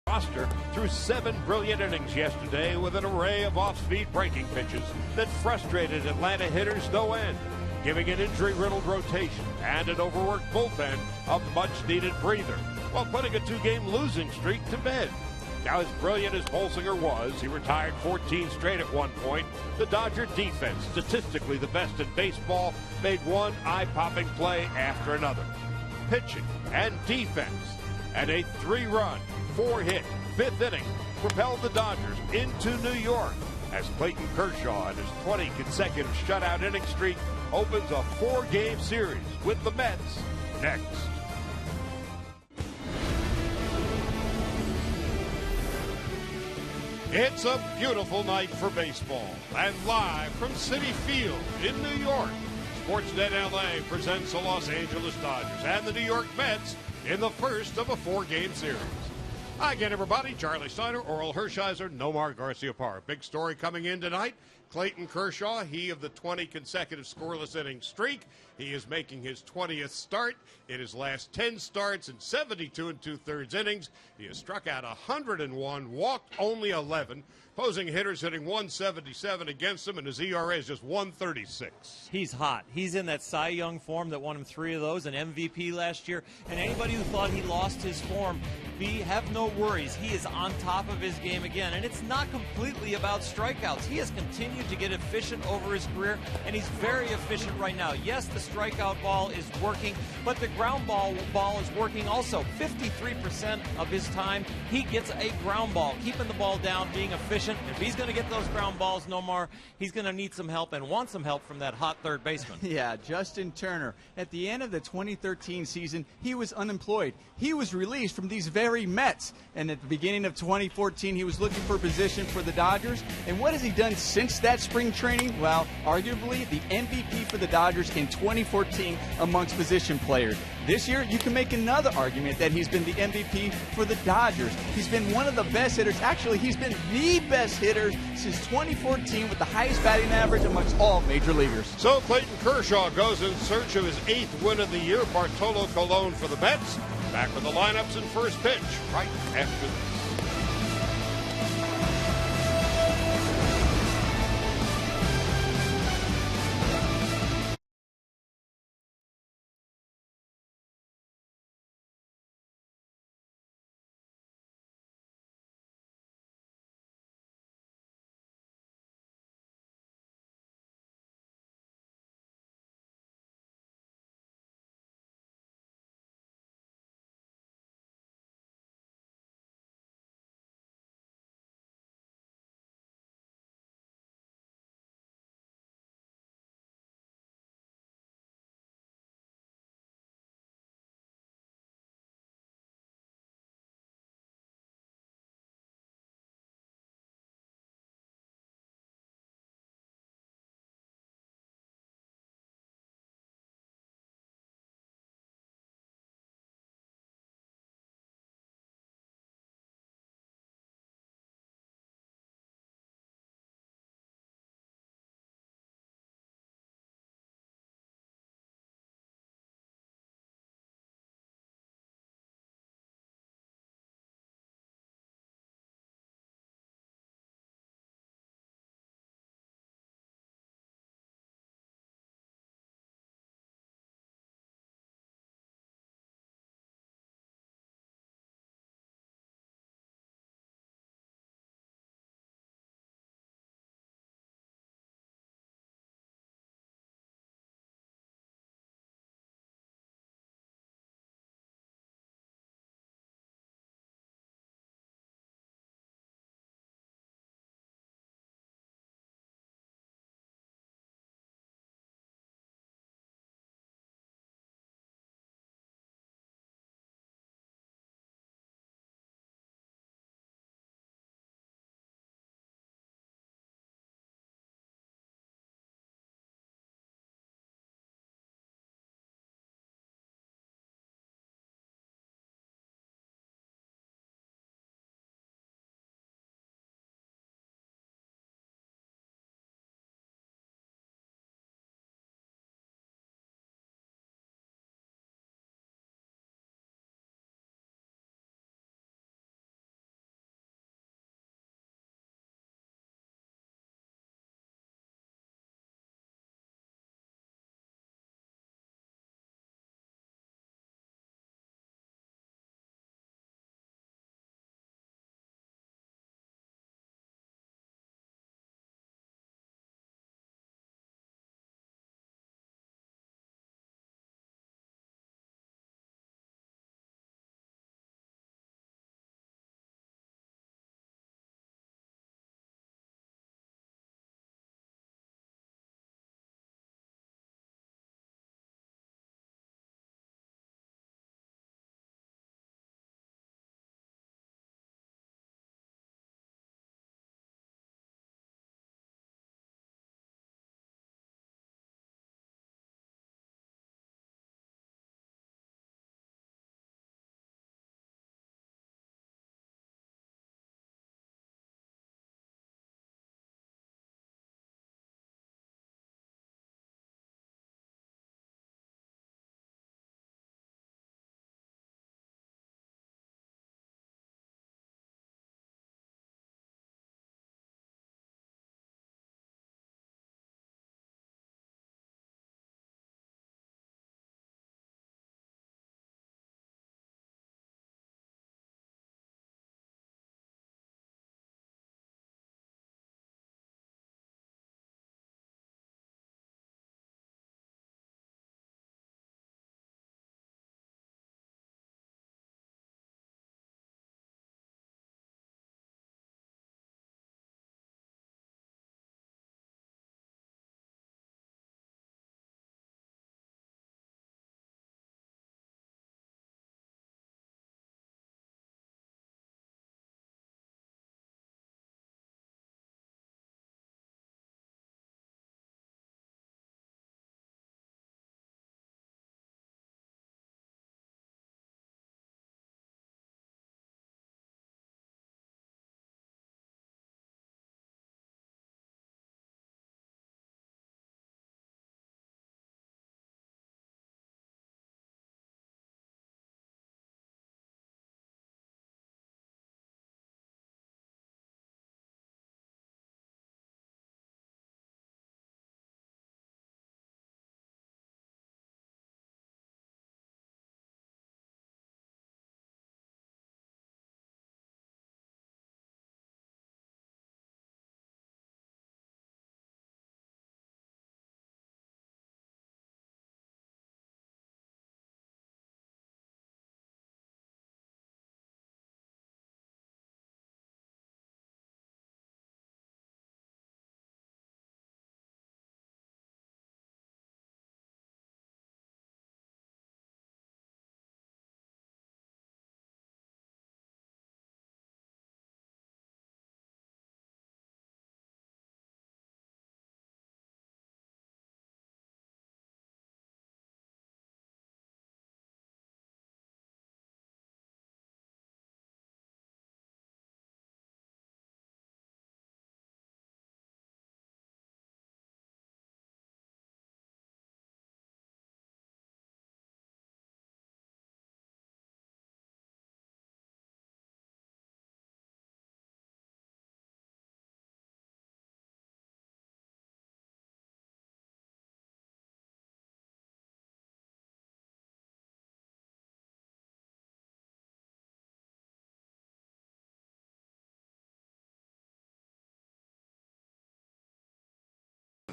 roster threw 7 brilliant innings yesterday with an array of off-speed breaking pitches that frustrated Atlanta hitters no end, giving an injury-riddled rotation and an overworked bullpen a much-needed breather, while putting a 2-game losing streak to bed. Now, as brilliant as Bolsinger was, he retired 14 straight at one point. The Dodger defense, statistically the best in baseball, made one eye-popping play after another. Pitching and defense, and a 3-run, 4-hit, 5th inning propelled the Dodgers into New York as Clayton Kershaw and his 20 consecutive shutout inning streak opens a 4-game series with the Mets next. It's a beautiful night for baseball, and live from Citi Field in New York, Sportsnet LA presents the Los Angeles Dodgers and the New York Mets in the first of a 4-game series. Hi again, everybody. Charlie Steiner, Oral Hershiser, Nomar Garciaparra. Big story coming in tonight. Clayton Kershaw, he of the 20 consecutive scoreless inning streak. He is making his 20th start in his last 10 starts in 72 2/3 innings. He has struck out 101, walked only 11, posing hitters hitting 177 against him, and his ERA is just 136. He's hot. He's in that Cy Young form that won him 3 of those, an MVP last year. And anybody who thought he lost his form, have no worries. He is on top of his game again. And it's not completely about strikeouts. He has continued to get efficient over his career, and he's very efficient right now. Yes, the strikeout ball is working, but the ground ball is working also. 53% of his time, he gets a ground ball, keeping the ball down, being efficient. If he's going to get those ground balls, Nomar, he's going to need some help and want some help from that hot third baseman. Yeah, Justin Turner. At the end of the 2013 season, he was unemployed. He was released from these very Mets. And at the beginning of 2014, he was looking for a position for the Dodgers. And what has he done since that spring training? Well, arguably the MVP for the Dodgers in 2014 amongst position players. This year, you can make another argument that he's been the MVP for the Dodgers. He's been one of the best hitters. Actually, he's been the best hitter since 2014 with the highest batting average amongst all major leaguers. So Clayton Kershaw goes in search of his 8th win of the year. Bartolo Colon for the Mets. Back with the lineups and first pitch right after this.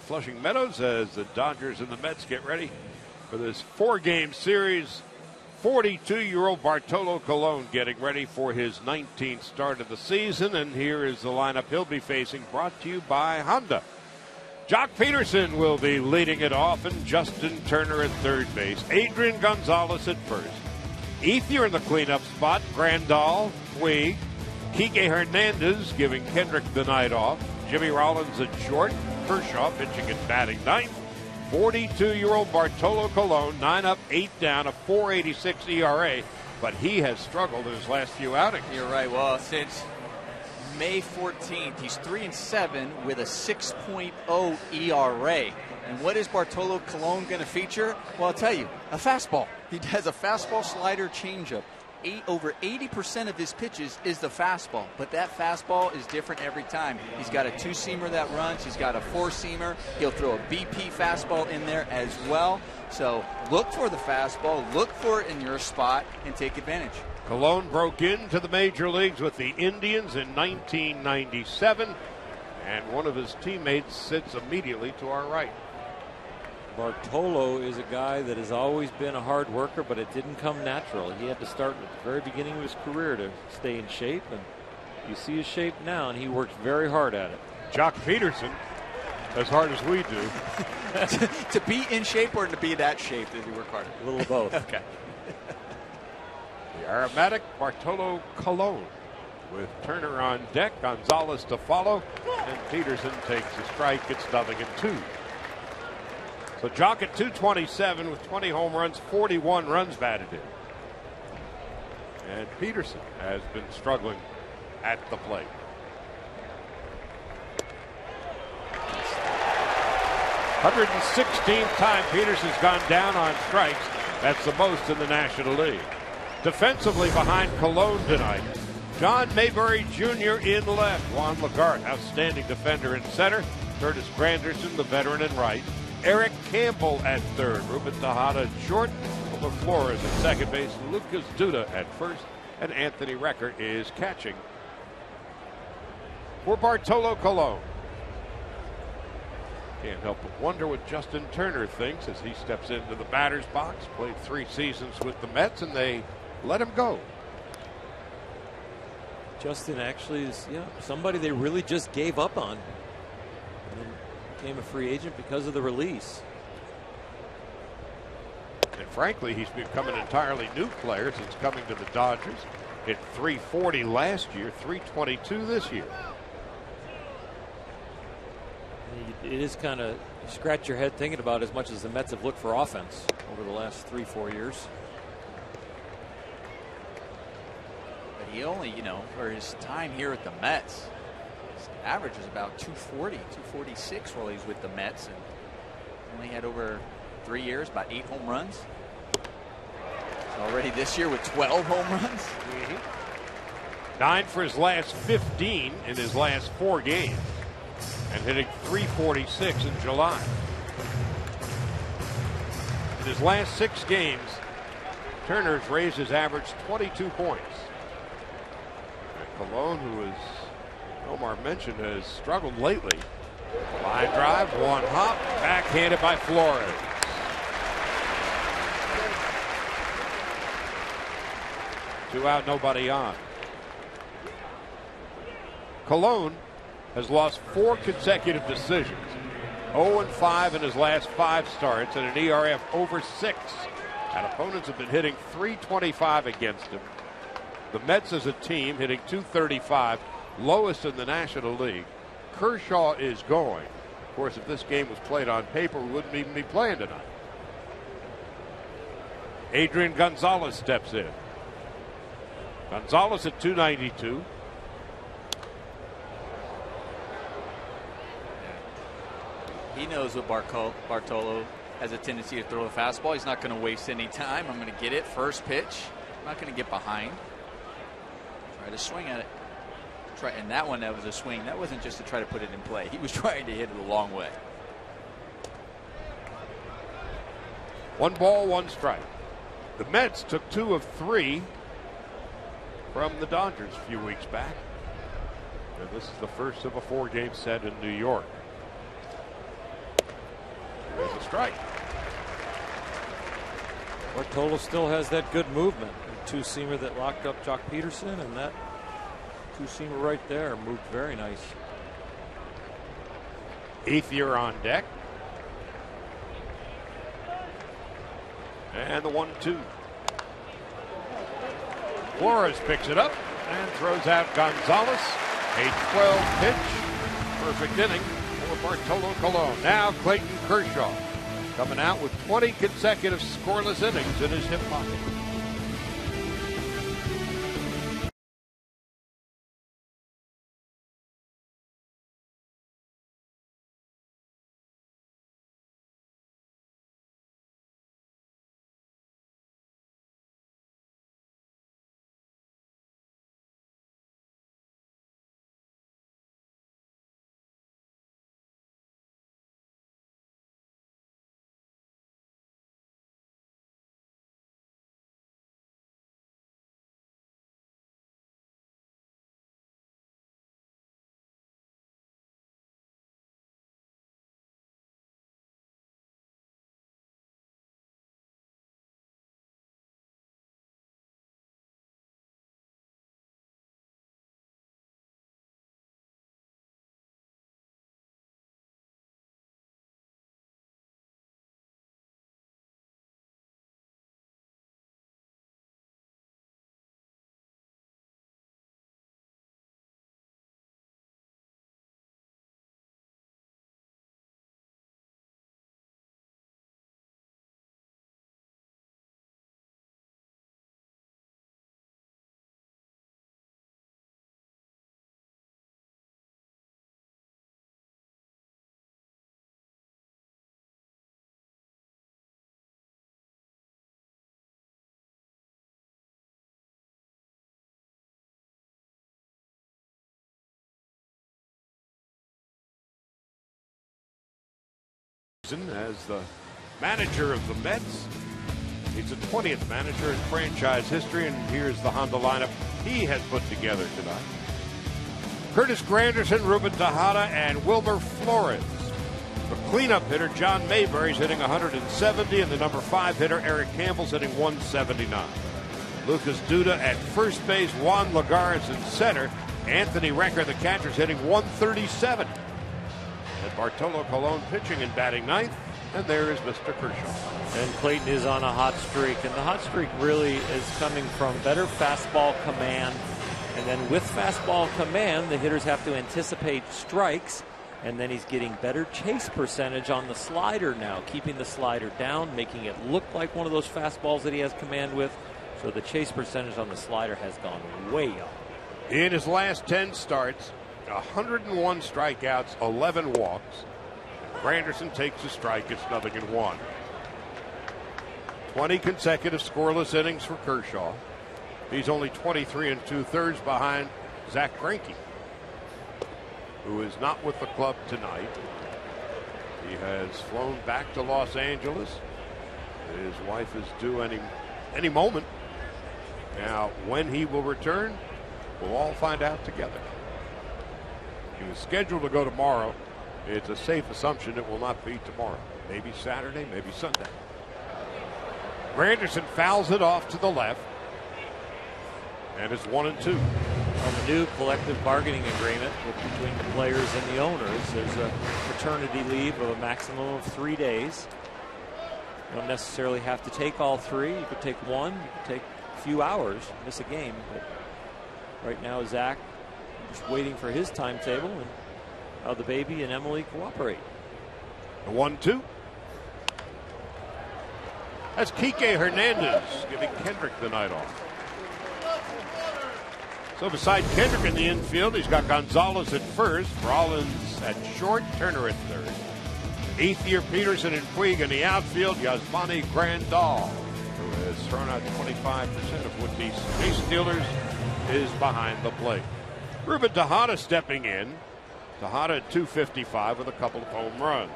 Flushing Meadows as the Dodgers and the Mets get ready for this 4-game series. 42-year-old Bartolo Colon getting ready for his 19th start of the season. And here is the lineup he'll be facing, brought to you by Honda. Jock Peterson will be leading it off, and Justin Turner at third base. Adrian Gonzalez at first. Ethier in the cleanup spot. Grandal, Puig, Kike Hernandez giving Kendrick the night off. Jimmy Rollins at short. Kershaw pitching and batting ninth. 42-year-old Bartolo Colon, 9 up, 8 down, a 4.86 ERA, but he has struggled in his last few outings. You're right. Well, since May 14th, he's 3-7 with a 6.0 ERA. And what is Bartolo Colon going to feature? Well, I'll tell you, a fastball. He has a fastball, slider, changeup. Over 80% of his pitches is the fastball, but that fastball is different every time. He's got a 2-seamer that runs. He's got a 4-seamer. He'll throw a BP fastball in there as well. So look for the fastball, look for it in your spot, and take advantage. Colon broke into the major leagues with the Indians in 1997, and one of his teammates sits immediately to our right. Bartolo is a guy that has always been a hard worker, but it didn't come natural. He had to start at the very beginning of his career to stay in shape, and you see his shape now, and he works very hard at it. Jock Peterson, as hard as we do. To be in shape or to be that shape, does he work harder? A little of both. Okay. The aromatic Bartolo Colon with Turner on deck, Gonzalez to follow, and Peterson takes a strike. It's 0-2. So Jock at 227 with 20 home runs, 41 runs batted in. And Peterson has been struggling at the plate. "116th time Peterson's gone down on strikes. That's the most in the National League." Defensively behind Colon tonight, John Mayberry Jr. in left. Juan Lagarde, outstanding defender in center. Curtis Granderson, the veteran, in right. Eric Campbell at third. Ruben Tejada at short. Wilmer Flores at second base. Lucas Duda at first. And Anthony Recker is catching for Bartolo Colon. Can't help but wonder what Justin Turner thinks as he steps into the batter's box. Played 3 seasons with the Mets, and they let him go. Justin actually is somebody they really just gave up on. Became a free agent because of the release. And frankly, he's become an entirely new player since coming to the Dodgers. Hit .340 last year, .322 this year. It is kind of scratch your head thinking about as much as the Mets have looked for offense over the last 3-4 years. But he only, for his time here at the Mets, average is about 240, 246 while he's with the Mets, and only had over 3 years about 8 home runs. So already this year with 12 home runs. 9 for his last 15 in his last 4 games, and hitting .346 in July. In his last 6 games, Turner's raised his average 22 points. And Colon, who is, Omar mentioned, has struggled lately. Line drive, one hop, backhanded by Flores. Two out, nobody on. Colon has lost 4 consecutive decisions. 0-5 in his last 5 starts and an ERA of over 6. And opponents have been hitting .325 against him. The Mets as a team hitting .235. Lowest in the National League. Kershaw is going. Of course, if this game was played on paper, we wouldn't even be playing tonight. Adrian Gonzalez steps in. Gonzalez at 292. He knows what Bartolo has a tendency to throw a fastball. He's not going to waste any time. I'm going to get it first pitch. I'm not going to get behind. Try to swing at it. And that one, that was a swing. That wasn't just to try to put it in play. He was trying to hit it a long way. 1 ball, 1 strike. The Mets took 2 of 3 from the Dodgers a few weeks back. And this is the first of a 4-game set in New York. There's a strike. Bartolo still has that good movement. The two-seamer that locked up Jock Peterson, and that two-seamer right there moved very nice. Ethier on deck. And the 1-2. Flores picks it up and throws out Gonzalez. A 12 pitch. Perfect inning for Bartolo Colon. Now Clayton Kershaw coming out with 20 consecutive scoreless innings in his hip pocket. As the manager of the Mets. He's the 20th manager in franchise history, and here's the Honda lineup he has put together tonight. Curtis Granderson, Ruben Tejada, and Wilmer Flores. The cleanup hitter, John Mayberry's hitting 170, and the number 5 hitter, Eric Campbell's hitting 179. Lucas Duda at first base, Juan Lagares in center, Anthony Recker, the catcher's hitting 137. And Bartolo Colon pitching and batting ninth, and there is Mr. Kershaw. And Clayton is on a hot streak, and the hot streak really is coming from better fastball command. And then with fastball command, the hitters have to anticipate strikes, and then he's getting better chase percentage on the slider now, keeping the slider down, making it look like one of those fastballs that he has command with. So the chase percentage on the slider has gone way up. In his last 10 starts, 101 strikeouts, 11 walks. Granderson takes a strike. It's 0-1. 20 consecutive scoreless innings for Kershaw. He's only 23 2/3 behind Zach Greinke, who is not with the club tonight. He has flown back to Los Angeles. His wife is due any moment. Now, when he will return, we'll all find out together. He was scheduled to go tomorrow. It's a safe assumption it will not be tomorrow. Maybe Saturday, maybe Sunday. Granderson fouls it off to the left. And it's 1-2. On the new collective bargaining agreement between the players and the owners, there's a paternity leave of a maximum of 3 days. You don't necessarily have to take all 3. You could take 1. You could take a few hours, miss a game. But right now, Zach just waiting for his timetable and how the baby and Emily cooperate. The 1-2. That's Kike Hernandez giving Kendrick the night off. So beside Kendrick in the infield, he's got Gonzalez at first, Rollins at short, Turner at third. Ethier, Peterson, and Puig in the outfield. Yasmani Grandal, who has thrown out 25% of would-be base stealers, is behind the plate. Ruben Tejada stepping in. Tejada at 255 with a couple of home runs.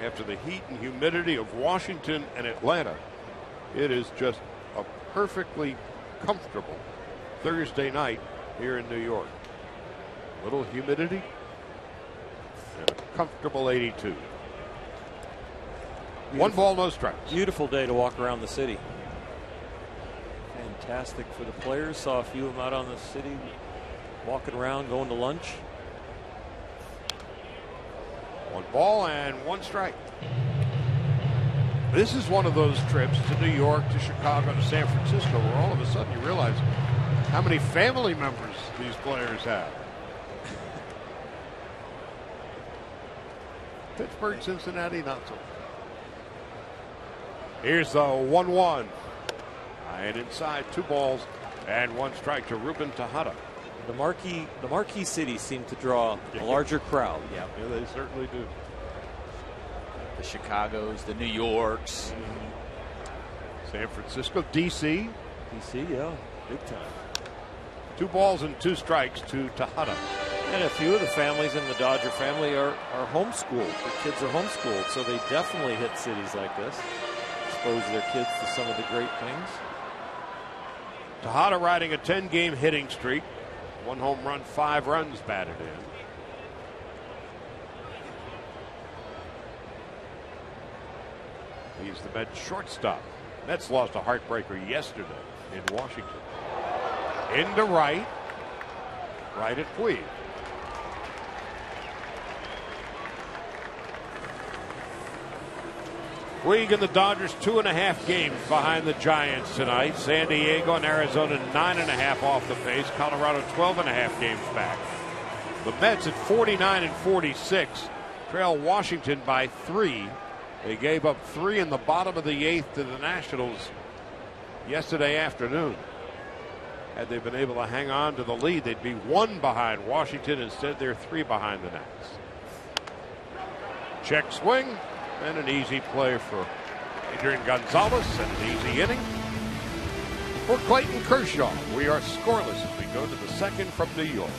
After the heat and humidity of Washington and Atlanta, it is just a perfectly comfortable Thursday night here in New York. Little humidity and a comfortable 82. One ball, no strikes. Beautiful day to walk around the city. Fantastic for the players. Saw a few of them out on the city, walking around, going to lunch. One ball and one strike. This is one of those trips to New York, to Chicago, to San Francisco, where all of a sudden you realize how many family members these players have. Pittsburgh, Cincinnati, not so. Here's the 1-1. And inside, 2 balls and 1 strike to Ruben Tejada. The marquee cities seem to draw a larger crowd. Yeah, they certainly do. The Chicagos, the New Yorks. San Francisco, D.C. D.C., yeah, big time. 2 balls and 2 strikes to Tejada. And a few of the families in the Dodger family are homeschooled. Their kids are homeschooled, so they definitely hit cities like this. Expose their kids to some of the great things. Tejada riding a 10-game hitting streak. 1 home run, 5 runs batted in. He's the Mets shortstop. Mets lost a heartbreaker yesterday in Washington. Into right. Right at Puig. Puig and the Dodgers 2.5 games behind the Giants tonight. San Diego and Arizona 9.5 off the pace. Colorado 12.5 games back. The Mets at 49 and 46 trail Washington by 3. They gave up 3 in the bottom of the 8th to the Nationals yesterday afternoon. Had they been able to hang on to the lead, they'd be 1 behind Washington. Instead, they're 3 behind the Nats. Check swing and an easy play for Adrian Gonzalez and an easy inning. For Clayton Kershaw, we are scoreless as we go to the second from New York.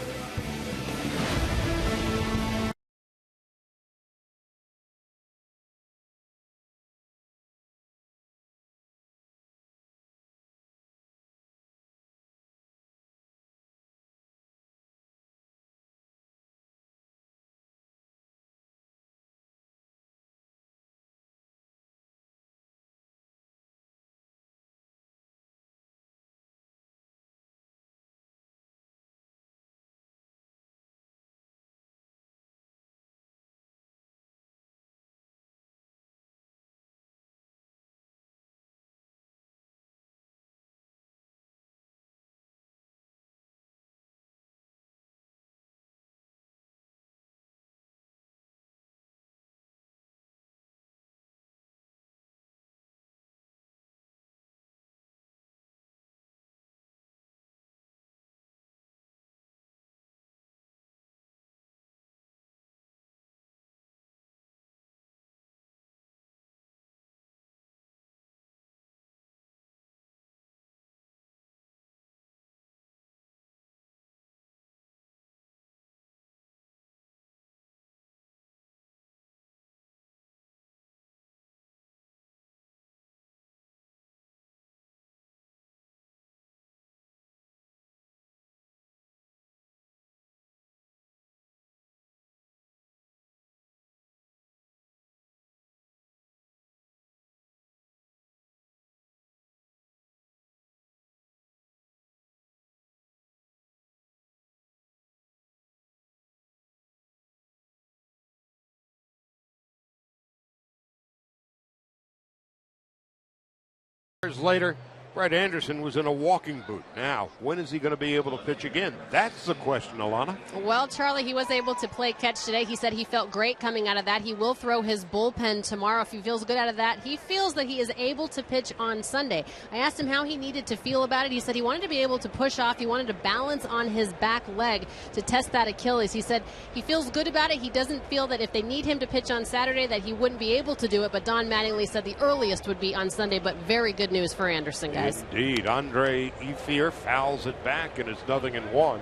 Years later, Brett Anderson was in a walking boot. Now, when is he going to be able to pitch again? That's the question, Alana. Well, Charlie, he was able to play catch today. He said he felt great coming out of that. He will throw his bullpen tomorrow. If he feels good out of that, he feels that he is able to pitch on Sunday. I asked him how he needed to feel about it. He said he wanted to be able to push off. He wanted to balance on his back leg to test that Achilles. He said he feels good about it. He doesn't feel that if they need him to pitch on Saturday that he wouldn't be able to do it. But Don Mattingly said the earliest would be on Sunday. But very good news for Anderson, guys. Indeed. Andre Ethier fouls it back, and it's 0-1.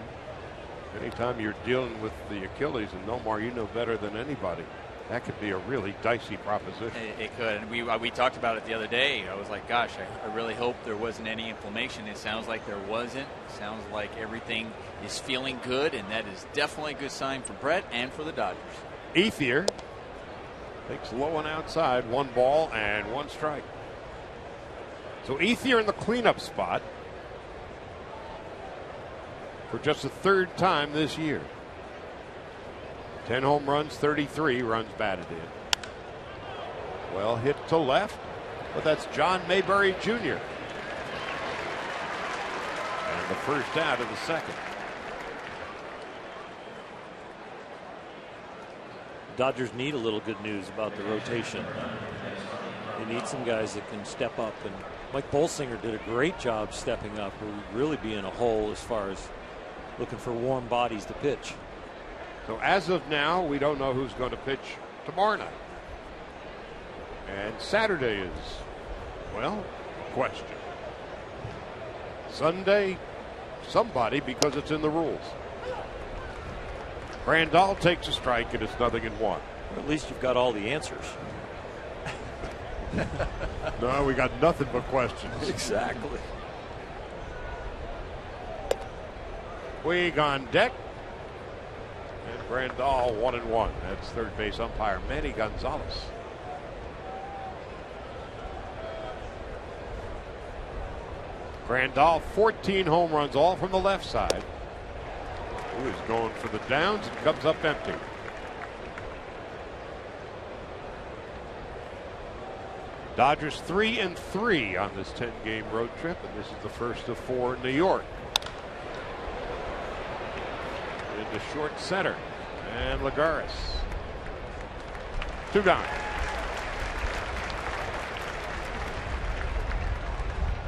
Anytime you're dealing with the Achilles, and Nomar, you know better than anybody, that could be a really dicey proposition. It could. And we talked about it the other day. I was like, gosh, I really hope there wasn't any inflammation. It sounds like there wasn't. It sounds like everything is feeling good, and that is definitely a good sign for Brett and for the Dodgers. Ethier takes low and outside, 1 ball and 1 strike. So Ethier in the cleanup spot for just the 3rd time this year. 10 home runs, 33 runs batted in. Well hit to left, but that's John Mayberry Jr. And the first out of the 2nd. Dodgers need a little good news about the rotation. They need some guys that can step up, and Mike Bolsinger did a great job stepping up. We'll really be in a hole as far as looking for warm bodies to pitch. So as of now, we don't know who's going to pitch tomorrow night. And Saturday is, well, a question. Sunday, somebody, because it's in the rules. Grandal takes a strike, and it's 0-1. Well, at least you've got all the answers. No, we got nothing but questions. Exactly. Puig on deck. And Grandal 1-1. That's third base umpire Manny Gonzalez. Grandal 14 home runs, all from the left side. Who is going for the downs and comes up empty. Dodgers 3-3 on this 10-game road trip, and this is the first of 4 in New York. Into short center, and Lagares. 2 down.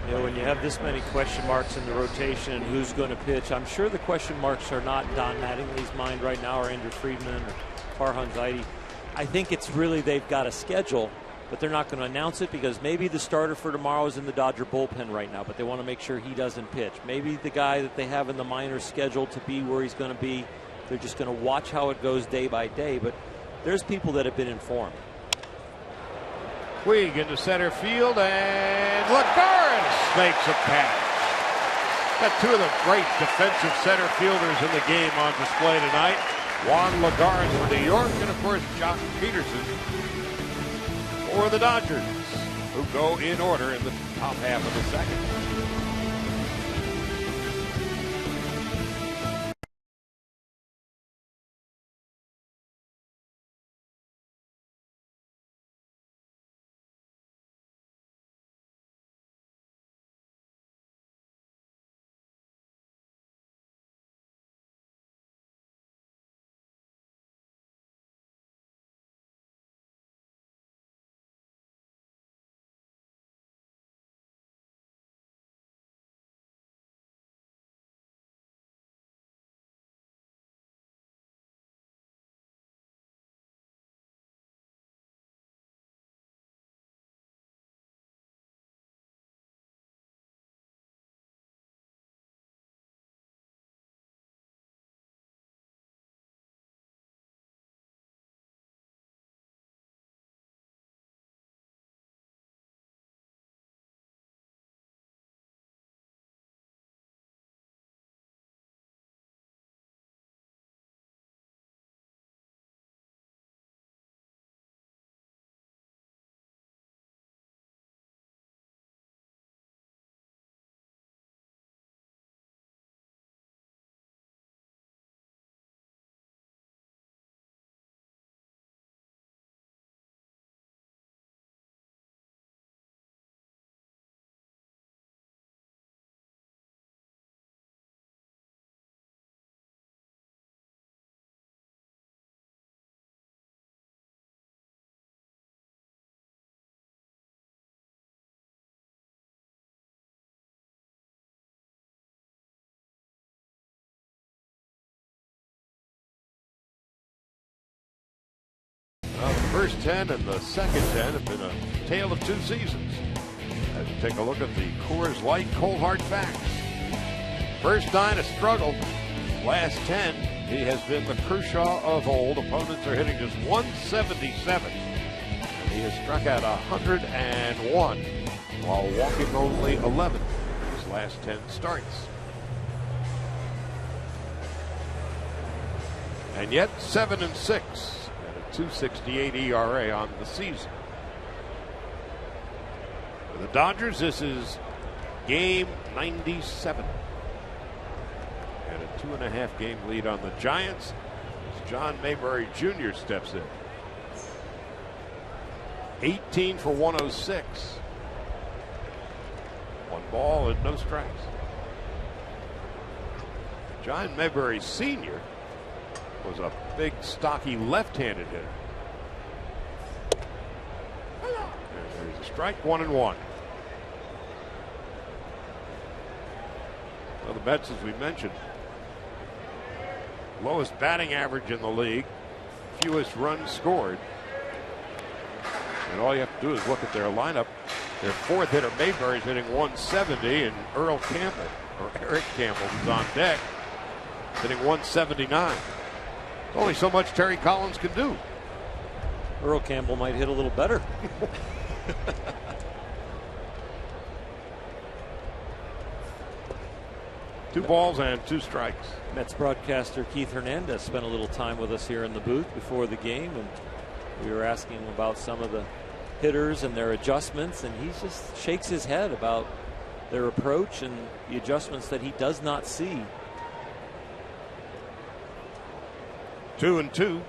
You know, when you have this many question marks in the rotation and who's going to pitch, I'm sure the question marks are not Don Mattingly's mind right now, or Andrew Friedman, or Farhan Zaidi. I think it's really they've got a schedule, but they're not going to announce it because maybe the starter for tomorrow is in the Dodger bullpen right now, but they want to make sure he doesn't pitch. Maybe the guy that they have in the minors scheduled to be where he's going to be, they're just going to watch how it goes day by day, but there's people that have been informed. Puig into center field, and Lagares makes a catch. Got 2 of the great defensive center fielders in the game on display tonight. Juan Lagares for New York, and of course Josh Peterson for the Dodgers, who go in order in the top half of the 2nd. Well, the first 10 and the second 10 have been a tale of 2 seasons. Let's take a look at the Coors Light cold hard facts. First 9 a struggle. Last 10, he has been the Kershaw of old. Opponents are hitting just 177. And he has struck out 101 while walking only 11 in his last 10 starts. And yet 7-6. And a 2.68 ERA on the season. For the Dodgers, this is game 97. And a 2.5 game lead on the Giants as John Mayberry Jr. steps in. 18 for 106. 1 ball and no strikes. John Mayberry Sr. was a big, stocky left-handed hitter. There's a strike, 1-1. Well, the Mets, as we mentioned, lowest batting average in the league, fewest runs scored. And all you have to do is look at their lineup. Their 4th hitter, Mayberry, is hitting 170, and Eric Campbell, who's on deck, hitting 179. Only so much Terry Collins can do. Earl Campbell might hit a little better. 2 balls and 2 strikes. Mets broadcaster Keith Hernandez spent a little time with us here in the booth before the game, and we were asking him about some of the hitters and their adjustments, and he just shakes his head about their approach and the adjustments that he does not see. 2-2.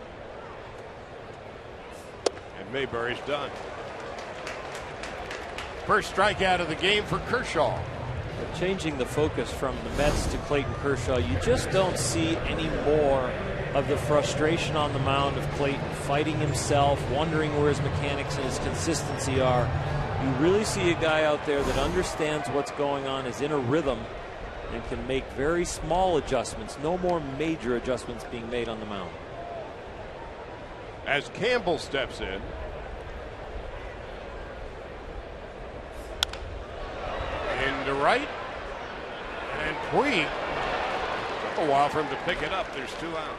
And Mayberry's done. First strikeout of the game for Kershaw. Changing the focus from the Mets to Clayton Kershaw, you just don't see any more of the frustration on the mound of Clayton fighting himself, wondering where his mechanics and his consistency are. You really see a guy out there that understands what's going on, is in a rhythm, and can make very small adjustments. No more major adjustments being made on the mound. As Campbell steps in. Into right. And Puig. Took a while for him to pick it up. There's 2 out.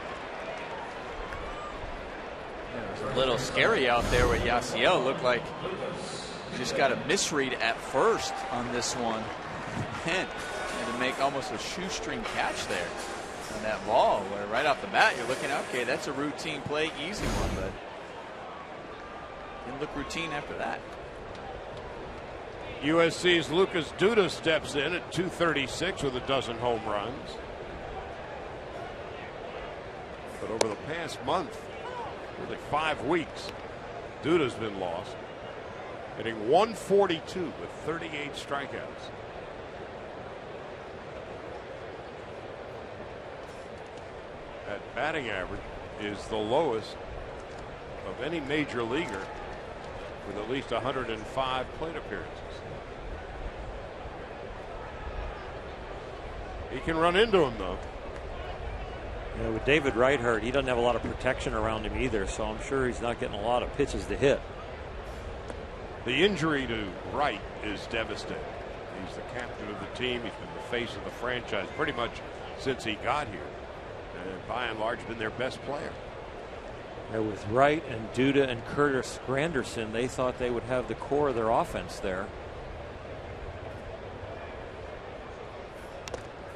It was a little scary out there with Yasiel. Looked like he just got a misread at first on this one. And to make almost a shoestring catch there on that ball, where right off the bat you're looking, okay, that's a routine play, easy one, but didn't look routine after that. USC's Lucas Duda steps in at 236 with a dozen home runs. But over the past month, really 5 weeks, Duda's been lost, hitting 142 with 38 strikeouts. That batting average is the lowest of any major leaguer with at least 105 plate appearances. He can run into him, though. You know, with David Wright hurt, he doesn't have a lot of protection around him either, so I'm sure he's not getting a lot of pitches to hit. The injury to Wright is devastating. He's the captain of the team. He's been the face of the franchise pretty much since he got here, and by and large been their best player. With Wright and Duda and Curtis Granderson, they thought they would have the core of their offense there.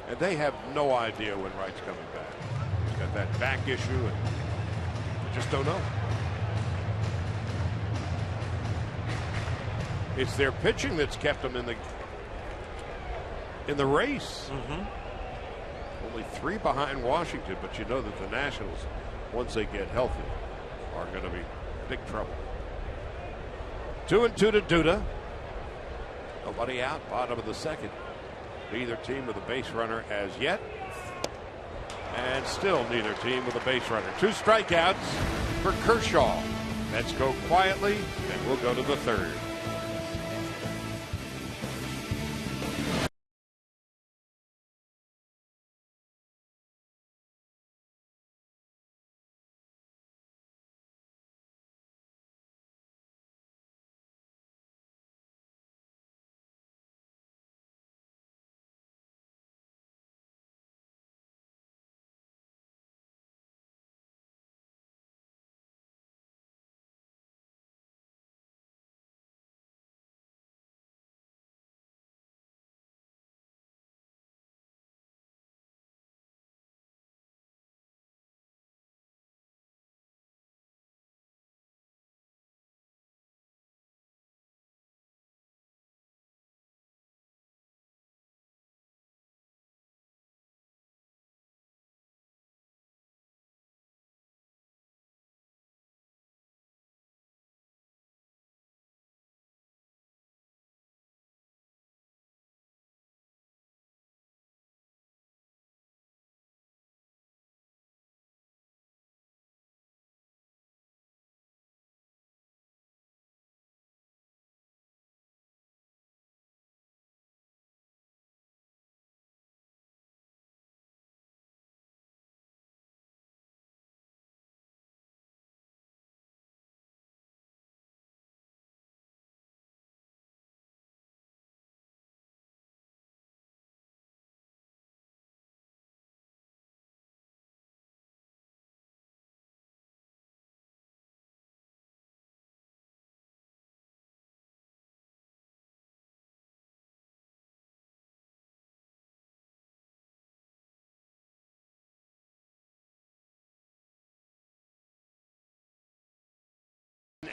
And they have no idea when Wright's coming back. He's got that back issue, and they just don't know. It's their pitching that's kept them in the race. Only 3 behind Washington, but you know that the Nationals, once they get healthy, are going to be big trouble. 2-2 to Duda. Nobody out, bottom of the 2nd. Neither team with a base runner as yet. And still neither team with a base runner. 2 strikeouts for Kershaw. Let's go quietly, and we'll go to the 3rd.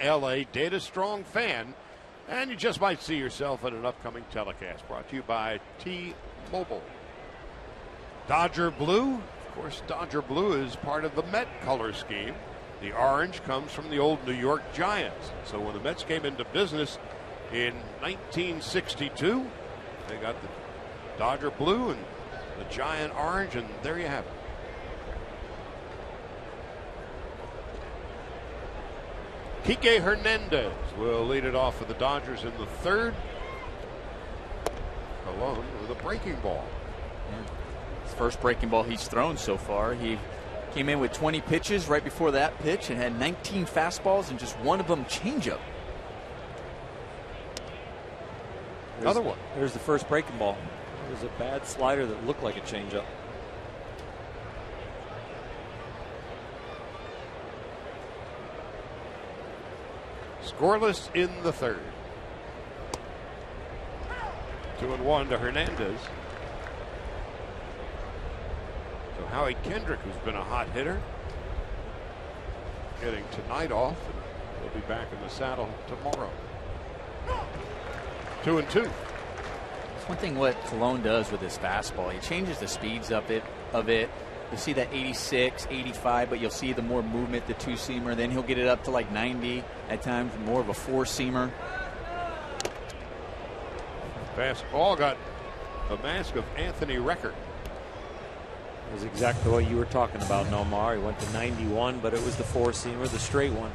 LA Data Strong fan, and you just might see yourself in an upcoming telecast. Brought to you by T-Mobile. Dodger Blue. Of course, Dodger Blue is part of the Met color scheme. The orange comes from the old New York Giants. So when the Mets came into business in 1962, they got the Dodger Blue and the Giant orange, and there you have it. Kike Hernandez will lead it off for the Dodgers in the third. Colon with a breaking ball. Yeah. His first breaking ball he's thrown so far. He came in with 20 pitches right before that pitch and had 19 fastballs and just one of them changeup. Another one. There's the first breaking ball. It was a bad slider that looked like a changeup. Scoreless in the third. 2-1 to Hernandez. So Howie Kendrick, who's been a hot hitter, getting tonight off, and he'll be back in the saddle tomorrow. 2-2. It's one thing what Colon does with his fastball. He changes the speeds of it. You'll see that 86, 85, but you'll see the more movement, the two-seamer. Then he'll get it up to like 90 at times, more of a four-seamer. Fastball got the mask of Anthony Record. It was exactly what you were talking about, Nomar. He went to 91, but it was the four-seamer, the straight one.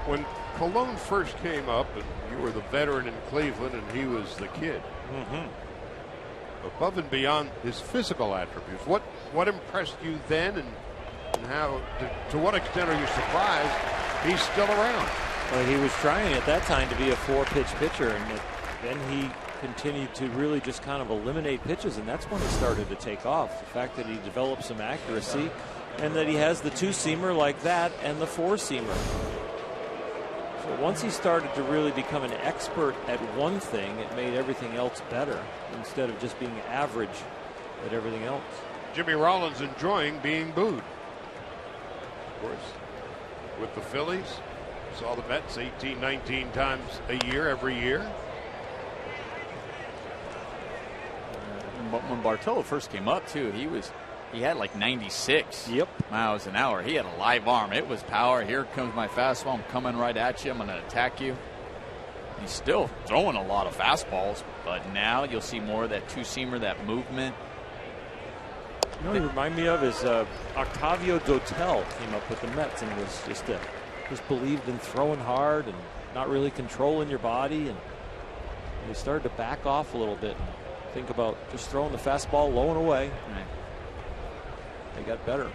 When Colon first came up, and you were the veteran in Cleveland, and he was the kid. Above and beyond his physical attributes, what impressed you then, and how, to what extent are you surprised he's still around? Well, he was trying at that time to be a four-pitch pitcher, and then he continued to really just kind of eliminate pitches, and that's when it started to take off. The fact that he developed some accuracy, and that he has the two-seamer like that and the four-seamer. So once he started to really become an expert at one thing, it made everything else better instead of just being average at everything else. Jimmy Rollins enjoying being booed. Of course, with the Phillies, saw the Mets 18, 19 times a year, every year. When Bartolo first came up, too, he had like 96 miles an hour. He had a live arm. It was power. Here comes my fastball. I'm coming right at you. I'm going to attack you. He's still throwing a lot of fastballs, but now you'll see more of that two-seamer, that movement. You know what he reminded me of is Octavio Dotel came up with the Mets and was just believed in throwing hard and not really controlling your body, and they started to back off a little bit and think about just throwing the fastball low and away. Right. They got better.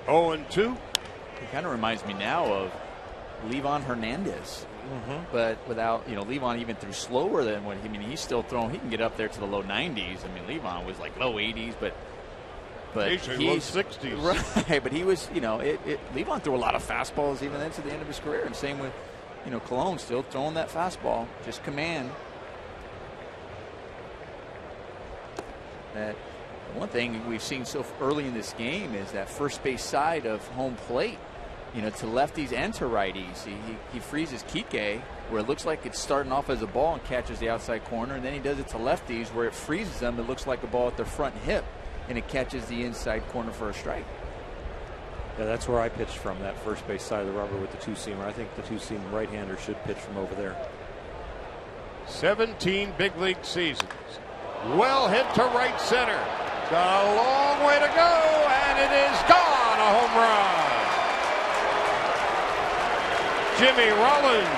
Oh, and 2. It kind of reminds me now of Livan Hernandez, but without, Livan even threw slower than what he's still throwing. He can get up there to the low 90s. I mean, Livan was like low 80s, but he's low 60s. Right, but he was, Livan threw a lot of fastballs even then to the end of his career, and same with, Colon still throwing that fastball, just command. That one thing we've seen so early in this game is that first base side of home plate, to lefties and to righties. He freezes Kike where it looks like it's starting off as a ball and catches the outside corner, and then he does it to lefties where it freezes them. It looks like a ball at their front hip, and it catches the inside corner for a strike. Yeah, that's where I pitched from, that first base side of the rubber with the two-seamer. I think the two-seamer right-hander should pitch from over there. 17 big league seasons. Well hit to right center. Got a long way to go, and it is gone. A home run. Jimmy Rollins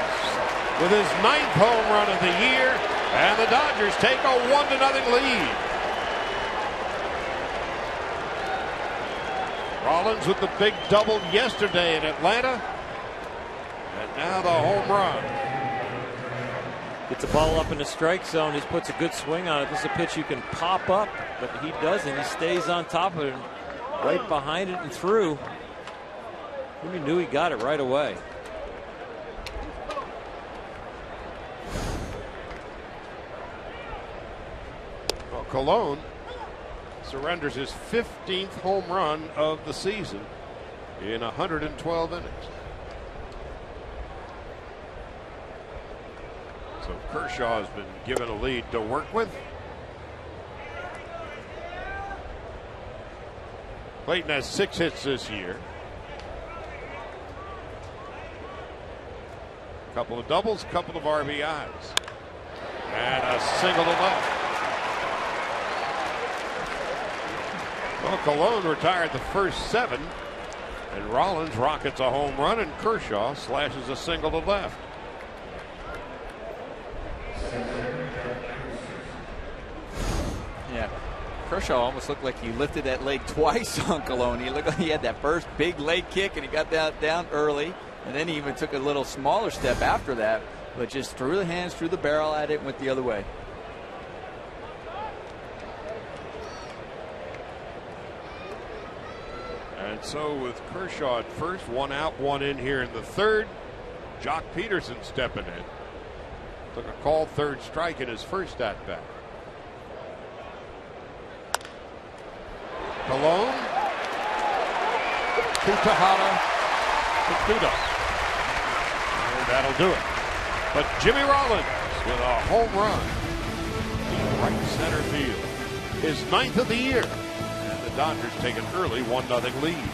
with his 9th home run of the year, and the Dodgers take a 1-0 lead. Rollins with the big double yesterday in Atlanta, and now the home run. Gets the ball up in the strike zone. He puts a good swing on it. This is a pitch you can pop up, but he doesn't. He stays on top of it, right behind it and through. Jimmy knew he got it right away. Colon surrenders his 15th home run of the season in 112 innings. So Kershaw has been given a lead to work with. Clayton has 6 hits this year. Couple of doubles, couple of RBIs. And a single to left. Well, Colon retired the first 7. And Rollins rockets a home run, and Kershaw slashes a single to left. Yeah. Kershaw almost looked like he lifted that leg twice on Colon. He looked like he had that first big leg kick, and he got down early. And then he even took a little smaller step after that, but just threw the hands through the barrel at it and went the other way. And so with Kershaw at first, 1 out, 1 in here in the 3rd. Jock Peterson stepping in. Took a called 3rd strike in his first at bat. Colon to Tejada to Kudo. And that'll do it. But Jimmy Rollins with a home run in right center field. His 9th of the year. And the Dodgers take an early 1-0 lead.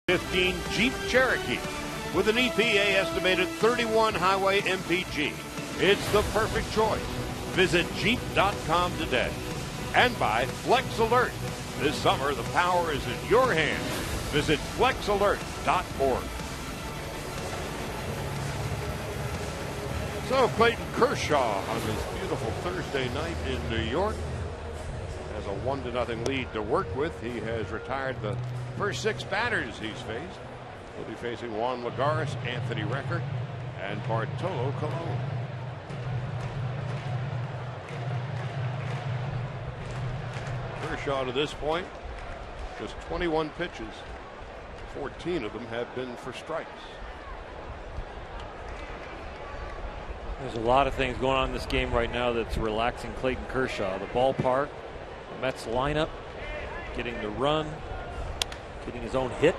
'15 Jeep Cherokee with an EPA estimated 31 highway MPG. It's the perfect choice. Visit Jeep.com today. And by Flex Alert. This summer, the power is in your hands. Visit flexalert.org. So Clayton Kershaw on this beautiful Thursday night in New York has a 1-0 lead to work with. He has retired the first 6 batters he's faced. He'll be facing Juan Lagares, Anthony Recker, and Bartolo Colon. Kershaw to this point, just 21 pitches. 14 of them have been for strikes. There's a lot of things going on in this game right now that's relaxing Clayton Kershaw. The ballpark, the Mets lineup, getting the run, getting his own hit.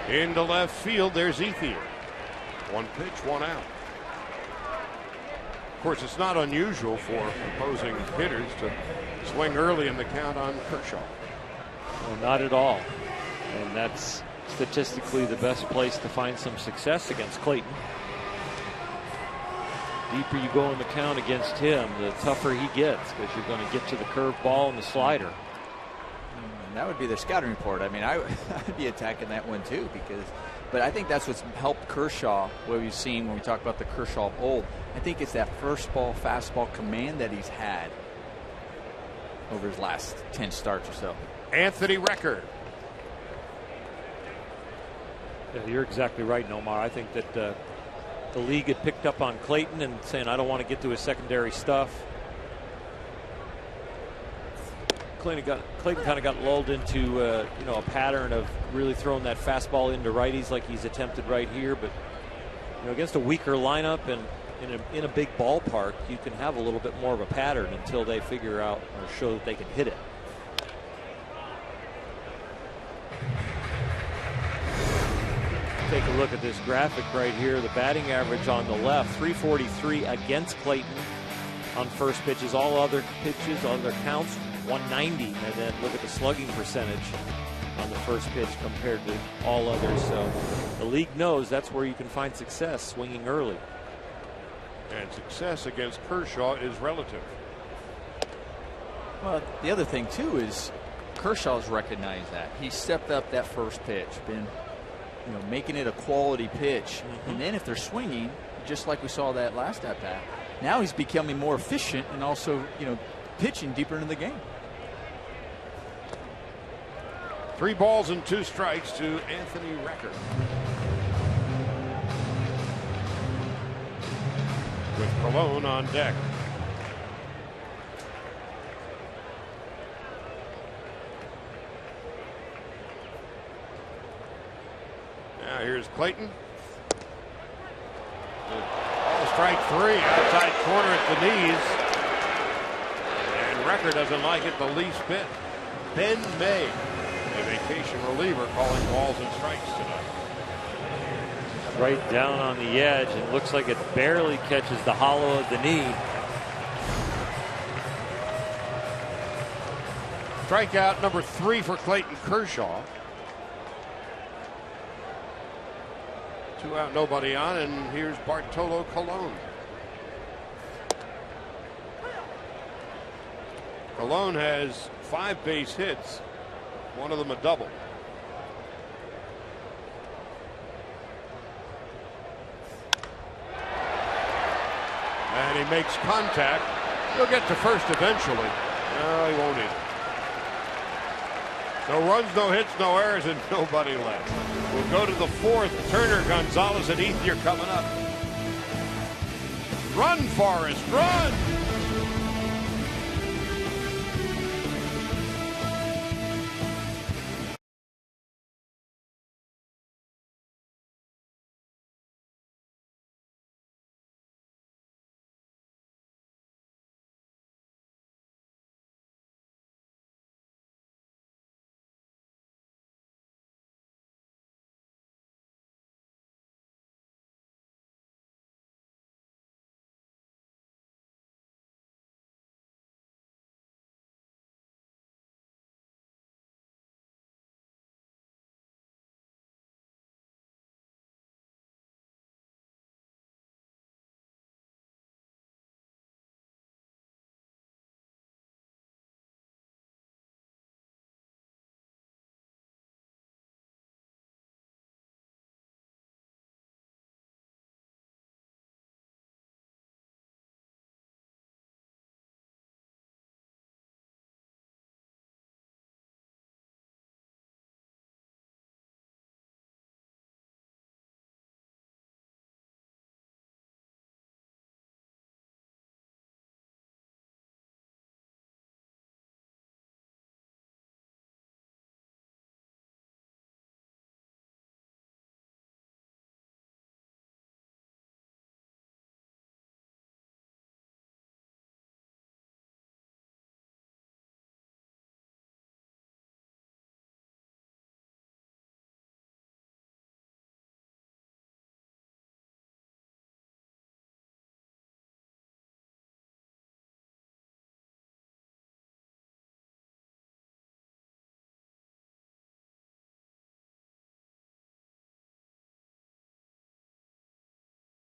Into left field, there's Ethier. 1 pitch, 1 out. Of course, it's not unusual for opposing hitters to swing early in the count on Kershaw. No, not at all. And that's statistically the best place to find some success against Clayton. Deeper you go in the count against him, the tougher he gets, because you're going to get to the curveball and the slider. That would be their scouting report. I mean, I'd be attacking that one too, but I think that's what's helped Kershaw, what we've seen when we talk about the Kershaw of old. I think it's that first ball, fastball command that he's had over his last 10 starts or so. Anthony Record. Yeah, you're exactly right, Nomar. I think that the league had picked up on Clayton and saying, I don't want to get to his secondary stuff. Clayton kind of got lulled into a pattern of really throwing that fastball into righties like he's attempted right here. But against a weaker lineup and in a big ballpark, you can have a little bit more of a pattern until they figure out or show that they can hit it. Take a look at this graphic right here. The batting average on the left, 343 against Clayton on first pitches. All other pitches, other counts, 190. And then look at the slugging percentage on the first pitch compared to all others. So the league knows that's where you can find success, swinging early. And success against Kershaw is relative. Well, the other thing too is Kershaw's recognized that. He stepped up that first pitch, been making it a quality pitch. And then if they're swinging, just like we saw that last at bat, now he's becoming more efficient and also, pitching deeper into the game. 3 balls and 2 strikes to Anthony Record. With Colon on deck. Now here's Clayton. Strike 3, outside corner at the knees. And Record doesn't like it the least bit. Ben May, a vacation reliever, calling balls and strikes tonight. Right down on the edge, and looks like it barely catches the hollow of the knee. Strikeout number 3 for Clayton Kershaw. 2 out, nobody on, and here's Bartolo Colon. Colon has 5 base hits, one of them a double. And he makes contact. He'll get to first eventually. No, he won't either. No runs, no hits, no errors, and nobody left. We'll go to the 4th. Turner, Gonzalez, and Ethier coming up. Run, Forrest, run!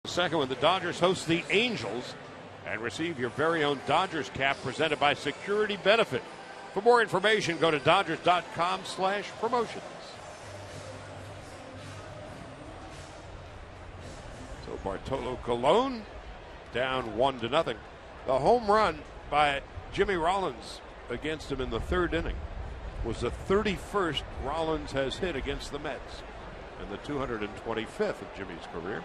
Second when the Dodgers host the Angels and receive your very own Dodgers cap presented by Security Benefit. For more information, go to Dodgers.com/promotions. So Bartolo Colon down 1-0. The home run by Jimmy Rollins against him in the third inning was the 31st Rollins has hit against the Mets and the 225th of Jimmy's career.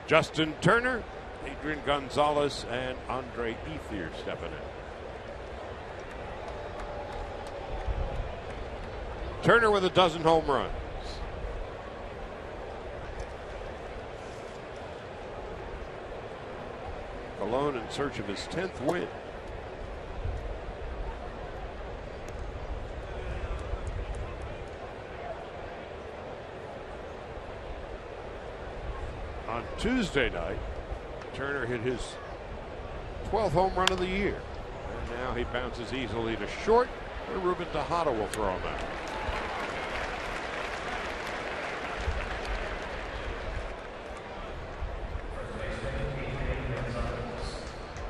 Justin Turner, Adrian Gonzalez, and Andre Ethier stepping in. Turner with a dozen home runs. Colon in search of his 10th win. On Tuesday night, Turner hit his 12th home run of the year. And now he bounces easily to short, where Ruben Tejada will throw him out.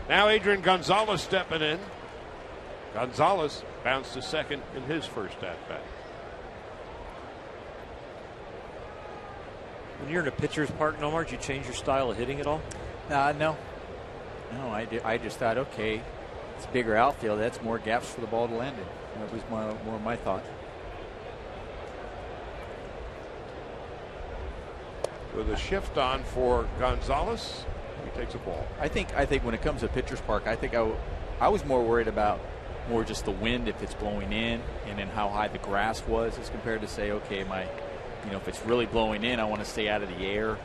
Now Adrian Gonzalez stepping in. Gonzalez bounced to second in his first at-bat. When you're in a pitcher's park, Nomar, do you change your style of hitting at all? No. I just thought, okay, it's a bigger outfield. That's more gaps for the ball to land in. That was more my thought. With a shift on for Gonzalez, he takes a ball. I think when it comes to pitcher's park, I think I was more worried about more just the wind if it's blowing in, and then how high the grass was as compared to say, okay, if it's really blowing in, I want to stay out of the air,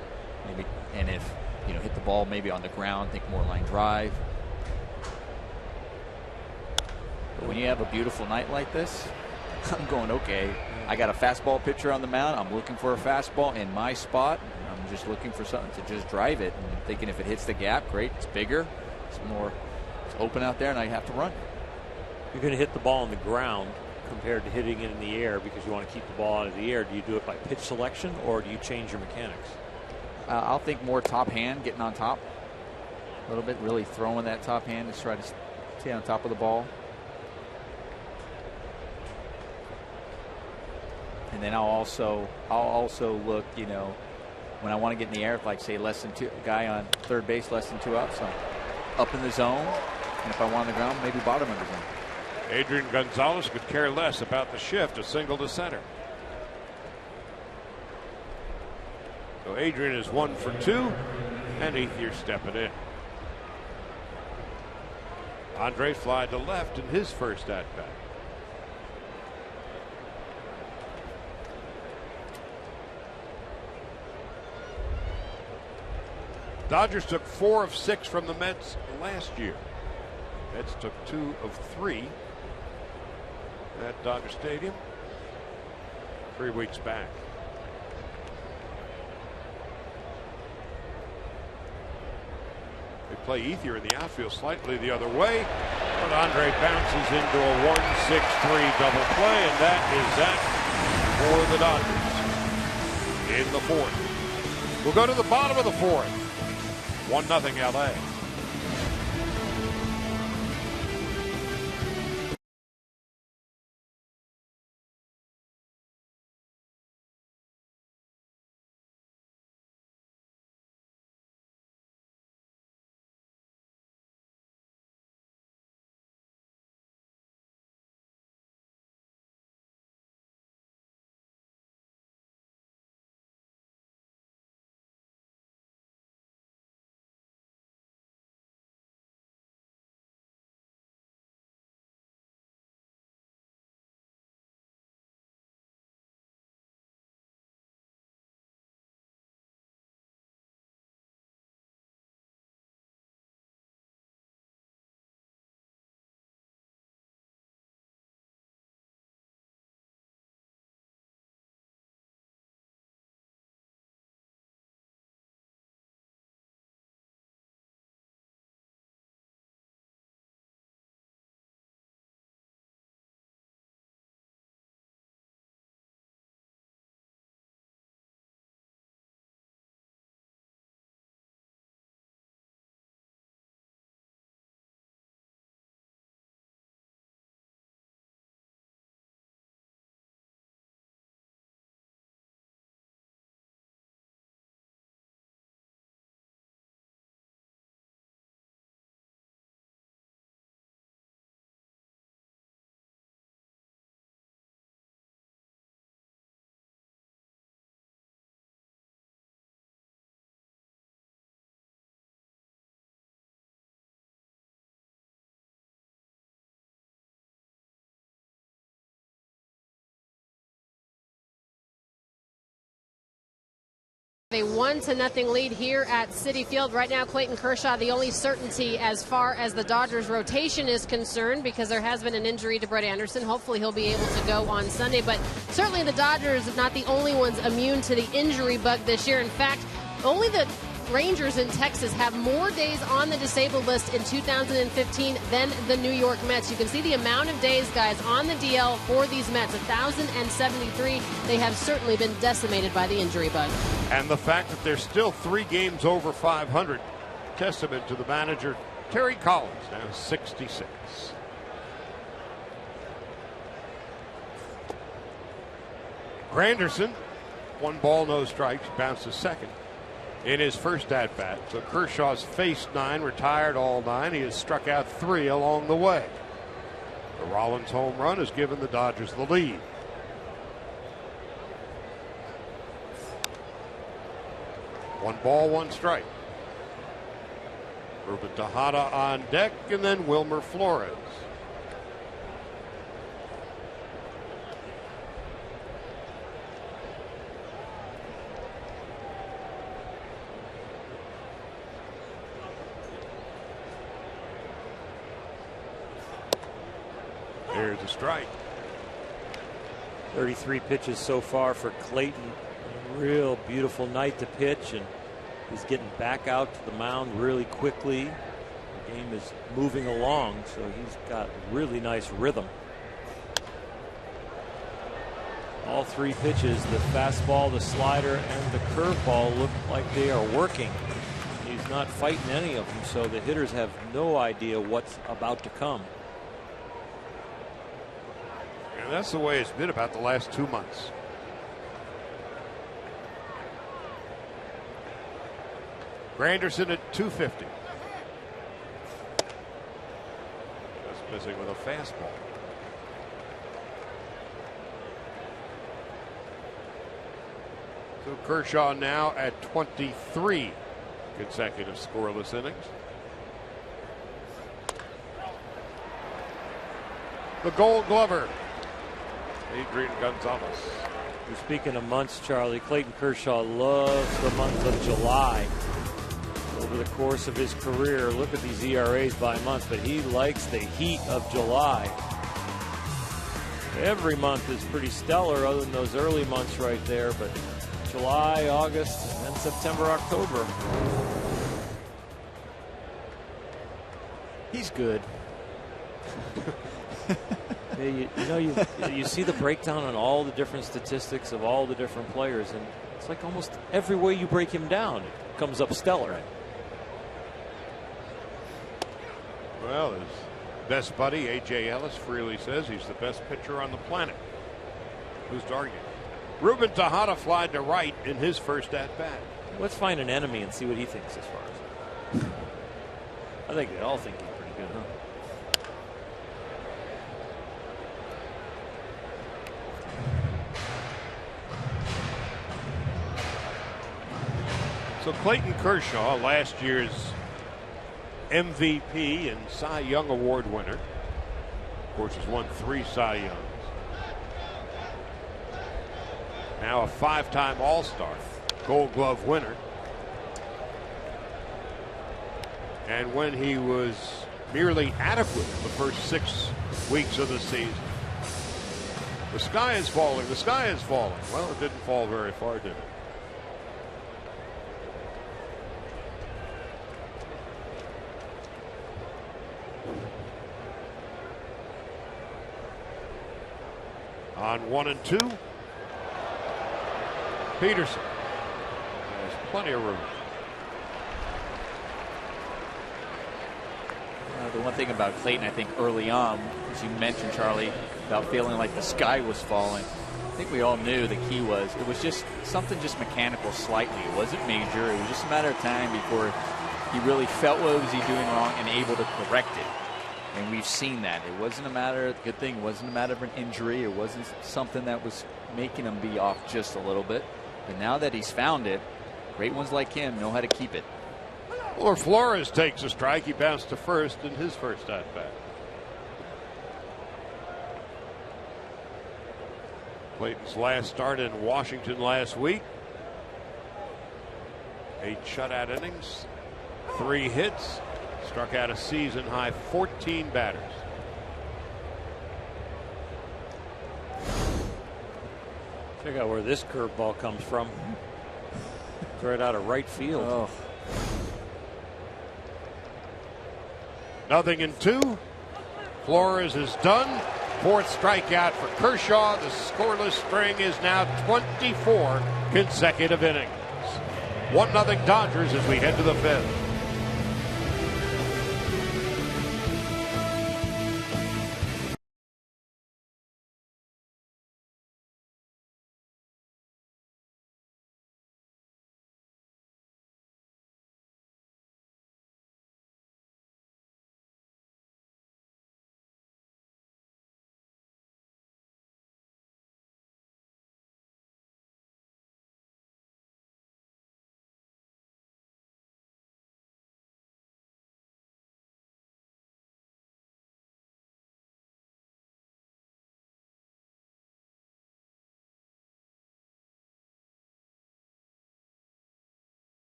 maybe, and if hit the ball maybe on the ground, think more line drive. But when you have a beautiful night like this, I'm going, okay, I got a fastball pitcher on the mound. I'm looking for a fastball in my spot. I'm just looking for something to just drive it. And I'm thinking if it hits the gap, great. It's bigger. It's open out there, and I have to run. You're going to hit the ball on the ground compared to hitting it in the air because you want to keep the ball out of the air. Do you do it by pitch selection, or do you change your mechanics? I'll think more top hand, getting on top a little bit, really throwing that top hand to try to stay on top of the ball. And then I'll also look, when I want to get in the air, like say less than two, guy on third base, less than 2 outs, so up in the zone, and if I want on the ground, maybe bottom of the zone. Adrian Gonzalez could care less about the shift, a single to center. So Adrian is 1 for 2, and Ethier stepping in. Andre fly to left in his first at-bat. Dodgers took 4 of 6 from the Mets last year. Mets took 2 of 3 at Dodger Stadium 3 weeks back. They play Ethier in the outfield slightly the other way, but Andre bounces into a 1-6-3 double play, and that is that for the Dodgers in the 4th. We'll go to the bottom of the 4th. 1-0 LA. A 1-0 lead here at Citi Field. Right now, Clayton Kershaw, the only certainty as far as the Dodgers rotation is concerned, because there has been an injury to Brett Anderson. Hopefully he'll be able to go on Sunday, but certainly the Dodgers are not the only ones immune to the injury bug this year. In fact, only the Rangers in Texas have more days on the disabled list in 2015 than the New York Mets. You can see the amount of days, guys, on the DL for these Mets, 1,073. They have certainly been decimated by the injury bug. And the fact that they're still 3 games over 500, testament to the manager, Terry Collins, now 66. Granderson, 1 ball, no strikes, bounces second in his first at-bat. So Kershaw's faced 9, retired all 9. He has struck out 3 along the way. The Rollins home run has given the Dodgers the lead. One ball, 1 strike. Ruben Tejada on deck, and then Wilmer Flores. Here's a strike. 33 pitches so far for Clayton. A real beautiful night to pitch, and he's getting back out to the mound really quickly. The game is moving along, so he's got really nice rhythm. All 3 pitches, the fastball, the slider, and the curveball, look like they are working. He's not fighting any of them, so the hitters have no idea what's about to come. And that's the way it's been about the last 2 months. Granderson at 250. Just missing with a fastball. So Kershaw now at 23 consecutive scoreless innings. The Gold Glover, Adrian Gonzalez. Speaking of months, Charlie, Clayton Kershaw loves the month of July. Over the course of his career, look at these ERAs by month, but he likes the heat of July. Every month is pretty stellar other than those early months right there, but July, August, and September, October. He's good. You see the breakdown on all the different statistics of all the different players, and it's like almost every way you break him down, it comes up stellar. Well, his best buddy, A.J. Ellis, freely says he's the best pitcher on the planet. Who's to argue? Ruben Tejada flied to right in his first at-bat. Let's find an enemy and see what he thinks as far as. I think they all think he's pretty good, huh? So Clayton Kershaw, last year's MVP and Cy Young Award winner. Of course, has won 3 Cy Youngs. Now a 5-time All-Star, Gold Glove winner. And when he was merely adequate in the first 6 weeks of the season, the sky is falling, the sky is falling. Well, it didn't fall very far, did it? On 1 and 2, Peterson. There's plenty of room. The one thing about Clayton, I think early on, as you mentioned, Charlie, about feeling like the sky was falling, I think we all knew the key was it was just something just mechanical slightly. It wasn't major. It was just a matter of time before he really felt what was he doing wrong and able to correct it. And we've seen that. It wasn't a matter, good thing, it wasn't a matter of an injury. It wasn't something that was making him be off just a little bit. But now that he's found it, great ones like him know how to keep it. Or Flores takes a strike. He bounced to first in his first at-bat. Clayton's last start in Washington last week. 8 shutout innings, 3 hits, struck out a season high 14 batters. Check out where this curveball comes from. It's right out of right field. Oh. 0-2. Flores is done. 4th strikeout for Kershaw. The scoreless string is now 24 consecutive innings. 1-0 Dodgers as we head to the 5th.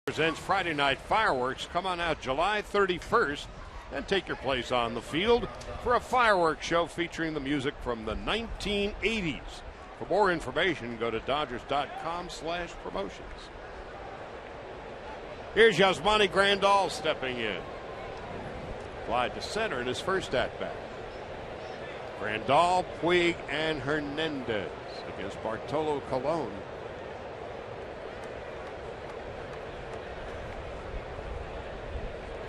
Presents Friday Night Fireworks. Come on out July 31st and take your place on the field for a fireworks show featuring the music from the 1980s. For more information, go to Dodgers.com/promotions. Here's Yasmani Grandal stepping in. Fly to center in his first at-bat. Grandal, Puig, and Hernandez against Bartolo Colon.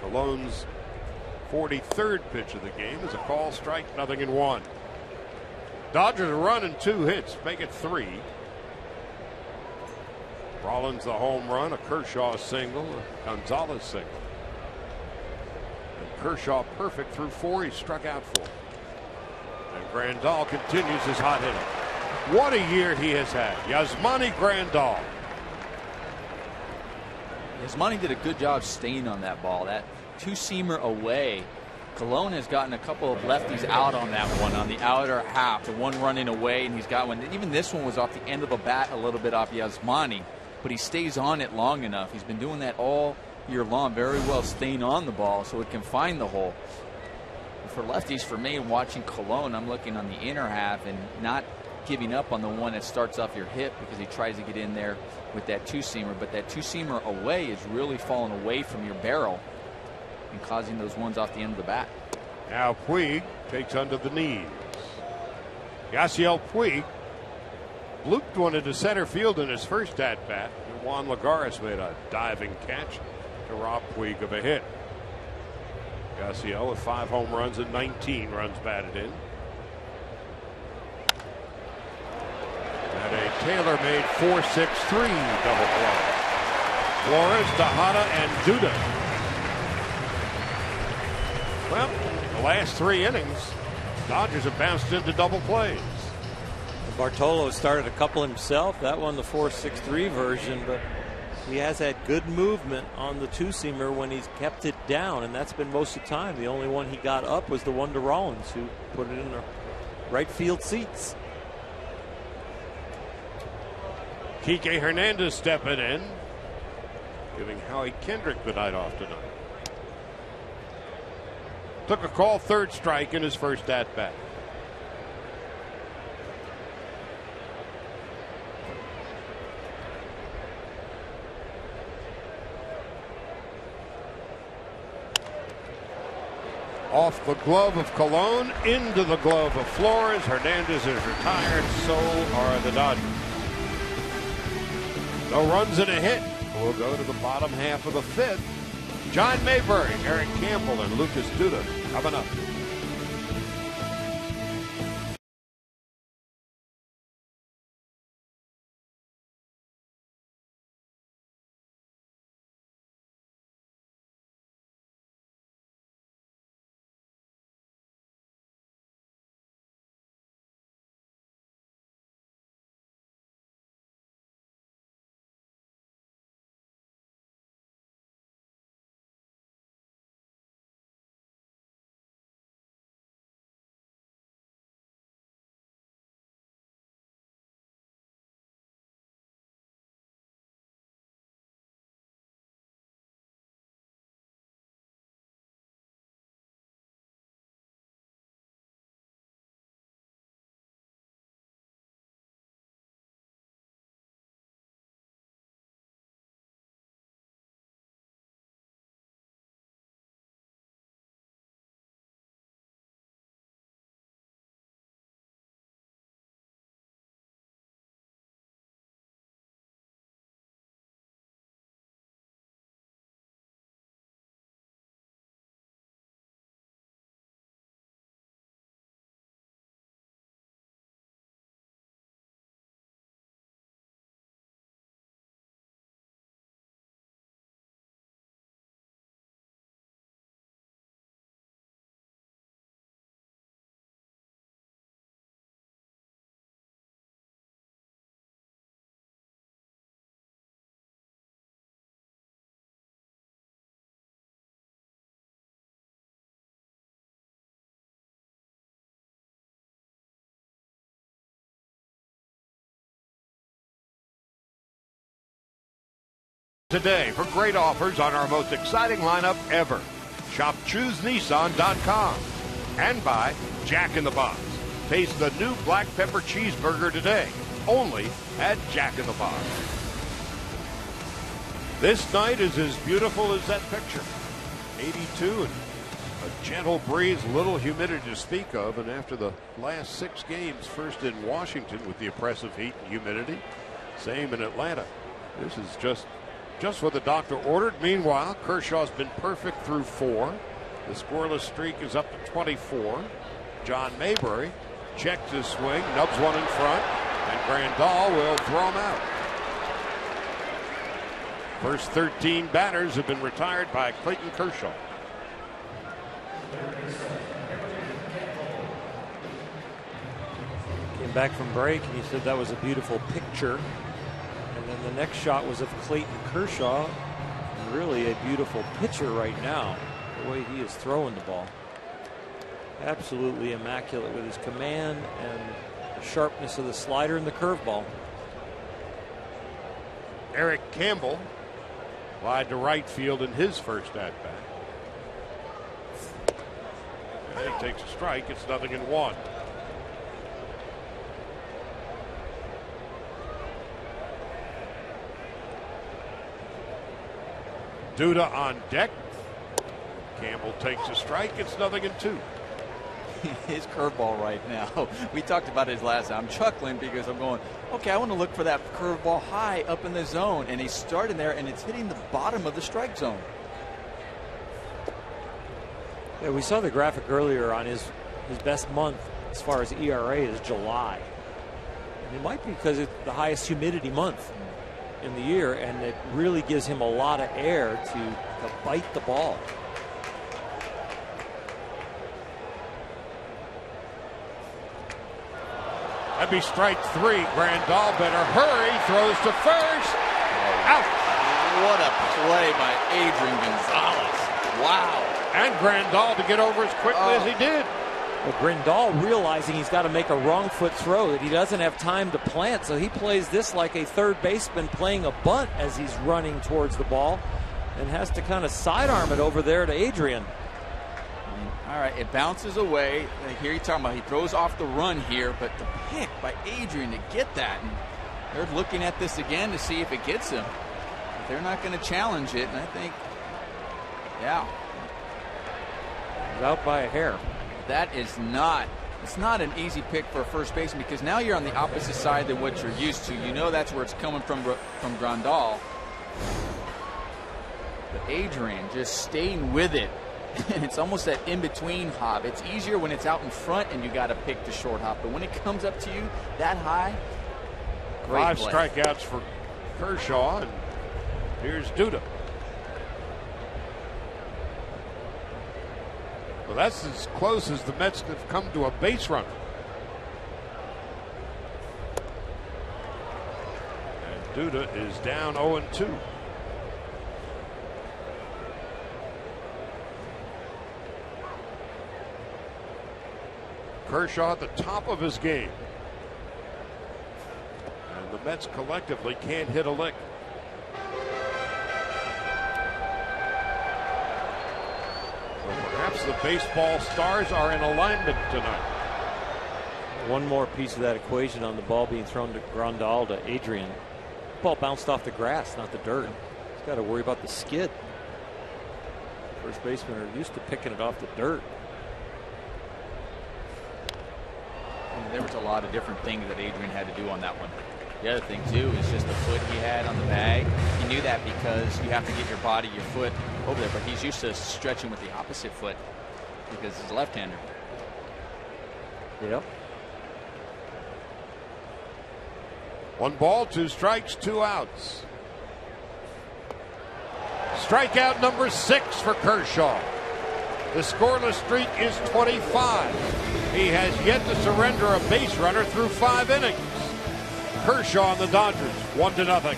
Colon's 43rd pitch of the game is a call strike, 0-1. Dodgers are running 2 hits, make it 3. Rollins the home run, a Kershaw single, a Gonzalez single. And Kershaw perfect through 4. He struck out 4. And Grandal continues his hot hitting. What a year he has had. Yasmani Grandal. Yasmani did a good job staying on that ball. That two-seamer away. Colon has gotten a couple of lefties out on that one, on the outer half. The one running away, and he's got one. Even this one was off the end of the bat, a little bit off Yasmani, but he stays on it long enough. He's been doing that all year long, very well, staying on the ball so it can find the hole. For lefties, for me, watching Colon, I'm looking on the inner half and not giving up on the one that starts off your hip because he tries to get in there with that two-seamer. But that two-seamer away is really falling away from your barrel and causing those ones off the end of the bat. Now Puig takes under the knees. Yasiel Puig looped one into center field in his first at-bat. Juan Lagares made a diving catch to rob Puig of a hit. Yasiel with 5 home runs and 19 runs batted in. And a tailor-made 4-6-3 double play. Flores, Tejada, and Duda. Well, the last 3 innings, Dodgers have bounced into double plays. Bartolo started a couple himself. That one, the 4-6-3 version, but he has had good movement on the two-seamer when he's kept it down, and that's been most of the time. The only one he got up was the one to Rollins, who put it in the right field seats. Kike Hernandez stepping in. giving Howie Kendrick the night off tonight. Took a call, third strike in his first at-bat. Off the glove of Colon, into the glove of Flores. Hernandez is retired, so are the Dodgers. No runs and a hit. We'll go to the bottom half of the fifth. John Mayberry, Eric Campbell, and Lucas Duda coming up. Today for great offers on our most exciting lineup ever. Shop ChooseNissan.com and by Jack in the Box. Taste the new black pepper cheeseburger today, only at Jack in the Box. This night is as beautiful as that picture. 82 and a gentle breeze, little humidity to speak of, and after the last 6 games, first in Washington with the oppressive heat and humidity, same in Atlanta. This is just what the doctor ordered. Meanwhile, Kershaw's been perfect through 4. The scoreless streak is up to 24. John Mayberry checks his swing, nubs one in front, and Grandal will throw him out. First 13 batters have been retired by Clayton Kershaw. Came back from break and he said that was a beautiful picture. And then the next shot was of Clayton Kershaw. Really a beautiful pitcher right now, the way he is throwing the ball. Absolutely immaculate with his command and the sharpness of the slider and the curveball. Eric Campbell wide to right field in his first at-bat. And he takes a strike. It's 0-1. Duda on deck. Campbell takes a strike. It's 0-2. His curveball right now. We talked about his last time. I'm chuckling because I'm going, okay, I want to look for that curveball high up in the zone. And he's starting there, and it's hitting the bottom of the strike zone. Yeah, we saw the graphic earlier on his best month as far as ERA is July. And it might be because it's the highest humidity month in the year, and it really gives him a lot of air to bite the ball. That'd be strike 3. Grandal better hurry. Throws to first. Out. What a play by Adrian Gonzalez. Wow. And Grandal to get over as quickly as he did. Well, Grindal realizing he's got to make a wrong foot throw, that he doesn't have time to plant, so he plays this like a third baseman playing a bunt as he's running towards the ball, and has to kind of sidearm it over there to Adrian. All right, it bounces away. Here you're talking about he throws off the run here, but the pick by Adrian to get that, and they're looking at this again to see if it gets him. But they're not going to challenge it, and I think, yeah. He's out by a hair. That is not, it's not an easy pick for a first baseman, because now you're on the opposite side than what you're used to. You know that's where it's coming from Grandal. But Adrian just staying with it. And it's almost that in-between hop. It's easier when it's out in front and you got to pick the short hop. But when it comes up to you that high, great 5 play. strikeouts for Kershaw, and here's Duda. Well, that's as close as the Mets have come to a base runner. And Duda is down 0-2. Kershaw at the top of his game. And the Mets collectively can't hit a lick. Perhaps the baseball stars are in alignment tonight. One more piece of that equation on the ball being thrown to Grandal to Adrian. Ball bounced off the grass, not the dirt. He's got to worry about the skid. First basemen are used to picking it off the dirt. And there was a lot of different things that Adrian had to do on that one. The other thing too is just the foot he had on the bag. He knew that because you have to get your body, your foot over there, but he's used to stretching with the opposite foot because he's a left-hander. Yep. 1 ball, 2 strikes, 2 outs. Strikeout number 6 for Kershaw. The scoreless streak is 25. He has yet to surrender a base runner through 5 innings. Kershaw and the Dodgers, 1-0.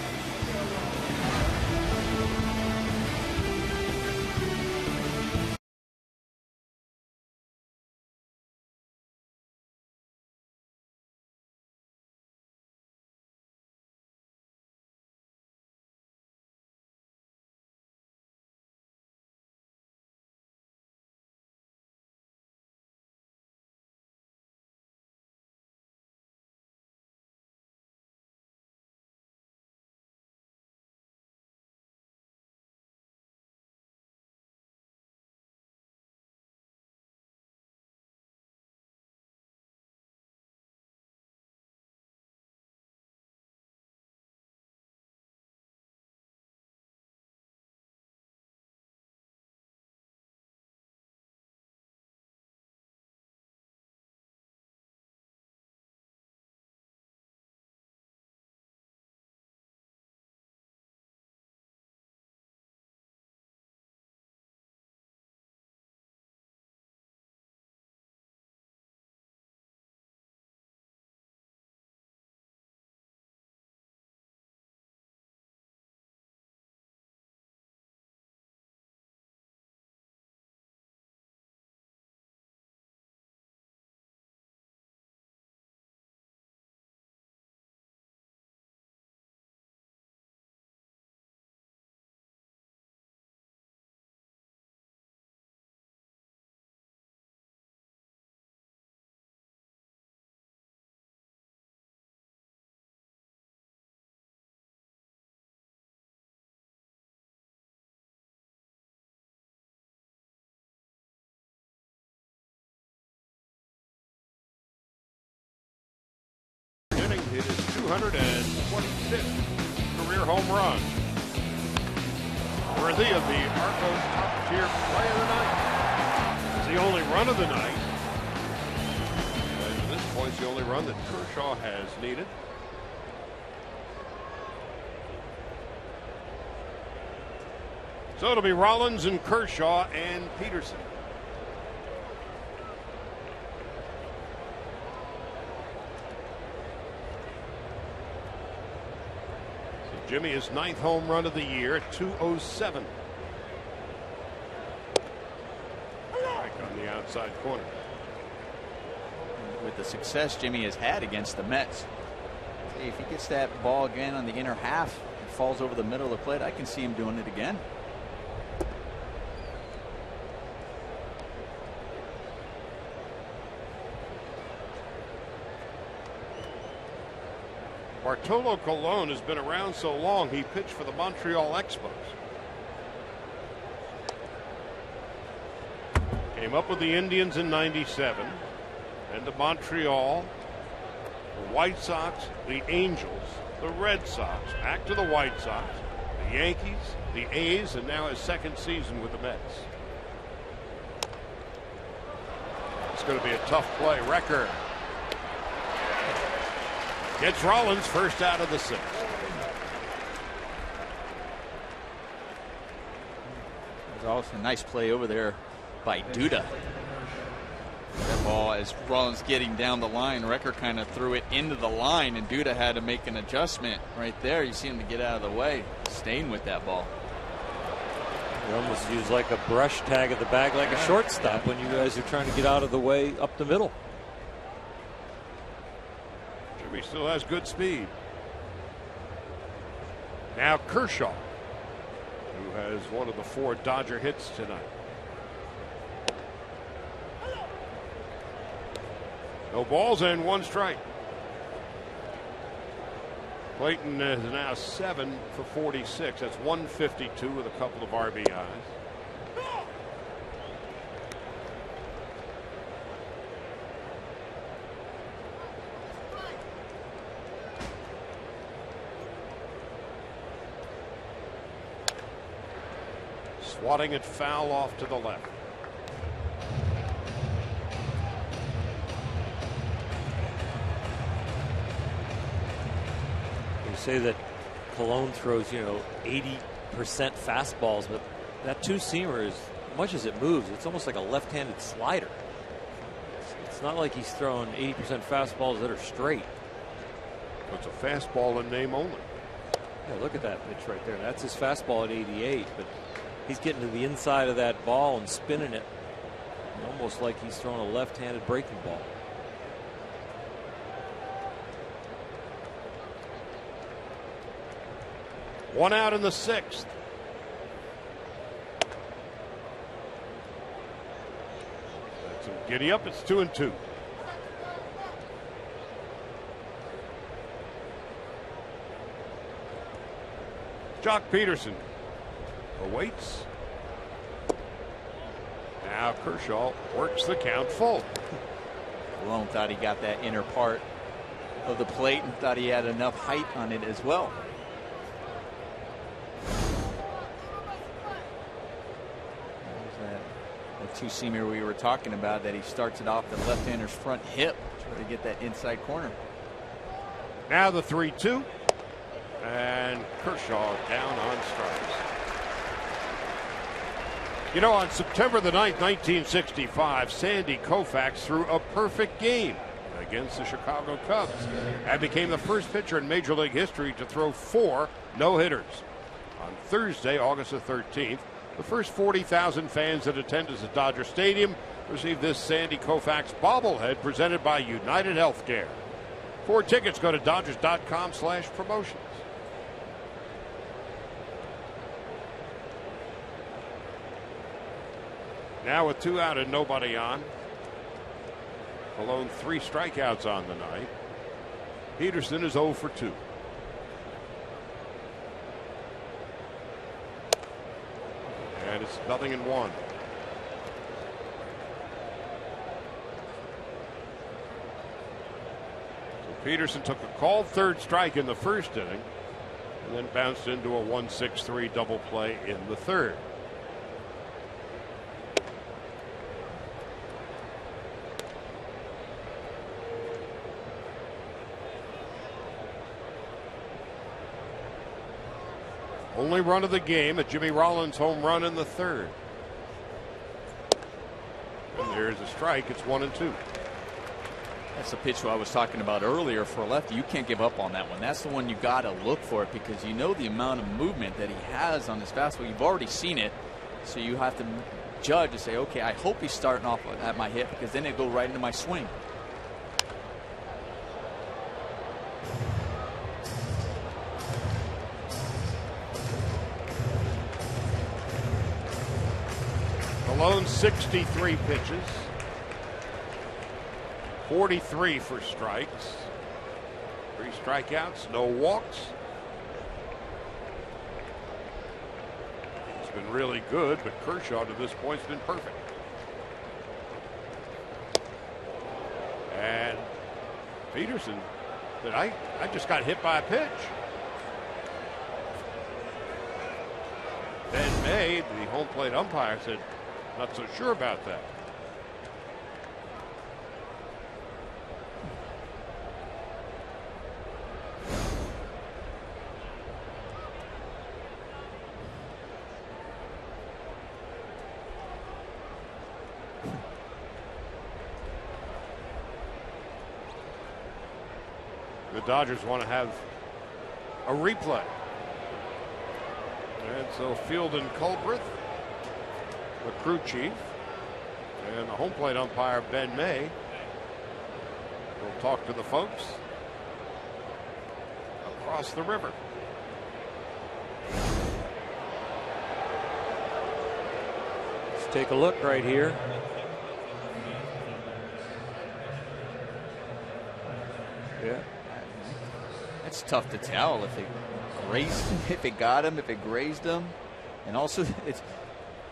It is 225th career home run. Worthy of the Argos top tier play of the night. It's the only run of the night. And at this point, it's the only run that Kershaw has needed. So it'll be Rollins and Kershaw and Peterson. Jimmy, his 9th home run of the year at 207. Strike on the outside corner. with the success Jimmy has had against the Mets. Hey, if he gets that ball again on the inner half and falls over the middle of the plate, I can see him doing it again. Bartolo Colon has been around so long, he pitched for the Montreal Expos. Came up with the Indians in '97, and to Montreal, the White Sox, the Angels, the Red Sox, back to the White Sox, the Yankees, the A's, and now his second season with the Mets. It's going to be a tough play. Recker gets Rollins first out of the sixth. There's also a nice play over there by Duda. That ball, as Rollins getting down the line, Recker kind of threw it into the line, and Duda had to make an adjustment right there. You see him to get out of the way, staying with that ball. You almost use like a brush tag at the bag, like a shortstop, when you guys are trying to get out of the way up the middle. Jimmy still has good speed. Now Kershaw, who has one of the 4 Dodger hits tonight. No balls and 1 strike. Clayton is now 7 for 46. That's 152 with a couple of RBIs. Swatting it foul off to the left. You say that Colon throws, 80% fastballs, but that two-seamer, as much as it moves, it's almost like a left-handed slider. It's not like he's throwing 80% fastballs that are straight. It's a fastball in name only. Yeah, look at that pitch right there. That's his fastball at 88, but he's getting to the inside of that ball and spinning it almost like he's throwing a left-handed breaking ball. One out in the 6th. That's him giddy up. It's 2-2. Jock Peterson awaits. Now Kershaw works the count full. Malone thought he got that inner part of the plate and thought he had enough height on it as well. That two-seamer we were talking about, that he starts it off the left-hander's front hip, try to get that inside corner. Now the 3-2, and Kershaw down on strikes. On September the 9th, 1965, Sandy Koufax threw a perfect game against the Chicago Cubs and became the first pitcher in Major League history to throw 4 no-hitters. On Thursday, August the 13th, the first 40,000 fans that attended at Dodger Stadium received this Sandy Koufax bobblehead presented by United Healthcare. For tickets, go to Dodgers.com/promotions. Now with 2 out and nobody on. Colon 3 strikeouts on the night. Peterson is 0 for 2. And it's 0-1. So Peterson took a called 3rd strike in the 1st inning and then bounced into a 1-6-3 double play in the 3rd. Only run of the game, a Jimmy Rollins home run in the 3rd. And there's a strike. It's 1-2. That's the pitch I was talking about earlier for a lefty. You can't give up on that one. That's the one you got to look for it, because you know the amount of movement that he has on his fastball. You've already seen it, so you have to judge and say, okay, I hope he's starting off at my hip, because then it'll go right into my swing. Cologne 63 pitches. 43 for strikes. 3 strikeouts, no walks. He's been really good, but Kershaw to this point has been perfect. And Peterson said, I just got hit by a pitch. Ben May, the home plate umpire, said, not so sure about that. The Dodgers want to have a replay. And so Field and Culbreth, the crew chief, and the home plate umpire Ben May will talk to the folks across the river. Let's take a look right here. Yeah. It's tough to tell if it grazed him, if it got him, if it grazed him. And also, it's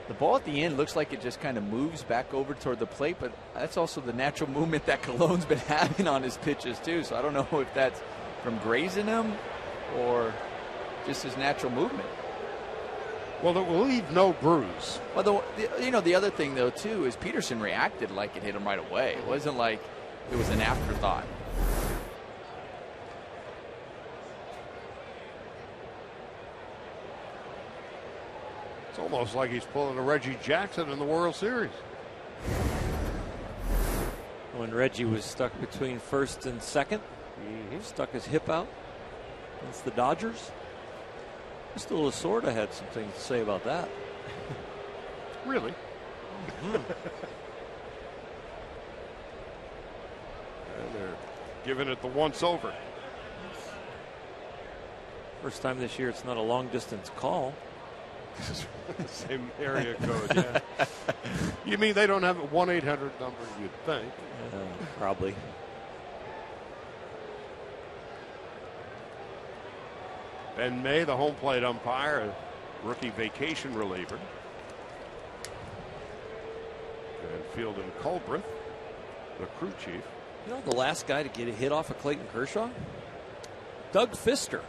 the ball at the end looks like it just kind of moves back over toward the plate, but that's also the natural movement that Cologne's been having on his pitches too. So I don't know if that's from grazing him or just his natural movement. Well, it will leave no bruise. Well, the other thing though too is Peterson reacted like it hit him right away. It wasn't like it was an afterthought. It's almost like he's pulling a Reggie Jackson in the World Series. When Reggie was stuck between first and second, he stuck his hip out against the Dodgers. Mr. Lasorda had some things to say about that. Really? And they're giving it the once over. First time this year it's not a long distance call. Same area code, yeah. You mean they don't have a 1-800 number, you'd think? Probably. Ben May, the home plate umpire, a rookie vacation reliever. And Field and Culbreth, the crew chief. You know the last guy to get a hit off of Clayton Kershaw? Doug Fister.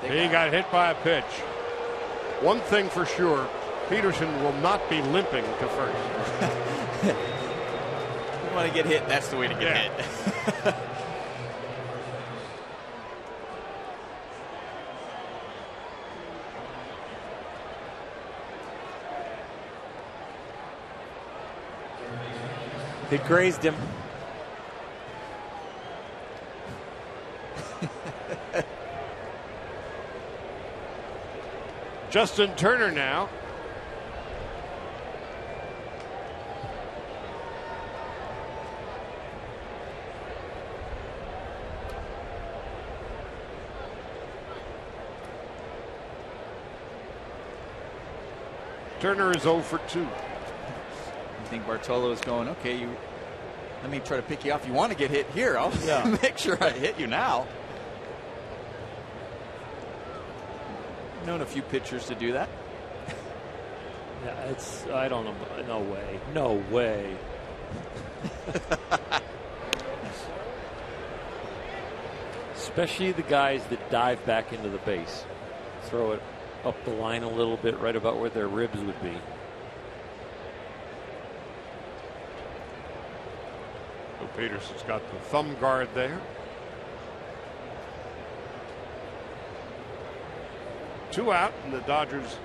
He got hit by a pitch. One thing for sure, Peterson will not be limping to first. You want to get hit, that's the way to get hit. It grazed him. Justin Turner now. Turner is 0 for 2. I think Bartolo is going, okay, let me try to pick you off. You want to get hit here, I'll make sure I hit you now. Known a few pitchers to do that. Yeah, I don't know. No way. No way. Especially the guys that dive back into the base. Throw it up the line a little bit, right about where their ribs would be. So Peterson's got the thumb guard there. 2 out, and the Dodgers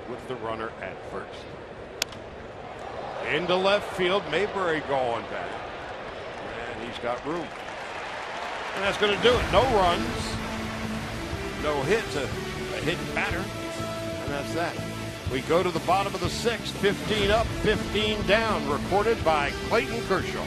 with the runner at first. Into left field, Mayberry going back. And he's got room. And that's going to do it. No runs, no hits, a hit batter, and that's that. We go to the bottom of the sixth, 15 up, 15 down, recorded by Clayton Kershaw.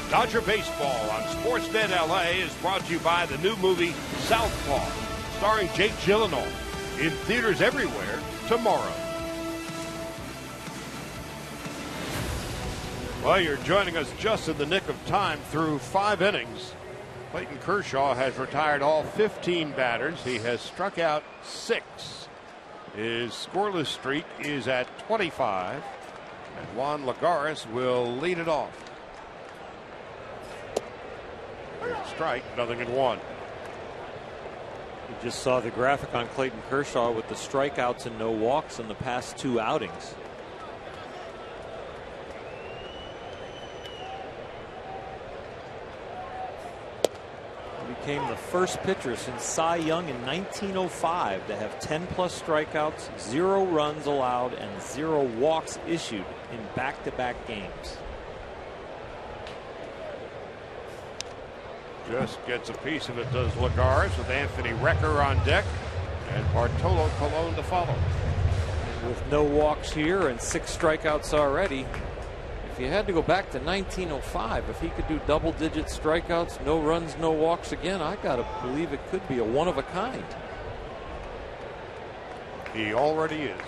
Dodger Baseball on Sportsnet LA is brought to you by the new movie Southpaw, starring Jake Gyllenhaal, in theaters everywhere tomorrow. Well, you're joining us just in the nick of time through 5 innings. Clayton Kershaw has retired all 15 batters. He has struck out 6. His scoreless streak is at 25, and Juan Lagares will lead it off. Strike, 0-1. You just saw the graphic on Clayton Kershaw with the strikeouts and no walks in the past 2 outings. He became the first pitcher since Cy Young in 1905 to have 10-plus strikeouts, 0 runs allowed, and 0 walks issued in back-to-back games. Just gets a piece of it, does Lagares, with Anthony Recker on deck and Bartolo Colon to follow. With no walks here and 6 strikeouts already, if you had to go back to 1905, if he could do double-digit strikeouts, no runs, no walks again, I gotta believe it could be a one-of-a-kind. He already is.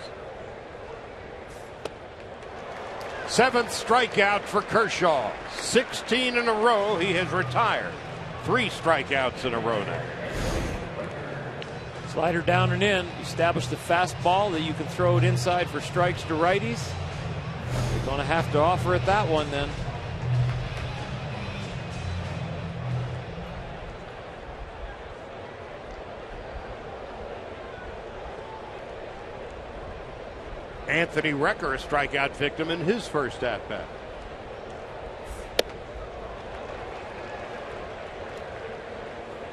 7th strikeout for Kershaw. 16 in a row. He has retired. 3 strikeouts in a row now. Slider down and in. Establish the fastball that you can throw it inside for strikes to righties. You're going to have to offer it that one then. Anthony Recker, a strikeout victim in his first at-bat.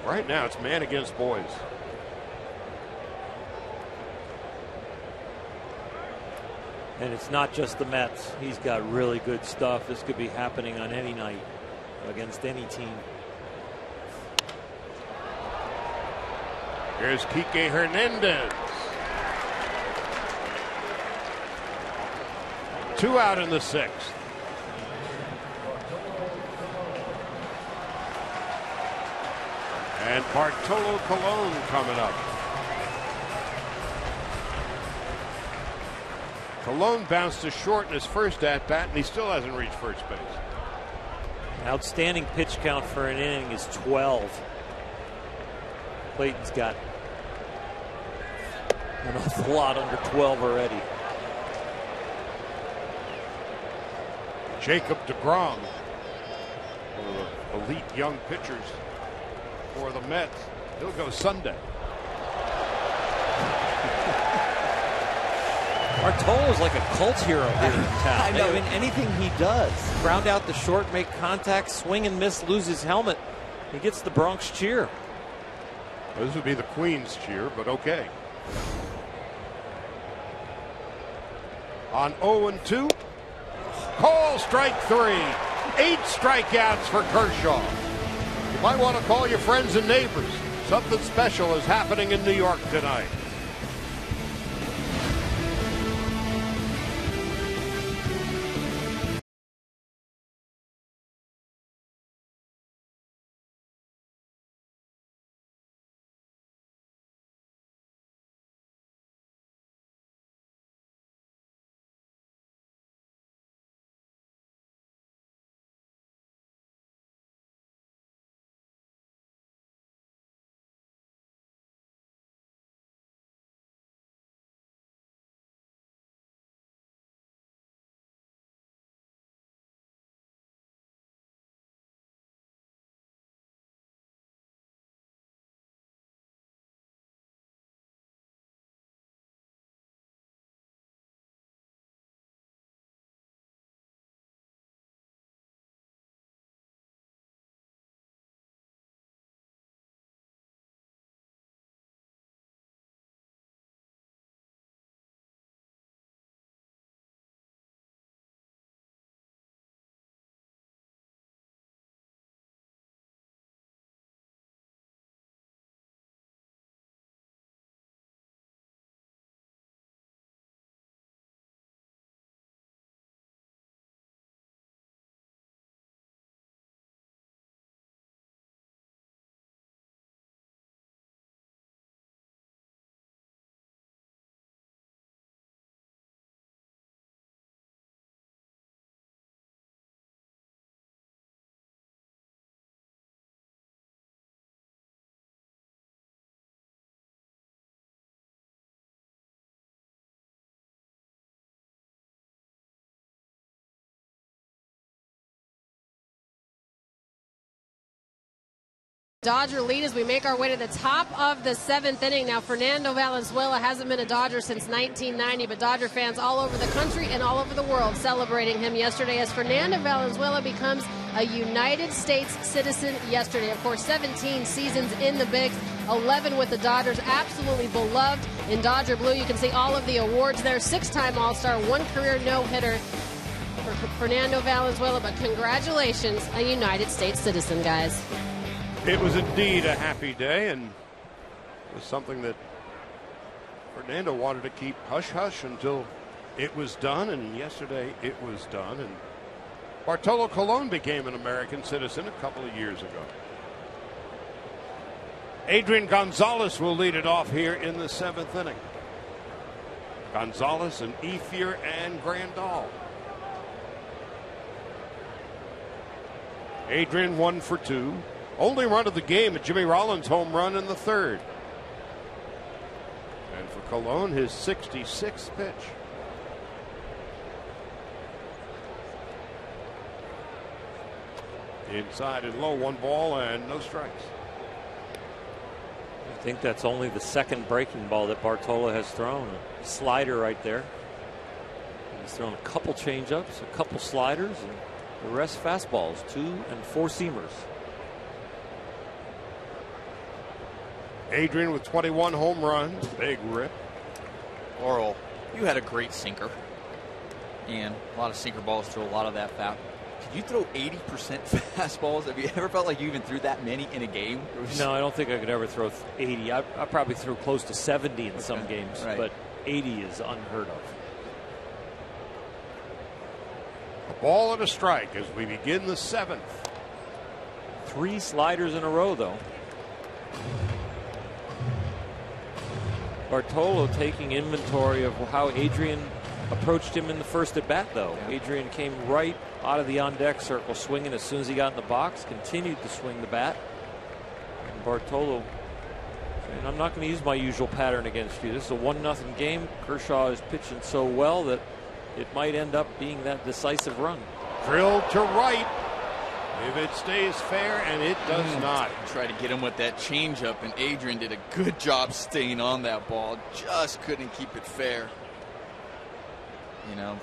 Right now, it's man against boys. And it's not just the Mets. He's got really good stuff. This could be happening on any night against any team. Here's Kike Hernandez. 2 out in the 6th. And Bartolo Colon coming up. Colon bounced to short in his first at-bat, and he still hasn't reached first base. Outstanding pitch count for an inning is 12. Clayton's got an awful lot under 12 already. Jacob deGrom, one of the elite young pitchers for the Mets. He'll go Sunday. Bartolo's like a cult hero here in town. I know. I mean, anything he does, ground out the short, make contact, swing and miss, lose his helmet, he gets the Bronx cheer. Well, this would be the Queen's cheer, but okay. On 0-2, call strike 3. 8 strikeouts for Kershaw. You might want to call your friends and neighbors. Something special is happening in New York tonight. Dodger lead as we make our way to the top of the 7th inning. Now, Fernando Valenzuela hasn't been a Dodger since 1990, but Dodger fans all over the country and all over the world celebrating him yesterday as Fernando Valenzuela becomes a United States citizen yesterday. Of course, 17 seasons in the Bigs, 11 with the Dodgers, absolutely beloved in Dodger blue. You can see all of the awards there. 6-time All-Star, 1 career no-hitter for Fernando Valenzuela, but congratulations, a United States citizen, guys. It was indeed a happy day, and it was something that Fernando wanted to keep hush-hush until it was done, and yesterday it was done. And Bartolo Colon became an American citizen a couple of years ago. Adrian Gonzalez will lead it off here in the 7th inning. Gonzalez and Ethier and Grandal. Adrian 1 for 2. Only run of the game, a Jimmy Rollins home run in the 3rd. And for Colon, his 66th pitch. Inside and low, 1 ball and no strikes. I think that's only the 2nd breaking ball that Bartolo has thrown. A slider right there. He's thrown a couple changeups, a couple sliders, and the rest fastballs, 2 and 4 seamers. Adrian with 21 home runs. Big rip. Oral, you had a great sinker. And a lot of sinker balls throw a lot of that fast. Could you throw 80% fastballs? Have you ever felt like you even threw that many in a game? No, I don't think I could ever throw 80. I probably threw close to 70 in some games, right. But 80 is unheard of. A ball and a strike as we begin the 7th. 3 sliders in a row, though. Bartolo taking inventory of how Adrian approached him in the first at bat, though. Yeah. Adrian came right out of the on deck circle swinging as soon as he got in the box, continued to swing the bat. And Bartolo saying, I'm not going to use my usual pattern against you. This is a 1-0 game. Kershaw is pitching so well that it might end up being that decisive run. Drilled to right. if it stays fair, and it does not. Try to get him with that changeup, and Adrian did a good job staying on that ball. Just couldn't keep it fair. You know,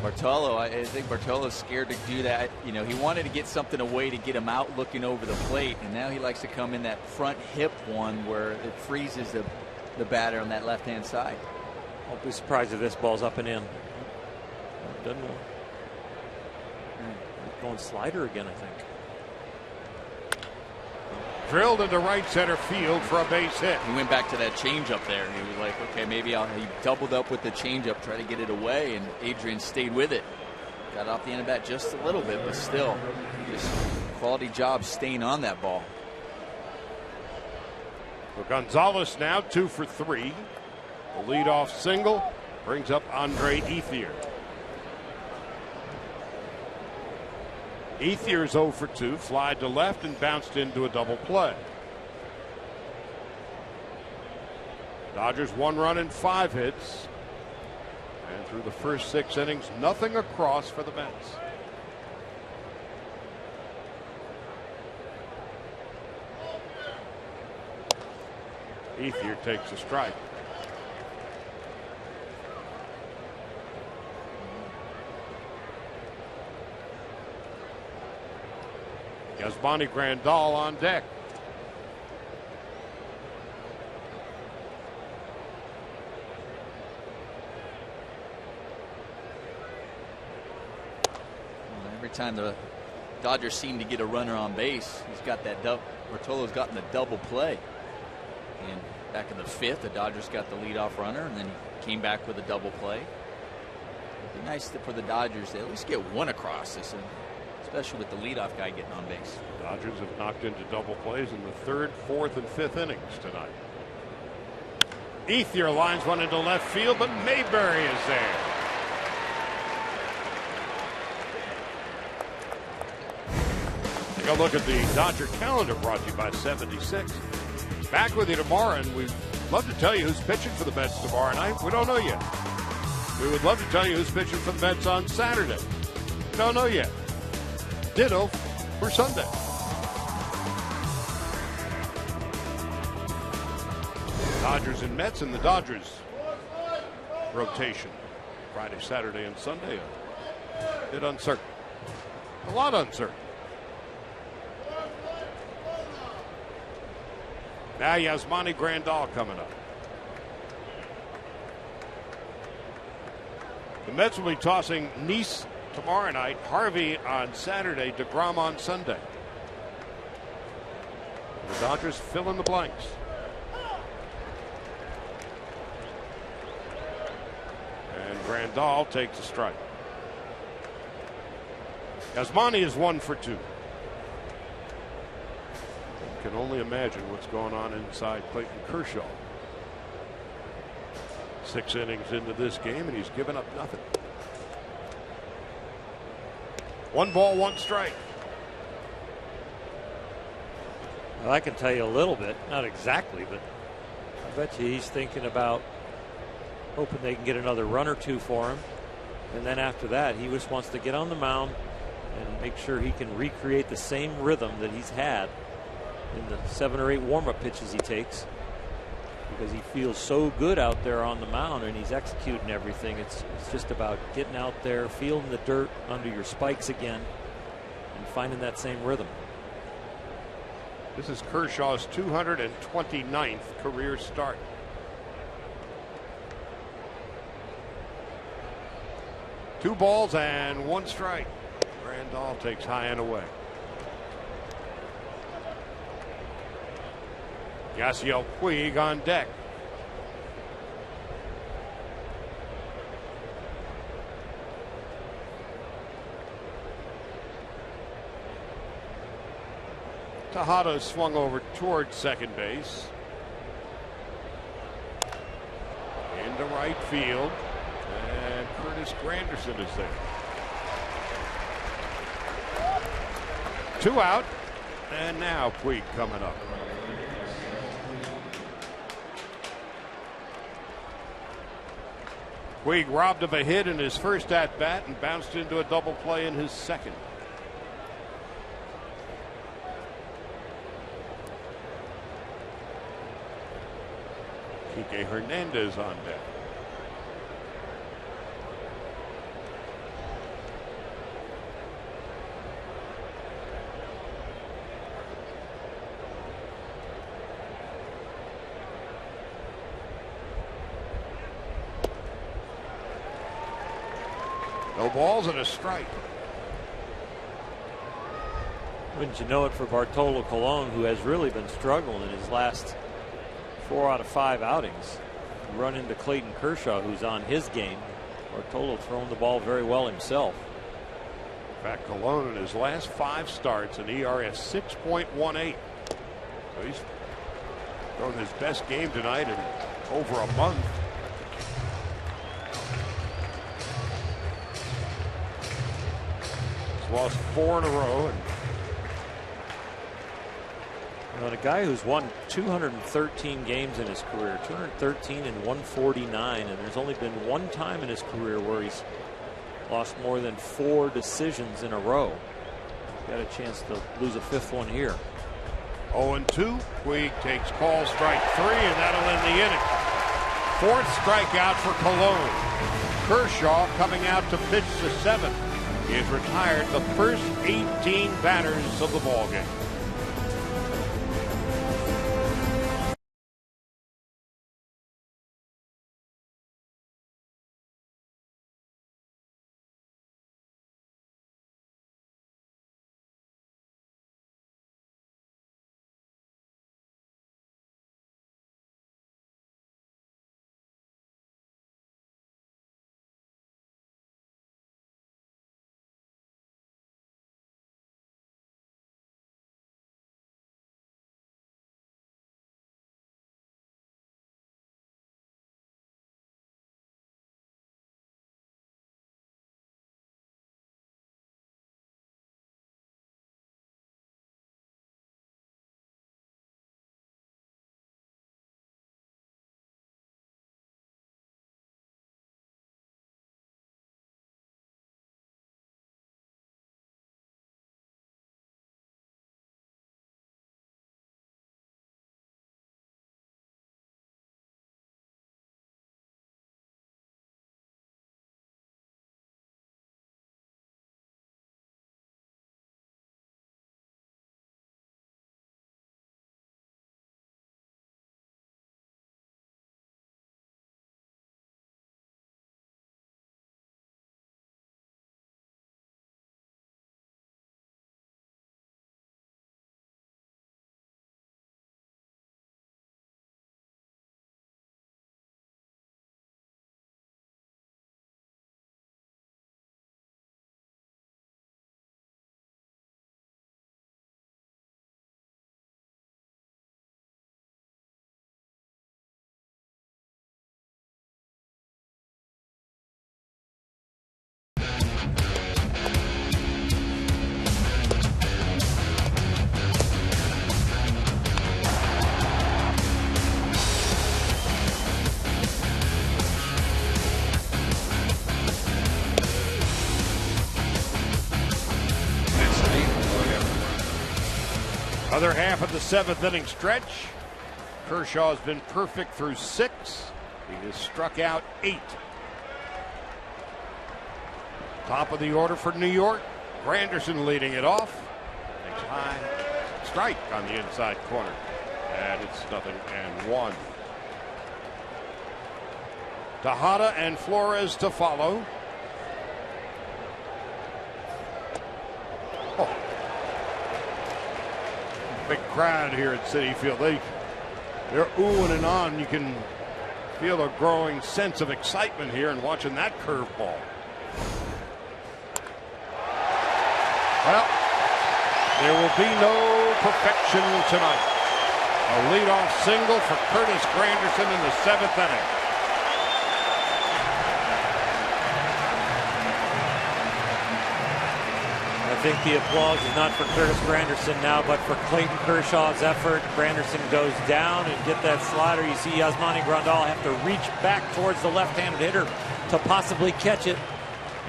Bartolo, I think Bartolo's scared to do that. You know, he wanted to get something away to get him out looking over the plate, and now he likes to come in that front hip one where it freezes the batter on that left-hand side. I'll be surprised if this ball's up and in. Doesn't know. Going slider again, I think. Drilled into right center field for a base hit. He went back to that changeup there. He was like, okay, maybe he doubled up with the changeup, try to get it away, and Adrian stayed with it. Got off the end of that just a little bit, but still, just quality job staying on that ball. So Gonzalez now 2 for 3. The leadoff single brings up Andre Ethier. Ethier's 0 for 2, fly to left and bounced into a double play. Dodgers 1 run and 5 hits. And through the first 6 innings, nothing across for the Mets. Ethier takes a strike. Yasmani Grandal on deck. Every time the Dodgers seem to get a runner on base, he's got that Bartolo's gotten the double play. And back in the 5th, the Dodgers got the leadoff runner, and then he came back with a double play. It'd be nice for the Dodgers to at least get one across this, especially with the leadoff guy getting on base. Dodgers have knocked into double plays in the 3rd, 4th, and 5th innings tonight. Ethier lines one into left field, but Mayberry is there. Take a look at the Dodger calendar, brought to you by 76. Back with you tomorrow, and we'd love to tell you who's pitching for the Mets tomorrow night. We don't know yet. We would love to tell you who's pitching for the Mets on Saturday. We don't know yet. Ditto for Sunday. Dodgers and Mets in the Dodgers rotation. Friday, Saturday, and Sunday. A bit uncertain. A lot uncertain. Now Yasmani Grandal coming up. The Mets will be tossing Nice tomorrow night, Harvey on Saturday, DeGrom on Sunday. The Dodgers fill in the blanks. And Grandal takes a strike. Yasmani is 1 for 2. Can only imagine what's going on inside Clayton Kershaw. 6 innings into this game, and he's given up nothing. 1 ball, 1 strike. Well, I can tell you a little bit, not exactly, but I bet you he's thinking about hoping they can get another run or 2 for him. And then after that, he just wants to get on the mound and make sure he can recreate the same rhythm that he's had in the 7 or 8 warm-up pitches he takes, because he feels so good out there on the mound and he's executing everything. It's just about getting out there, feeling the dirt under your spikes again, and finding that same rhythm. This is Kershaw's 229th career start. Two balls and 1 strike. Grandal takes high and away. Yasiel Puig on deck. Tejada swung over towards second base. Into right field. And Curtis Granderson is there. 2 out. And now Puig coming up. Puig robbed of a hit in his first at bat and bounced into a double play in his second. Kike Hernandez on deck. No balls and a strike. Wouldn't you know it for Bartolo Colon, who has really been struggling in his last 4 out of 5 outings. You run into Clayton Kershaw, who's on his game. Bartolo throwing the ball very well himself. In fact, Colon in his last 5 starts, an ERA of 6.18. So he's throwing his best game tonight in over a month. Lost 4 in a row. And a guy who's won 213 games in his career, 213 and 149, and there's only been one time in his career where he's lost more than 4 decisions in a row. Got a chance to lose a 5th one here. 0-2. Puig takes call, strike 3, and that'll end the inning. 4th strikeout for Colon. Kershaw coming out to pitch the 7th. He has retired the first 18 batters of the ballgame. Other half of the 7th inning stretch. Kershaw has been perfect through 6. He has struck out 8. Top of the order for New York. Granderson leading it off. Next high strike on the inside corner. And it's 0-1. Tejada and Flores to follow. Oh. Big crowd here at Citi Field. They're oohing and on. You can feel a growing sense of excitement here and watching that curveball. Well, there will be no perfection tonight. A leadoff single for Curtis Granderson in the 7th inning. I think the applause is not for Curtis Granderson now, but for Clayton Kershaw's effort. Granderson goes down and get that slider. You see Yasmani Grandal have to reach back towards the left-handed hitter to possibly catch it.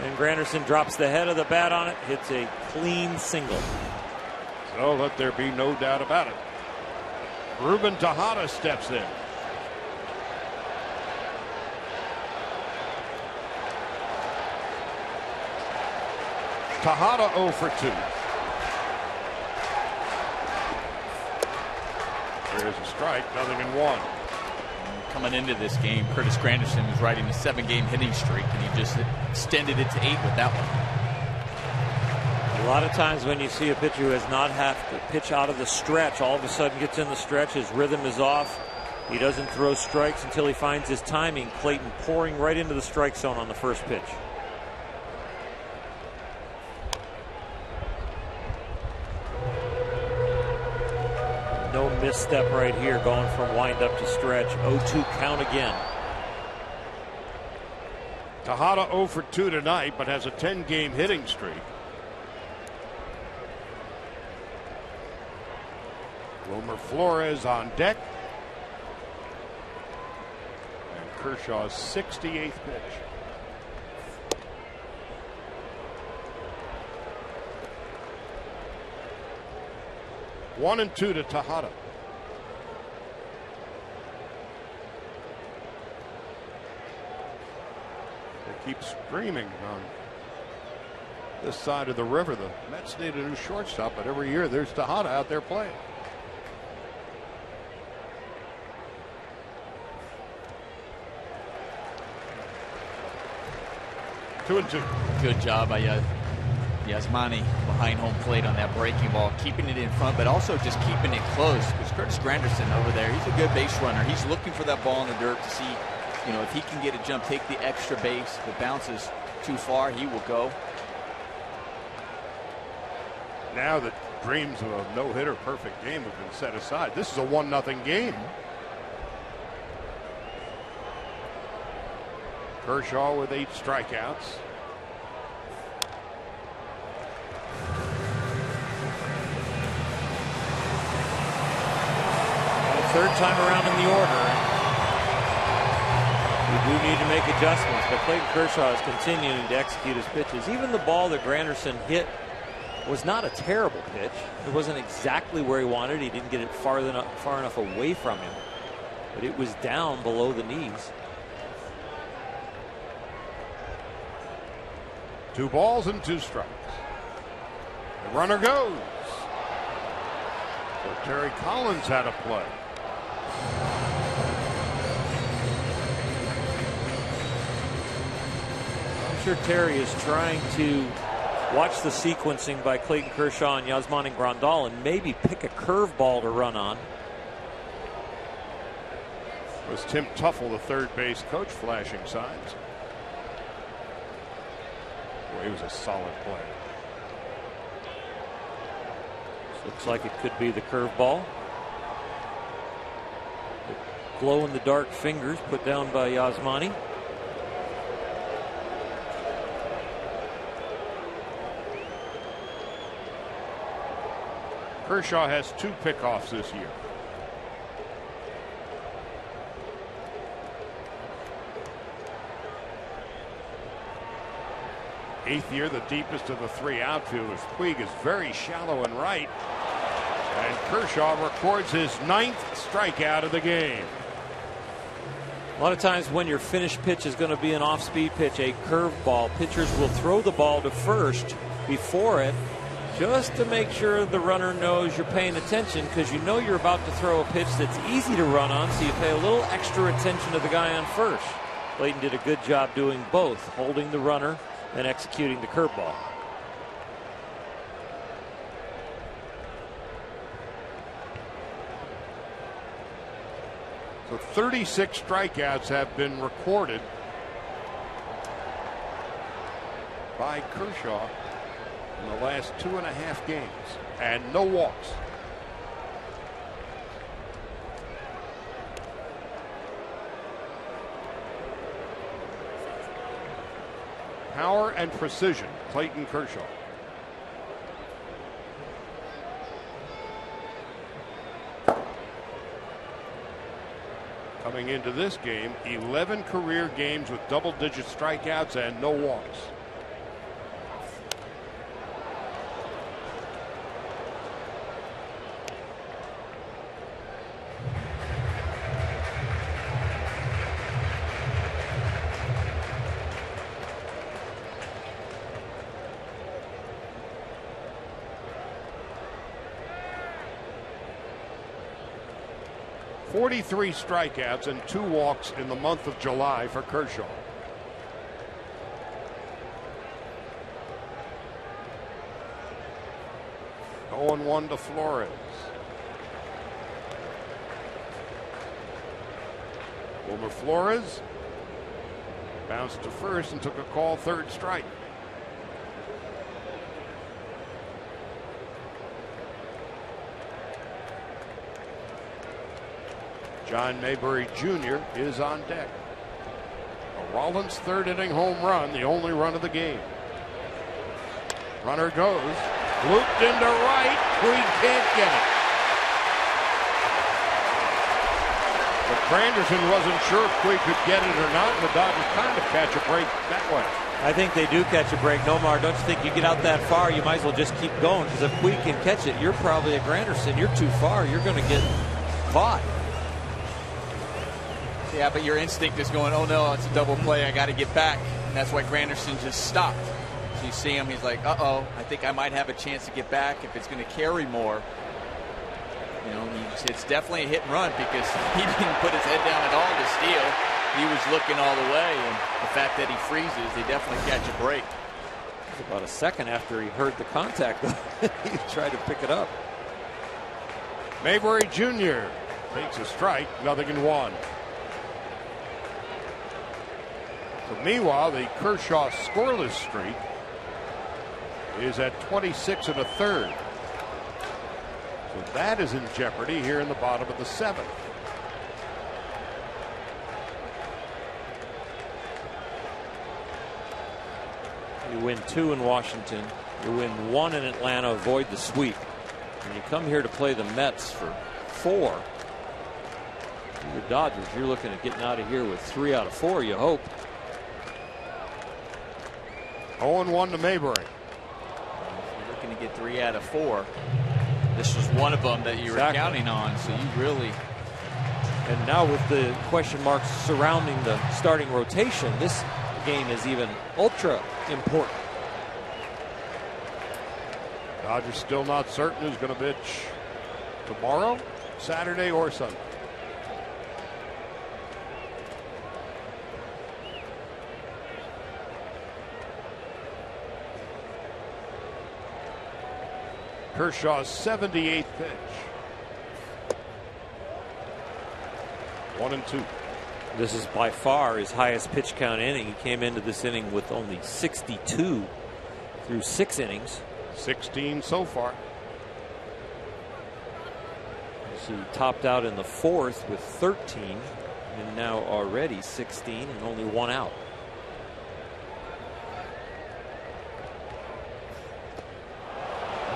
And Granderson drops the head of the bat on it, hits a clean single. So let there be no doubt about it. Ruben Tejada steps in. Tejada 0 for 2. There's a strike, 0-1. Coming into this game, Curtis Granderson was riding a 7-game hitting streak, and he just extended it to 8 with that one. A lot of times when you see a pitcher who has not had to pitch out of the stretch, all of a sudden gets in the stretch, his rhythm is off. He doesn't throw strikes until he finds his timing. Clayton pouring right into the strike zone on the first pitch. No misstep right here, going from windup to stretch. 0-2 count again. Tejada 0 for 2 tonight, but has a 10-game hitting streak. Wilmer Flores on deck. And Kershaw's 68th pitch. One and 2 to Tejada. They keep screaming on this side of the river. The Mets need a new shortstop, but every year there's Tejada out there playing. 2-2. Good job by Yasmani behind home plate on that breaking ball, keeping it in front, but also just keeping it close. Because Curtis Granderson over there, he's a good base runner. He's looking for that ball in the dirt to see, if he can get a jump, take the extra base. If it bounces too far, he will go. Now that dreams of a no-hitter perfect game have been set aside, this is a 1-0 game. Kershaw with 8 strikeouts. Third time around in the order. We do need to make adjustments, but Clayton Kershaw is continuing to execute his pitches. Even the ball that Granderson hit was not a terrible pitch. It wasn't exactly where he wanted. He didn't get it far enough away from him, but it was down below the knees. 2 balls and 2 strikes. The runner goes. So Terry Collins had a play. I'm sure Terry is trying to watch the sequencing by Clayton Kershaw and Yasmani Grandal and maybe pick a curveball to run on. It was Tim Tuffle, the third base coach, flashing signs. Boy, he was a solid play. Looks like it could be the curveball. Glow in the dark fingers put down by Yasmani. Kershaw has 2 pickoffs this year. Eighth year, the deepest of the 3 outfielders. Puig is very shallow and right. And Kershaw records his 9th strikeout of the game. A lot of times when your finished pitch is going to be an off-speed pitch, a curveball, pitchers will throw the ball to first before it just to make sure the runner knows you're paying attention, because you know you're about to throw a pitch that's easy to run on, so you pay a little extra attention to the guy on first. Clayton did a good job doing both, holding the runner and executing the curveball. So 36 strikeouts have been recorded by Kershaw in the last 2.5 games, and no walks. Power and precision, Clayton Kershaw. Coming into this game, 11 career games with double-digit strikeouts and no walks. 43 strikeouts and 2 walks in the month of July for Kershaw. Oh, and 1 to Flores. Wilmer Flores bounced to first and took a call, 3rd strike. John Mayberry Jr. is on deck. A Rollins 3rd inning home run, the only run of the game. Runner goes, looped into right, Puig can't get it. But Granderson wasn't sure if Puig could get it or not, and the Dodgers kind of catch a break that way. I think they do catch a break. Nomar, don't you think you get out that far, you might as well just keep going, because if Puig can catch it, you're probably a Granderson. You're too far. You're going to get caught. Yeah, but your instinct is going, oh no, it's a double play, I got to get back. And that's why Granderson just stopped. So you see him, he's like, uh-oh, I think I might have a chance to get back if it's going to carry more. You know, it's definitely a hit and run because he didn't put his head down at all to steal. He was looking all the way, and the fact that he freezes, they definitely catch a break. It was about a second after he heard the contact. He tried to pick it up. Mayberry Jr. takes a strike, 0-1. So meanwhile, the Kershaw scoreless streak is at 26 1/3. So that is in jeopardy here in the bottom of the 7th. You win 2 in Washington. You win 1 in Atlanta, avoid the sweep. And you come here to play the Mets for 4. The Dodgers, you're looking at getting out of here with 3 out of 4, you hope. 0-1 to Mayberry. You're looking to get 3 out of 4. This was one of them that you were counting on, so you really. And now with the question marks surrounding the starting rotation, this game is even ultra important. Dodgers still not certain who's going to pitch tomorrow, Saturday, or Sunday. Kershaw's 78th pitch. 1-2. This is by far his highest pitch count inning. He came into this inning with only 62 through 6 innings. 16 so far. So he topped out in the 4th with 13, and now already 16 and only 1 out.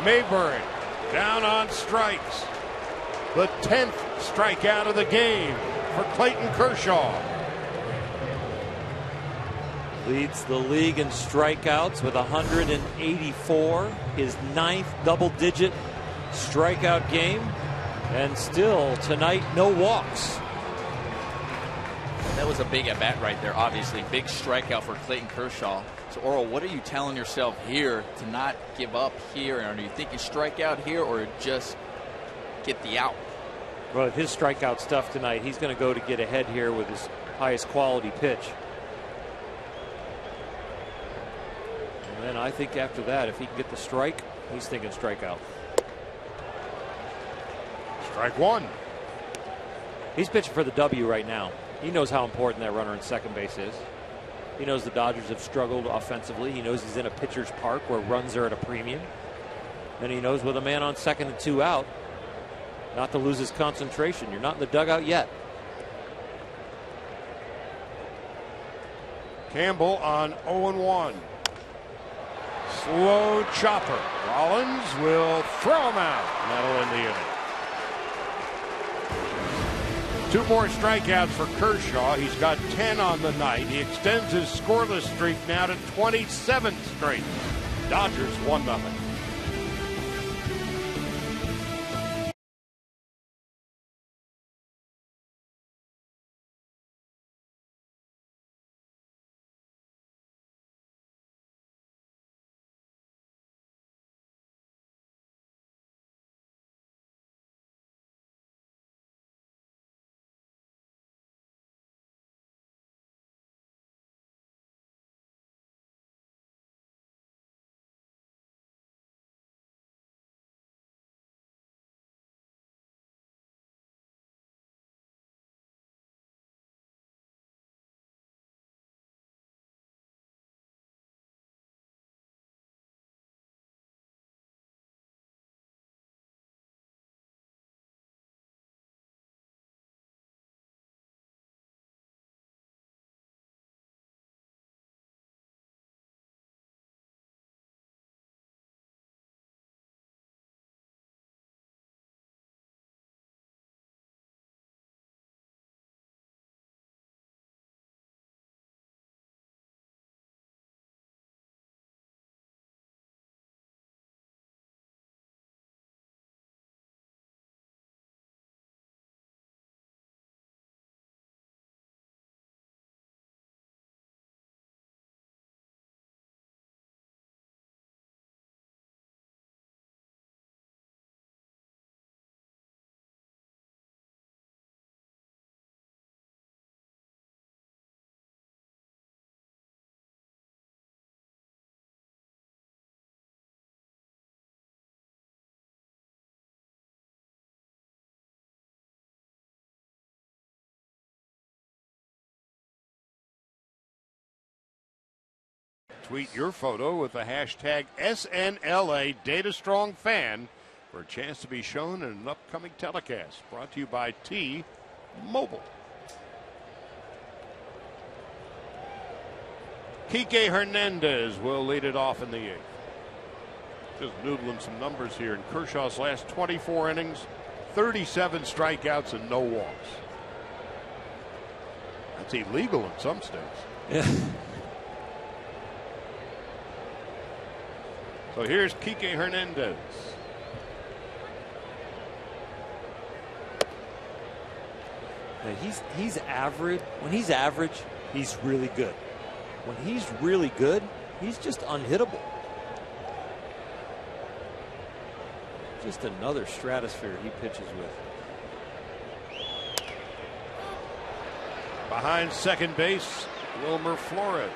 Mayberry down on strikes. The 10th strikeout of the game for Clayton Kershaw. Leads the league in strikeouts with 184. His 9th double-digit strikeout game. And still tonight, no walks. That was a big at-bat right there, obviously. Big strikeout for Clayton Kershaw. So, Oral, what are you telling yourself here to not give up here? Are you thinking strikeout here or just get the out? Well, his strikeout stuff tonight, he's going to go to get ahead here with his highest quality pitch. And then I think after that, if he can get the strike, he's thinking strikeout. Strike 1. He's pitching for the W right now. He knows how important that runner in second base is. He knows the Dodgers have struggled offensively. He knows he's in a pitcher's park where runs are at a premium. And he knows with a man on second and 2 out, not to lose his concentration. You're not in the dugout yet. Campbell on 0-1. Slow chopper. Rollins will throw him out. That'll end the inning. 2 more strikeouts for Kershaw. He's got 10 on the night. He extends his scoreless streak now to 27 straight. Dodgers 1-0. Tweet your photo with the hashtag SNLA DataStrongFan for a chance to be shown in an upcoming telecast. Brought to you by T-Mobile. Kike Hernandez will lead it off in the 8th. Just noodling some numbers here. In Kershaw's last 24 innings, 37 strikeouts and no walks. That's illegal in some states. Yeah. So here's Kike Hernandez. He's average. When he's average, he's really good. When he's really good, he's just unhittable. Just another stratosphere he pitches with. Behind second base, Wilmer Flores.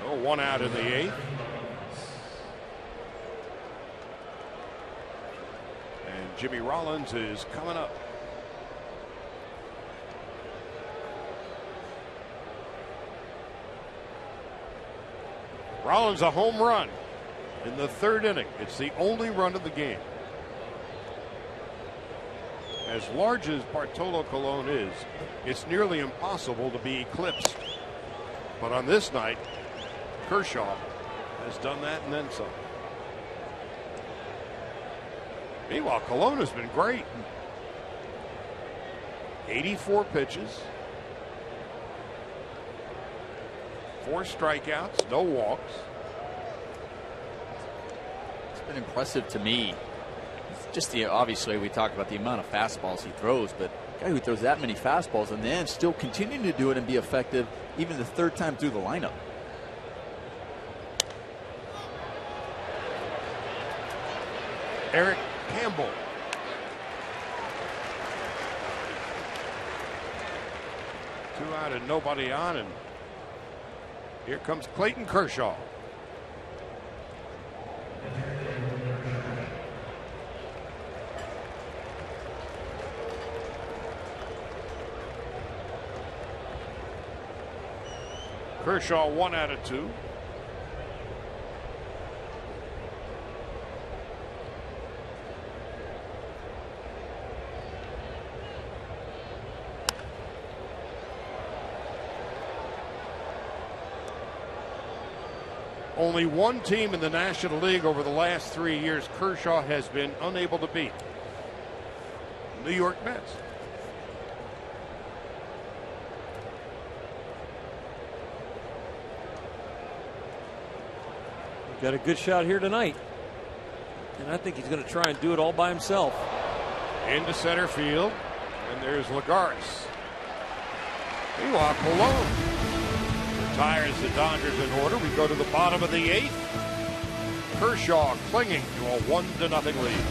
So 1 out in the 8th. And Jimmy Rollins is coming up. Rollins a home run in the 3rd inning. It's the only run of the game. As large as Bartolo Colon is, it's nearly impossible to be eclipsed. But on this night, Kershaw has done that and then some. Meanwhile, Colon has been great. 84 pitches, 4 strikeouts, no walks. It's been impressive to me. Just obviously we talk about the amount of fastballs he throws, but a guy who throws that many fastballs and then still continuing to do it and be effective even the 3rd time through the lineup. Eric Campbell. Two out and nobody on, and here comes Clayton Kershaw. Kershaw 1 out of 2. Only one team in the National League over the last 3 years Kershaw has been unable to beat. New York Mets. Got a good shot here tonight. And I think he's going to try and do it all by himself. Into center field. And there's Lagares. Meanwhile, Colon retires the Dodgers in order. We go to the bottom of the 8th. Kershaw clinging to a 1-0 lead.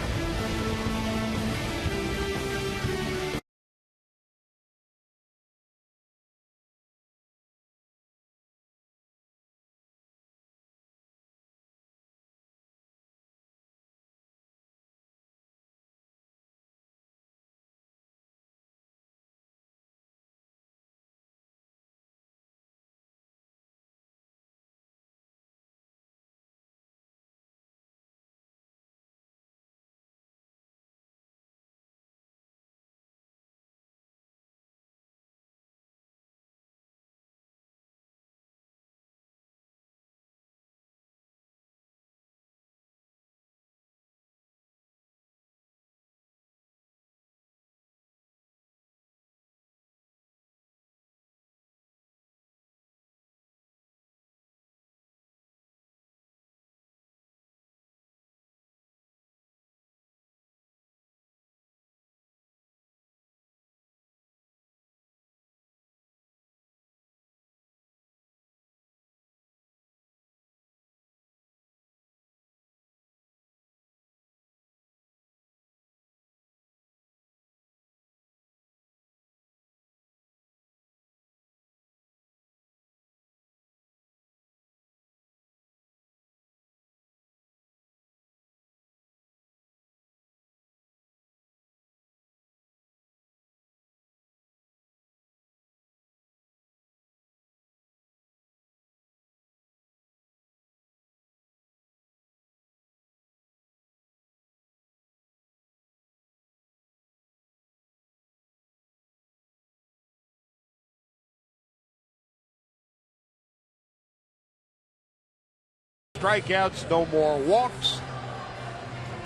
strikeouts, no more walks.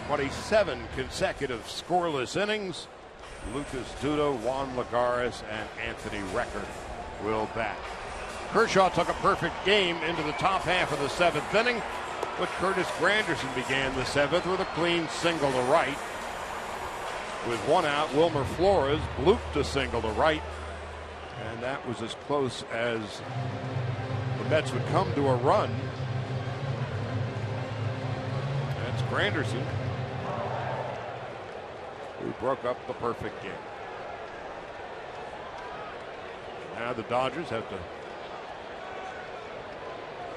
27 consecutive scoreless innings. Lucas Duda, Juan Lagares, and Anthony Recker will bat. Kershaw took a perfect game into the top half of the 7th inning, but Curtis Granderson began the 7th with a clean single to right. With 1 out, Wilmer Flores blooped a single to right, and that was as close as the Mets would come to a run. That's Granderson, who broke up the perfect game. Now the Dodgers have to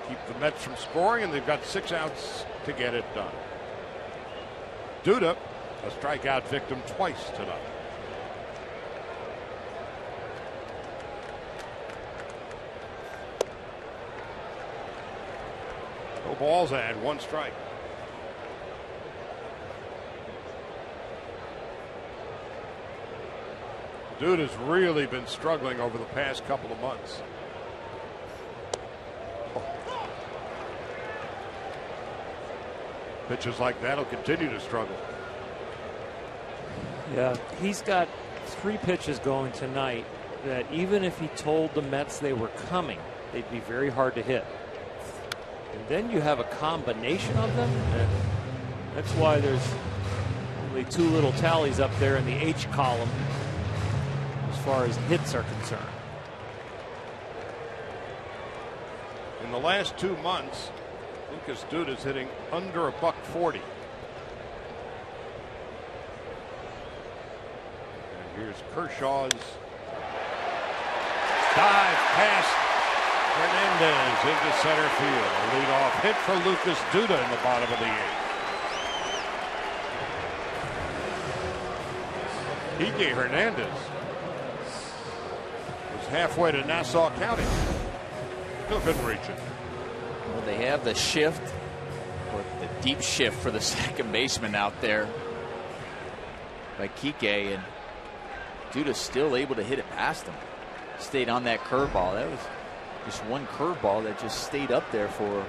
keep the Mets from scoring, and they've got 6 outs to get it done. Duda, a strikeout victim twice tonight. No balls and 1 strike. Dude has really been struggling over the past couple of months. Pitchers like that will continue to struggle. Yeah, he's got 3 pitches going tonight that even if he told the Mets they were coming, they'd be very hard to hit. And then you have a combination of them, and that's why there's only 2 little tallies up there in the H column as far as hits are concerned. In the last 2 months, Lucas Duda is hitting under $140. And here's Kershaw's dive past Hernandez into center field. A leadoff hit for Lucas Duda in the bottom of the 8th. Kike Hernandez was halfway to Nassau County. Still couldn't reach it. Well, they have the shift, or the deep shift for the second baseman out there by Kike, and Duda's still able to hit it past him. Stayed on that curveball. That was just one curveball that just stayed up there for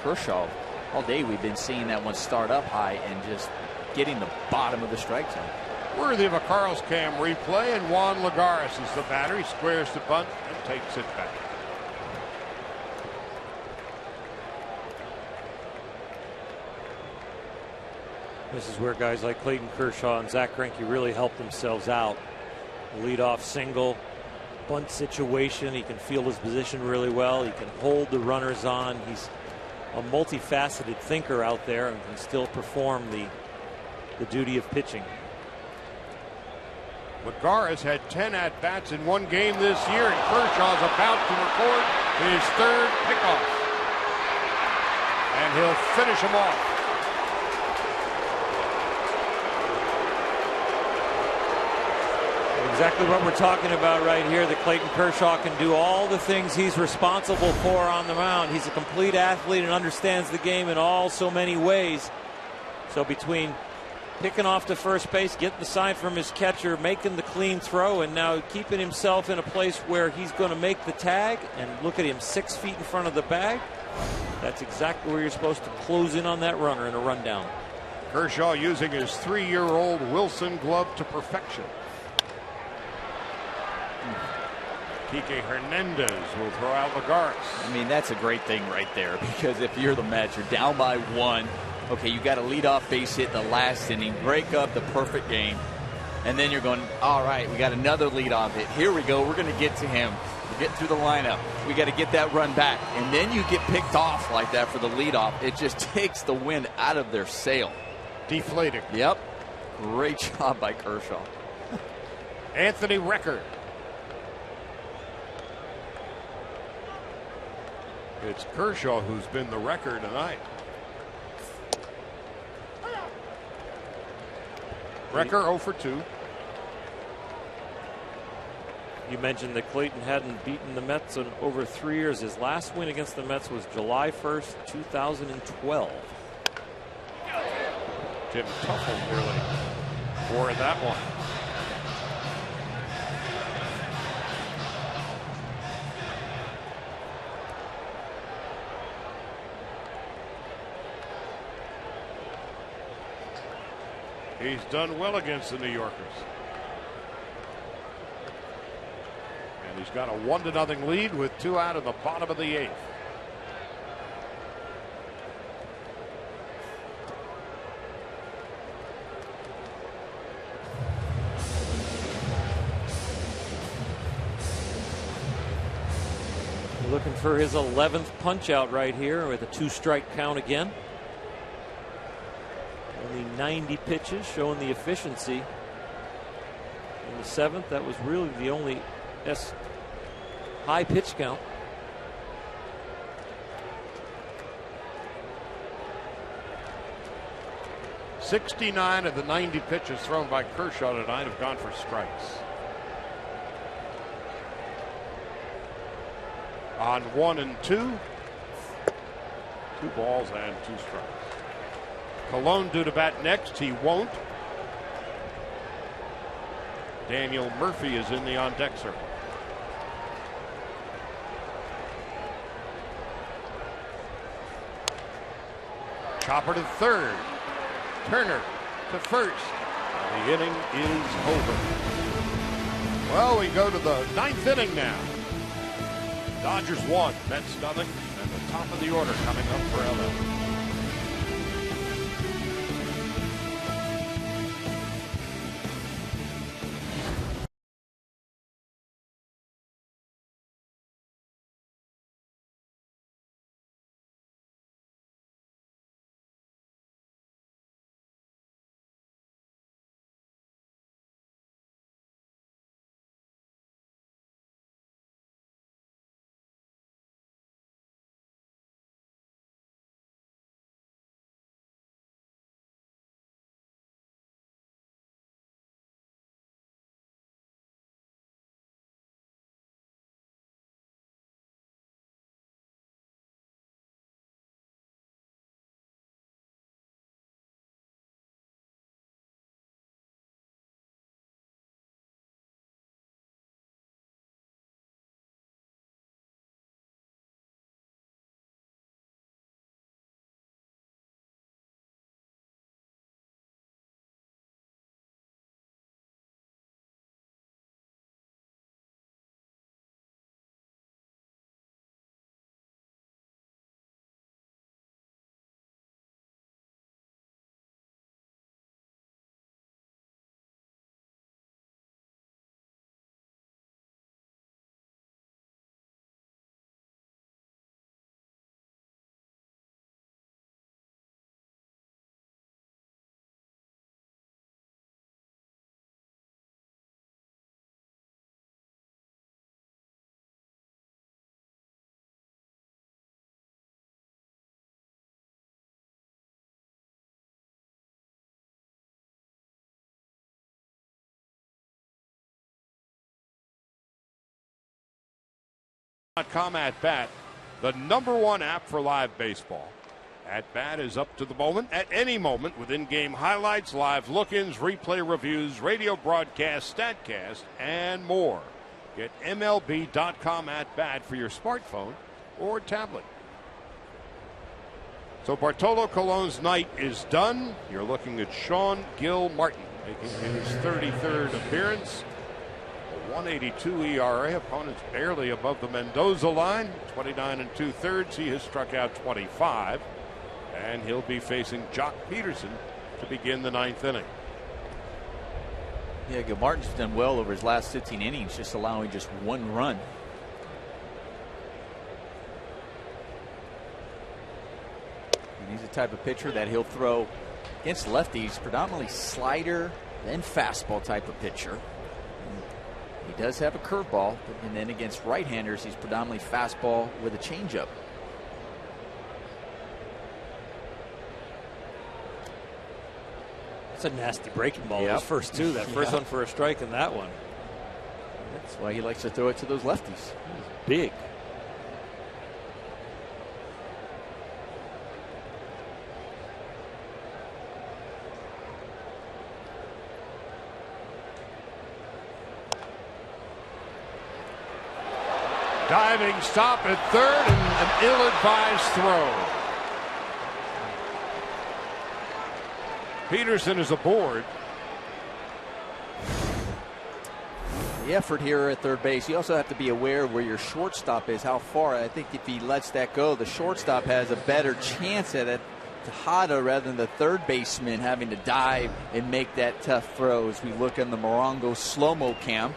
Kershaw. All day we've been seeing that one start up high and just getting the bottom of the strike zone. Worthy of a Carl's Cam replay, and Juan Lagares is the batter. He squares the bunt and takes it back. This is where guys like Clayton Kershaw and Zach Greinke really help themselves out. Leadoff single, bunt situation. He can field his position really well. He can hold the runners on. He's a multifaceted thinker out there and can still perform the duty of pitching. Lagares had 10 at-bats in 1 game this year, and Kershaw's about to record his 3rd pickoff. And he'll finish him off. Exactly what we're talking about right here, that Clayton Kershaw can do all the things he's responsible for on the mound. He's a complete athlete and understands the game in all so many ways. So between picking off to first base, getting the sign from his catcher, making the clean throw, and now keeping himself in a place where he's going to make the tag, and look at him 6 feet in front of the bag. That's exactly where you're supposed to close in on that runner in a rundown. Kershaw using his 3-year-old Wilson glove to perfection. Kike Hernandez will throw out Lagares. I mean, that's a great thing right there, because if you're the Mets, you're down by 1. Okay, you got a leadoff base hit in the last inning, break up the perfect game, and then you're going, all right, we got another leadoff hit. Here we go. We're going to get to him. We're getting through the lineup. We got to get that run back. And then you get picked off like that for the leadoff. It just takes the wind out of their sail. Deflating. Yep. Great job by Kershaw. Anthony Recker. It's Kershaw who's been the wrecker tonight. Recker 0 for 2. You mentioned that Clayton hadn't beaten the Mets in over 3 years. His last win against the Mets was July 1st, 2012. Tim Tuffle nearly wore that one. He's done well against the New Yorkers. And he's got a 1-0 lead with 2 out in the bottom of the 8th. Looking for his 11th punch out right here with a 2-strike count again. Only 90 pitches, showing the efficiency. In the 7th, that was really the only high pitch count. "69 of the 90 pitches thrown by Kershaw tonight have gone for strikes. On 1 and 2, 2 balls and 2 strikes. Colon due to bat next. He won't. Daniel Murphy is in the on-deck circle. Chopper to third. Turner to first. And the inning is over. Well, we go to the 9th inning now. Dodgers 1, Mets nothing, and the top of the order coming up for LA. .com at bat, the #1 app for live baseball. At bat is up to the moment, at any moment, with in-game highlights, live look-ins, replay reviews, radio broadcasts, StatCast, and more. Get MLB.com at bat for your smartphone or tablet. So Bartolo Colon's night is done. You're looking at Sean Gil Martin making his 33rd appearance. 1.82 ERA. Opponents barely above the Mendoza line. 29 2/3. He has struck out 25. And he'll be facing Jock Peterson to begin the 9th inning. Yeah, Gilmartin's done well over his last 15 innings, just allowing just 1 run. And he's the type of pitcher that he'll throw against lefties, predominantly slider, then fastball type of pitcher. He does have a curveball, and then against right-handers, he's predominantly fastball with a changeup. That's a nasty breaking ball. Those first two. That first one for a strike, and that one. That's why he likes to throw it to those lefties. He's big. Diving stop at third and an ill-advised throw. Peterson is aboard. The effort here at third base. You also have to be aware of where your shortstop is, how far. I think if he lets that go, the shortstop has a better chance at it. Tejada rather than the third baseman having to dive and make that tough throw as we look in the Morongo slow-mo cam.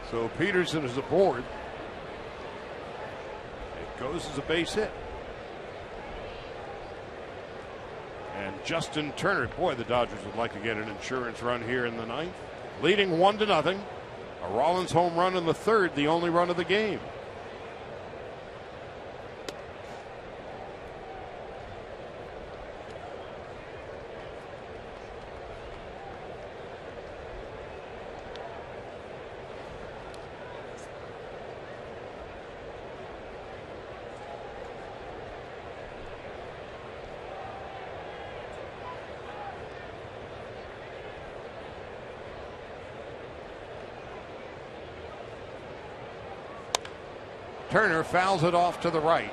So Peterson is aboard. It goes as a base hit. And Justin Turner, boy, the Dodgers would like to get an insurance run here in the ninth. Leading 1-0. A Rollins home run in the third, the only run of the game. Turner fouls it off to the right.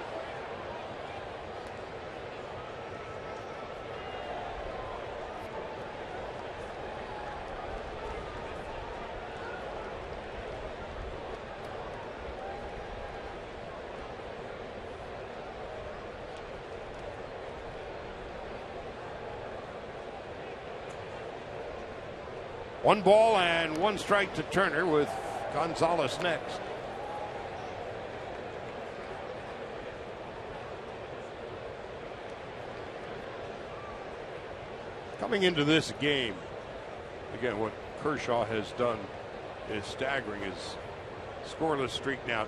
One ball and one strike to Turner with Gonzalez next. Coming into this game, again, what Kershaw has done is staggering. His scoreless streak now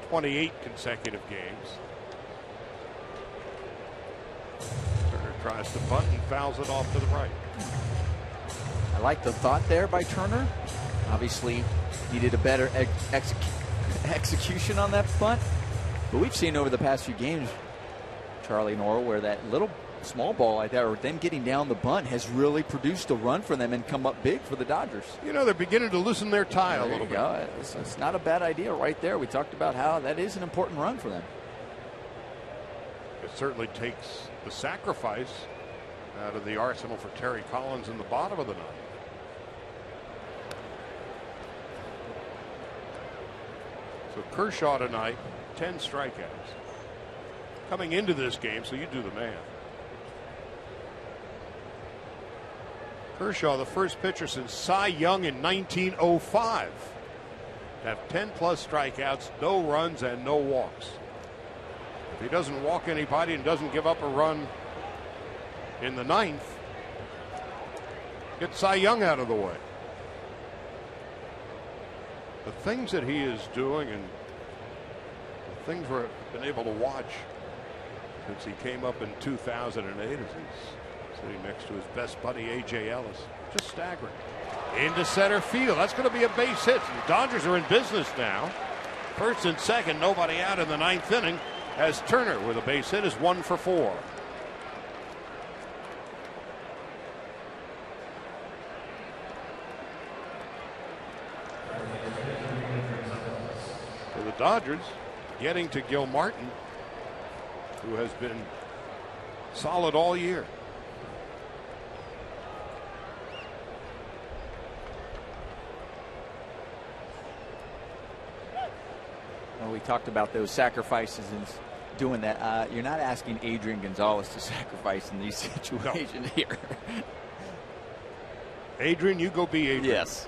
28 consecutive games. Turner tries to bunt and fouls it off to the right. I like the thought there by Turner. Obviously needed a better execution on that bunt. But we've seen over the past few games, Charlie Norrell, where that little small ball like that, or them getting down the bunt, has really produced a run for them and come up big for the Dodgers. You know, they're beginning to loosen their tie a little bit. It's not a bad idea right there. We talked about how that is an important run for them. It certainly takes the sacrifice out of the arsenal for Terry Collins in the bottom of the ninth. So Kershaw tonight, 10 strikeouts. Coming into this game, so you do the math. Kershaw, the first pitcher since Cy Young in 1905 to have 10-plus strikeouts, no runs, and no walks. If he doesn't walk anybody and doesn't give up a run in the ninth, get Cy Young out of the way. The things that he is doing and the things we've been able to watch since he came up in 2008 as he's sitting next to his best buddy A.J. Ellis. Just staggering. Into center field. That's going to be a base hit. The Dodgers are in business now. First and second, nobody out in the ninth inning, as Turner with a base hit is 1 for 4. So the Dodgers getting to Gil Martin, who has been solid all year. Well, we talked about those sacrifices and doing that. You're not asking Adrian Gonzalez to sacrifice in these situations here. Adrian, you go be Adrian. Yes.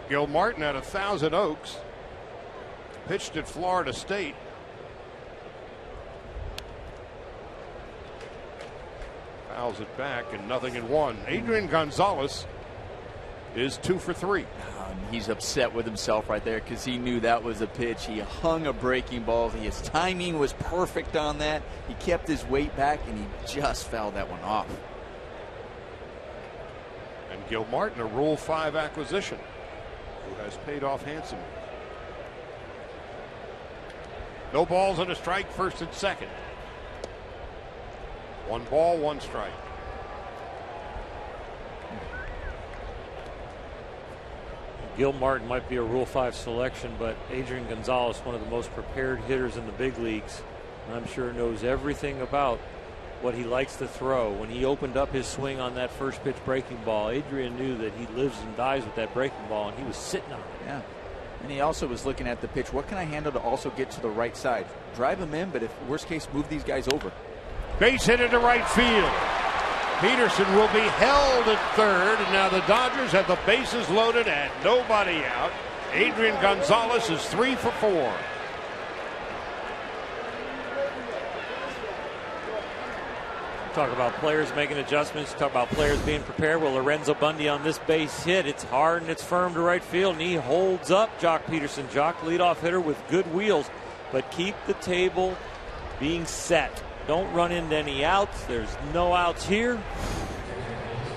Gil Martin out of Thousand Oaks, pitched at Florida State. Fouls it back and 0-1. Adrian Gonzalez is 2 for 3. He's upset with himself right there because he knew that was a pitch. He hung a breaking ball. His timing was perfect on that. He kept his weight back and he just fouled that one off. And Gil Martin, a Rule 5 acquisition, who has paid off handsomely. No balls and a strike, first and second. 1 ball, 1 strike. Gil Martin might be a Rule 5 selection, but Adrian Gonzalez, one of the most prepared hitters in the big leagues, and I'm sure knows everything about what he likes to throw. When he opened up his swing on that first pitch breaking ball, Adrian knew that he lives and dies with that breaking ball, and he was sitting on it. Yeah. And he also was looking at the pitch. What can I handle to also get to the right side? Drive him in, but if worst case, move these guys over. Base hit into right field. Peterson will be held at third, and now the Dodgers have the bases loaded and nobody out. Adrian Gonzalez is 3 for 4. Talk about players making adjustments. Talk about players being prepared. Well, Lorenzo Bundy on this base hit. It's hard and it's firm to right field, and he holds up Jock Peterson. Jock, leadoff hitter with good wheels, but keep the table being set. Don't run into any outs. There's no outs here.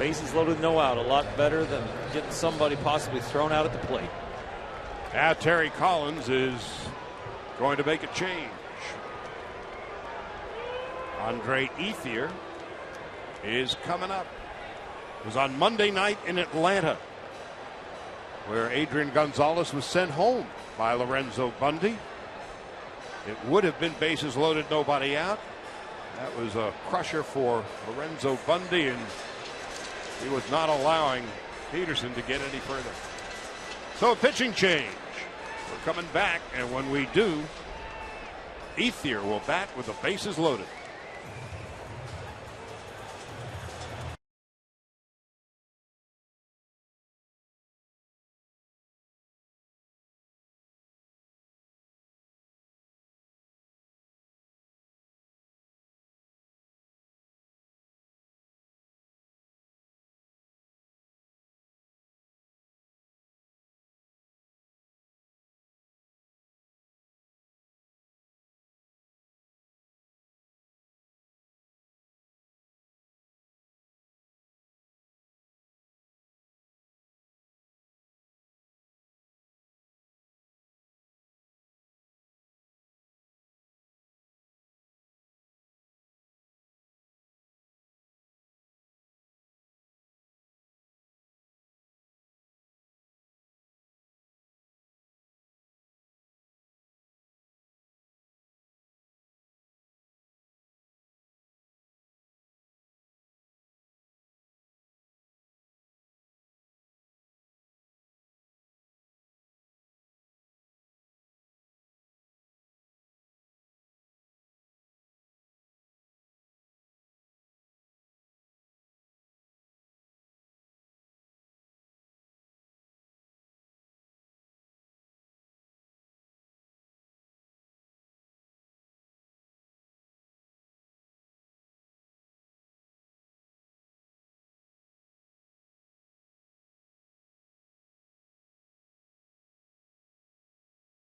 Bases loaded, no out. A lot better than getting somebody possibly thrown out at the plate. Now Terry Collins is going to make a change. Andre Ethier is coming up. It was on Monday night in Atlanta, where Adrian Gonzalez was sent home by Lorenzo Bundy. It would have been bases loaded, nobody out. That was a crusher for Lorenzo Bundy, and he was not allowing Peterson to get any further. So a pitching change. We're coming back, and when we do, Ethier will bat with the bases loaded.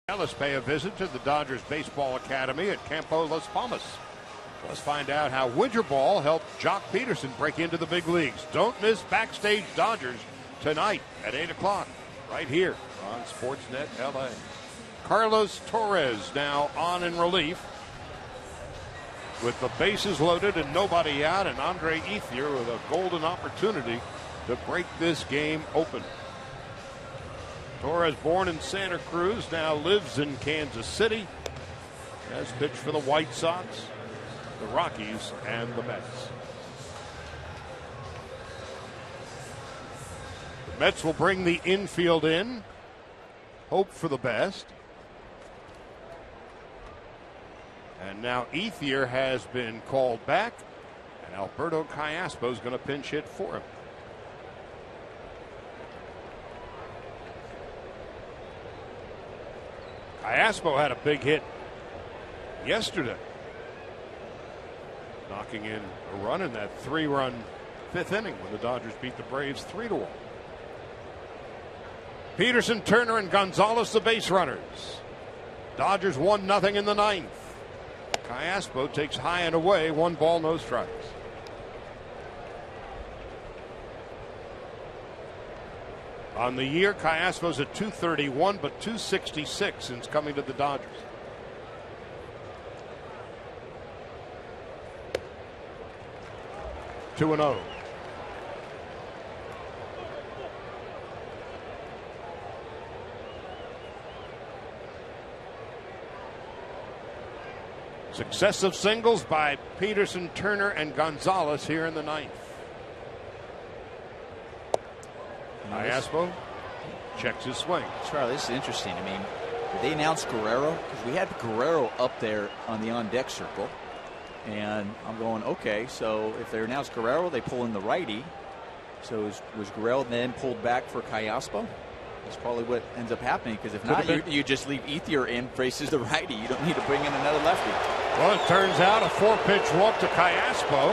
Let's pay a visit to the Dodgers Baseball Academy at Campo Las Palmas. Let's find out how winter ball helped Jock Peterson break into the big leagues. Don't miss Backstage Dodgers tonight at 8 o'clock right here on Sportsnet LA. Carlos Torres now on in relief with the bases loaded and nobody out, and Andre Ethier with a golden opportunity to break this game open. Torres, born in Santa Cruz, now lives in Kansas City. Has pitched for the White Sox, the Rockies, and the Mets. The Mets will bring the infield in. Hope for the best. And now Ethier has been called back, and Alberto Callaspo is going to pinch hit for him. Callaspo had a big hit yesterday, knocking in a run in that 3-run fifth inning when the Dodgers beat the Braves 3-1. Peterson, Turner, and Gonzalez the base runners. Dodgers 1-0 in the ninth. Callaspo takes high and away, 1 ball, no strikes. On the year, Callaspo's at .231, but .266 since coming to the Dodgers. Two and 0. Successive singles by Peterson, Turner, and Gonzalez here in the ninth. Iaspo checks his swing. Charlie, this is interesting. I mean, did they announce Guerrero? Because we had Guerrero up there on the on-deck circle. And I'm going, okay, so if they announce Guerrero, they pull in the righty. So was Guerrero then pulled back for Iaspo? That's probably what ends up happening, because if not, you just leave Ethier in, faces the righty. You don't need to bring in another lefty. Well, it turns out a 4-pitch walk to Iaspo,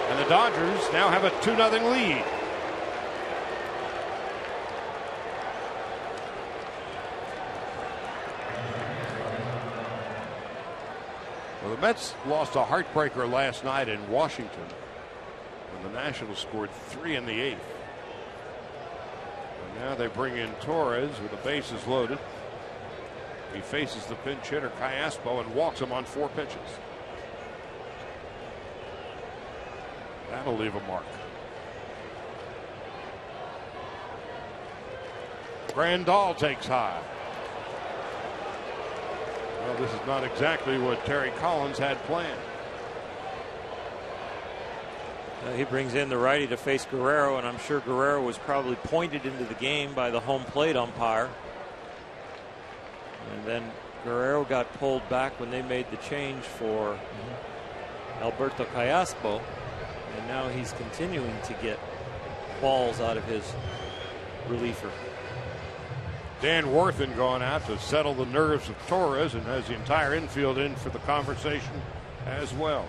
and the Dodgers now have a 2-0 lead. Well, the Mets lost a heartbreaker last night in Washington when the Nationals scored 3 in the 8th. And now they bring in Torres with the bases loaded. He faces the pinch hitter Iaspo and walks him on 4 pitches. That'll leave a mark. Grandal takes high. Well, this is not exactly what Terry Collins had planned. He brings in the righty to face Guerrero, and I'm sure Guerrero was probably pointed into the game by the home plate umpire. And then Guerrero got pulled back when they made the change for Alberto Iaspo, and now he's continuing to get balls out of his reliever. Dan Worthen going out to settle the nerves of Torres and has the entire infield in for the conversation as well.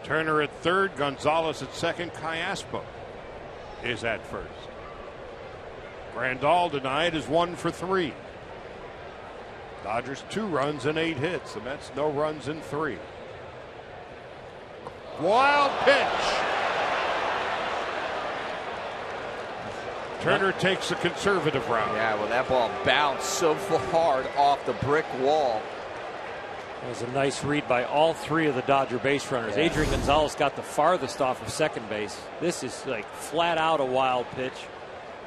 Turner at third, Gonzalez at second, Iaspo is at first. Grandal tonight is 1 for 3. Dodgers 2 runs and 8 hits. The Mets no runs and 3. Wild pitch. Turner takes the conservative route. Yeah, well, that ball bounced so hard off the brick wall. It was a nice read by all 3 of the Dodger base runners. Yeah. Adrian Gonzalez got the farthest off of second base. This is like flat out a wild pitch.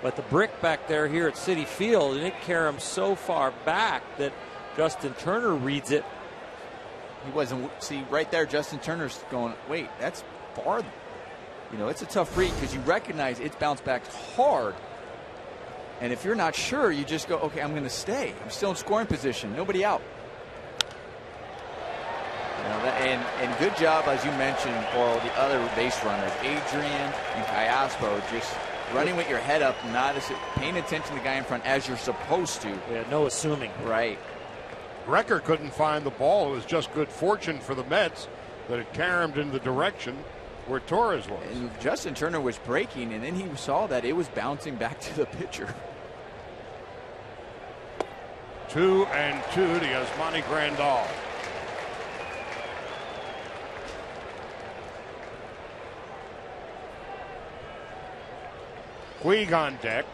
But the brick back there here at Citi Field, and it carried him so far back that Justin Turner reads it. He wasn't, see, right there, Justin Turner's going, wait, that's farther. You know, it's a tough read because you recognize it's bounced back hard. And if you're not sure, you just go, okay, I'm going to stay. I'm still in scoring position. Nobody out. You know, and good job, as you mentioned, for the other base runners, Adrian and Iaspo, just running with your head up, not paying attention to the guy in front as you're supposed to. Yeah, no assuming. Right. Recker couldn't find the ball. It was just good fortune for the Mets that it carried him in the direction where Torres was. And Justin Turner was breaking, and then he saw that it was bouncing back to the pitcher. 2-2 to Yasmani Grandal. Puig on deck.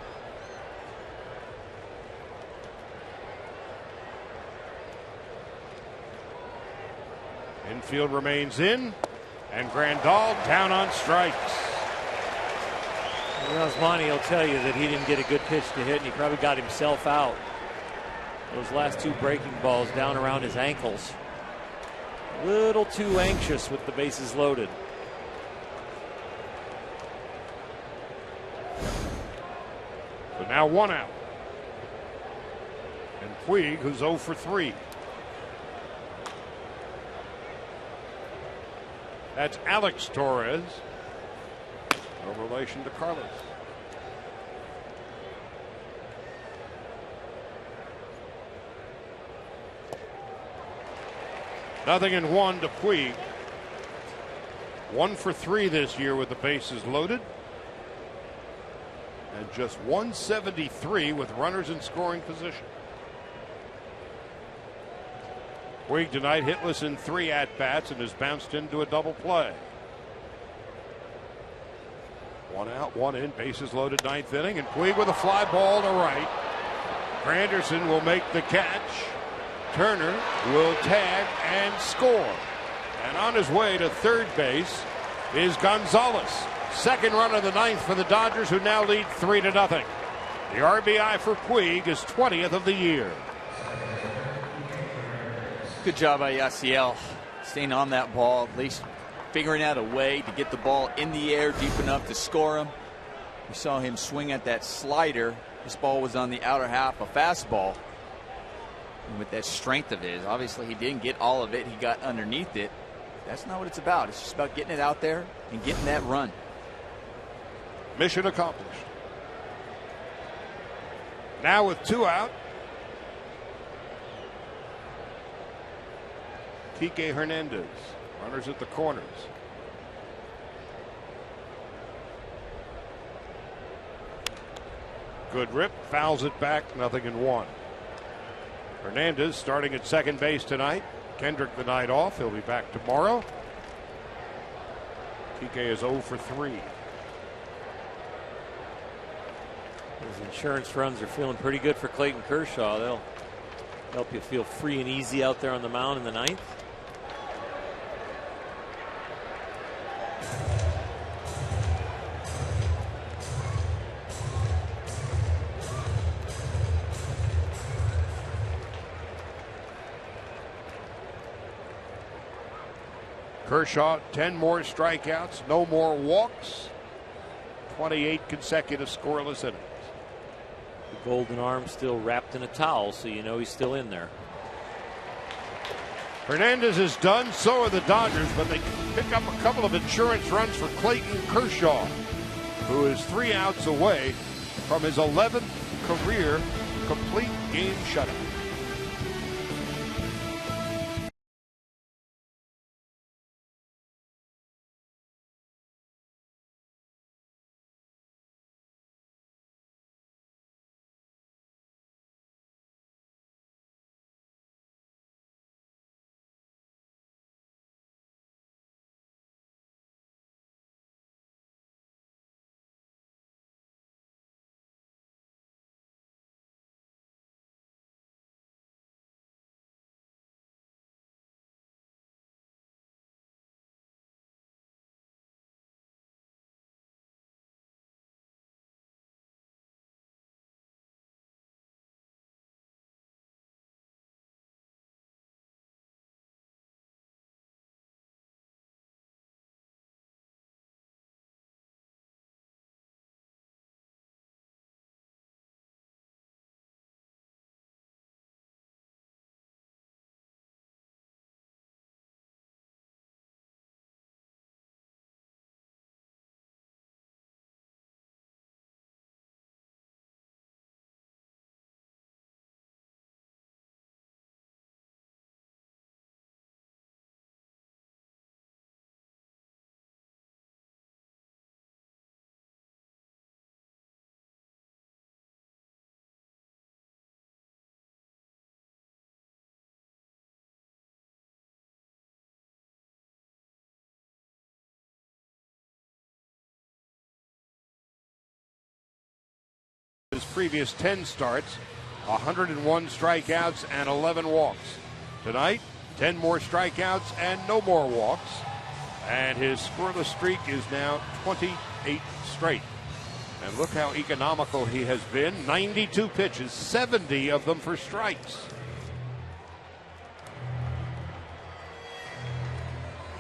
Infield remains in, and Grandal down on strikes. Yasmani will tell you that he didn't get a good pitch to hit, and he probably got himself out. Those last 2 breaking balls down around his ankles. A little too anxious with the bases loaded. So now 1 out. And Puig, who's 0 for 3. That's Alex Torres. No relation to Carlos. Nothing in 1 to Puig. 1 for 3 this year with the bases loaded. And just 173 with runners in scoring position. Puig tonight hitless in 3 at-bats and has bounced into a double play. 1 out, 1 in, bases loaded, 9th inning, and Puig with a fly ball to right. Granderson will make the catch. Turner will tag and score. And on his way to third base is Gonzalez. Second run of the ninth for the Dodgers, who now lead 3-0. The RBI for Puig is 20th of the year. Good job by Yasiel, staying on that ball, at least figuring out a way to get the ball in the air deep enough to score him. We saw him swing at that slider. This ball was on the outer half, a fastball. And with that strength of his, obviously he didn't get all of it. He got underneath it. That's not what it's about. It's just about getting it out there and getting that run. Mission accomplished. Now with 2 out, Kike Hernandez, runners at the corners. Good rip, fouls it back, 0-1. Hernandez starting at second base tonight. Kendrick the night off. He'll be back tomorrow. Kike is 0 for 3. Those insurance runs are feeling pretty good for Clayton Kershaw. They'll help you feel free and easy out there on the mound in the ninth. Kershaw, 10 more strikeouts, no more walks, 28 consecutive scoreless innings. The golden arm still wrapped in a towel, so you know he's still in there. Hernandez is done, so are the Dodgers, but they pick up a couple of insurance runs for Clayton Kershaw, who is 3 outs away from his 11th career complete game shutout. His previous 10 starts, 101 strikeouts and 11 walks. Tonight, 10 more strikeouts and no more walks. And his scoreless streak is now 28 straight. And look how economical he has been. 92 pitches, 70 of them for strikes.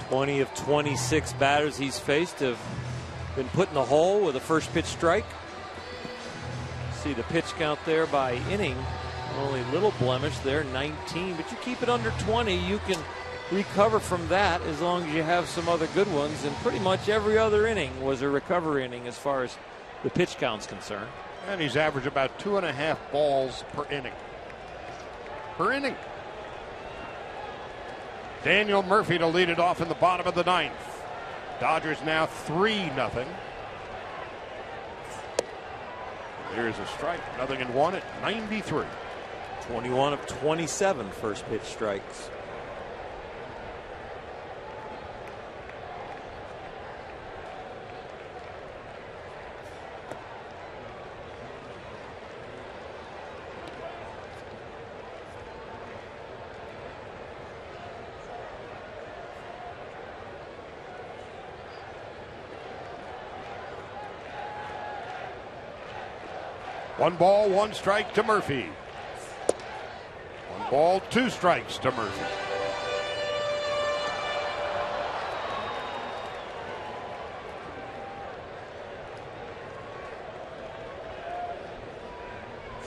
20 of 26 batters he's faced have been put in the hole with a first pitch strike. See the pitch count there by inning. Only little blemish there, 19. But you keep it under 20, you can recover from that as long as you have some other good ones. And pretty much every other inning was a recovery inning as far as the pitch count's concerned. And he's averaged about 2.5 balls per inning. Daniel Murphy to lead it off in the bottom of the ninth. Dodgers now 3-0. Here's a strike, 0-1 at 93. 21 of 27 first pitch strikes. 1 ball, 1 strike to Murphy. 1 ball, 2 strikes to Murphy.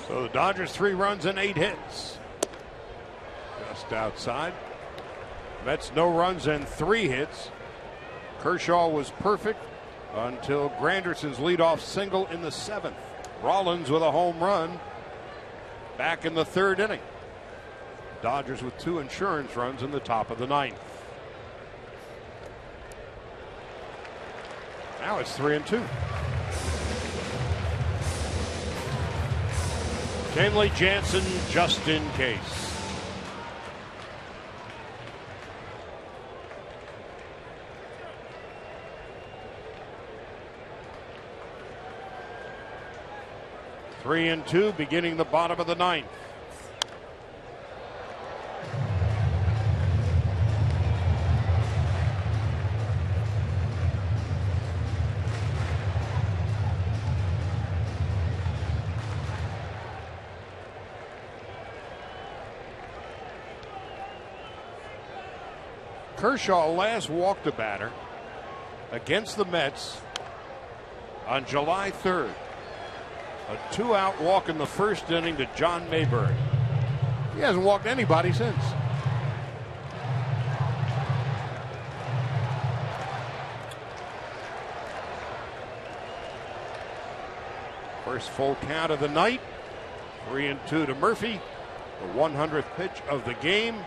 So the Dodgers 3 runs and 8 hits. Just outside. Mets no runs and 3 hits. Kershaw was perfect until Granderson's leadoff single in the 7th. Rollins with a home run back in the 3rd inning. Dodgers with 2 insurance runs in the top of the 9th. Now it's 3-2. Kenley Jansen just in case. Three and two, beginning the bottom of the 9th. Kershaw last walked a batter against the Mets on July 3rd. A 2-out walk in the 1st inning to John Mayberry. He hasn't walked anybody since. First full count of the night. 3-2 to Murphy. The 100th pitch of the game.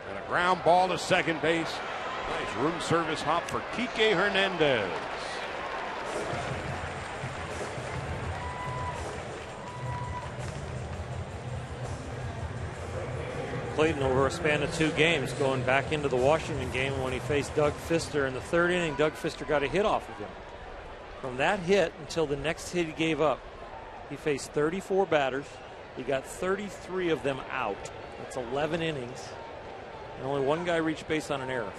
And a ground ball to second base. Nice room service hop for Kike Hernandez. Clayton, over a span of 2 games, going back into the Washington game when he faced Doug Fister in the 3rd inning, Doug Fister got a hit off of him. From that hit until the next hit he gave up, he faced 34 batters. He got 33 of them out. That's 11 innings. And only 1 guy reached base on an error.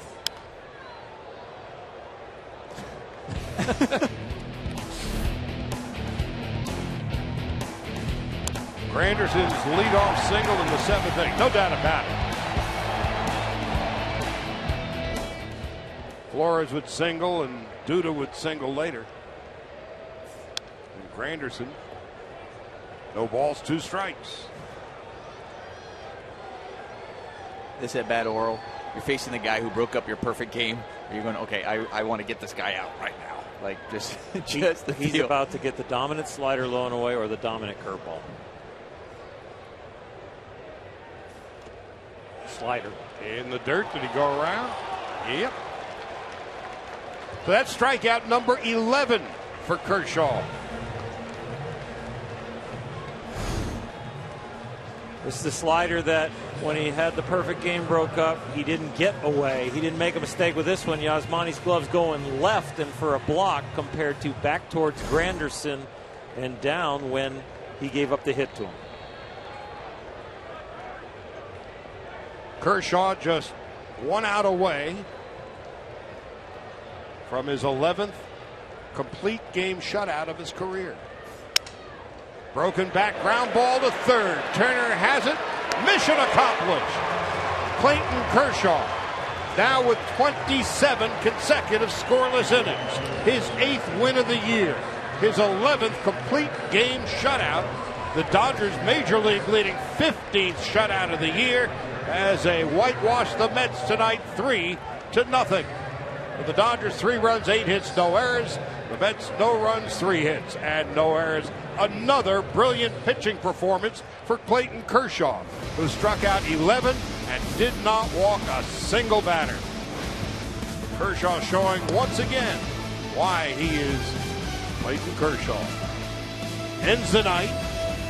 Granderson's leadoff single in the 7th inning. No doubt about it. Flores would single and Duda would single later. And Granderson, no balls, 2 strikes. This at bat, Oral. You're facing the guy who broke up your perfect game. You're going, okay, I want to get this guy out right now. Like, just the He's feel. about to get the dominant slider low and away or the dominant curveball. Slider. In the dirt. Did he go around? Yep. So that's strikeout number 11 for Kershaw. This is the slider that when he had the perfect game broke up, he didn't get away. He didn't make a mistake with this one. Yasmani's glove's going left and for a block compared to back towards Granderson and down when he gave up the hit to him. Kershaw just 1 out away from his 11th complete game shutout of his career. Broken back ground ball to 3rd. Turner has it. Mission accomplished. Clayton Kershaw now with 27 consecutive scoreless innings. His 8th win of the year. His 11th complete game shutout. The Dodgers major league leading 15th shutout of the year as they whitewash the Mets tonight 3-0. For the Dodgers, 3 runs, 8 hits, no errors. The Mets, no runs, 3 hits, and no errors. Another brilliant pitching performance for Clayton Kershaw, who struck out 11 and did not walk a single batter. Kershaw showing once again why he is Clayton Kershaw. Ends the night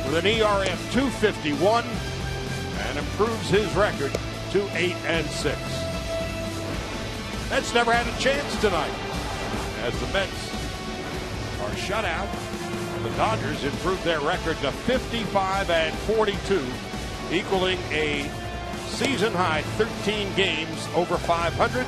with an ERA of .251 and improves his record to 8-6. Mets never had a chance tonight as the Mets are shut out. The Dodgers improved their record to 55-42, equaling a season high 13 games over 500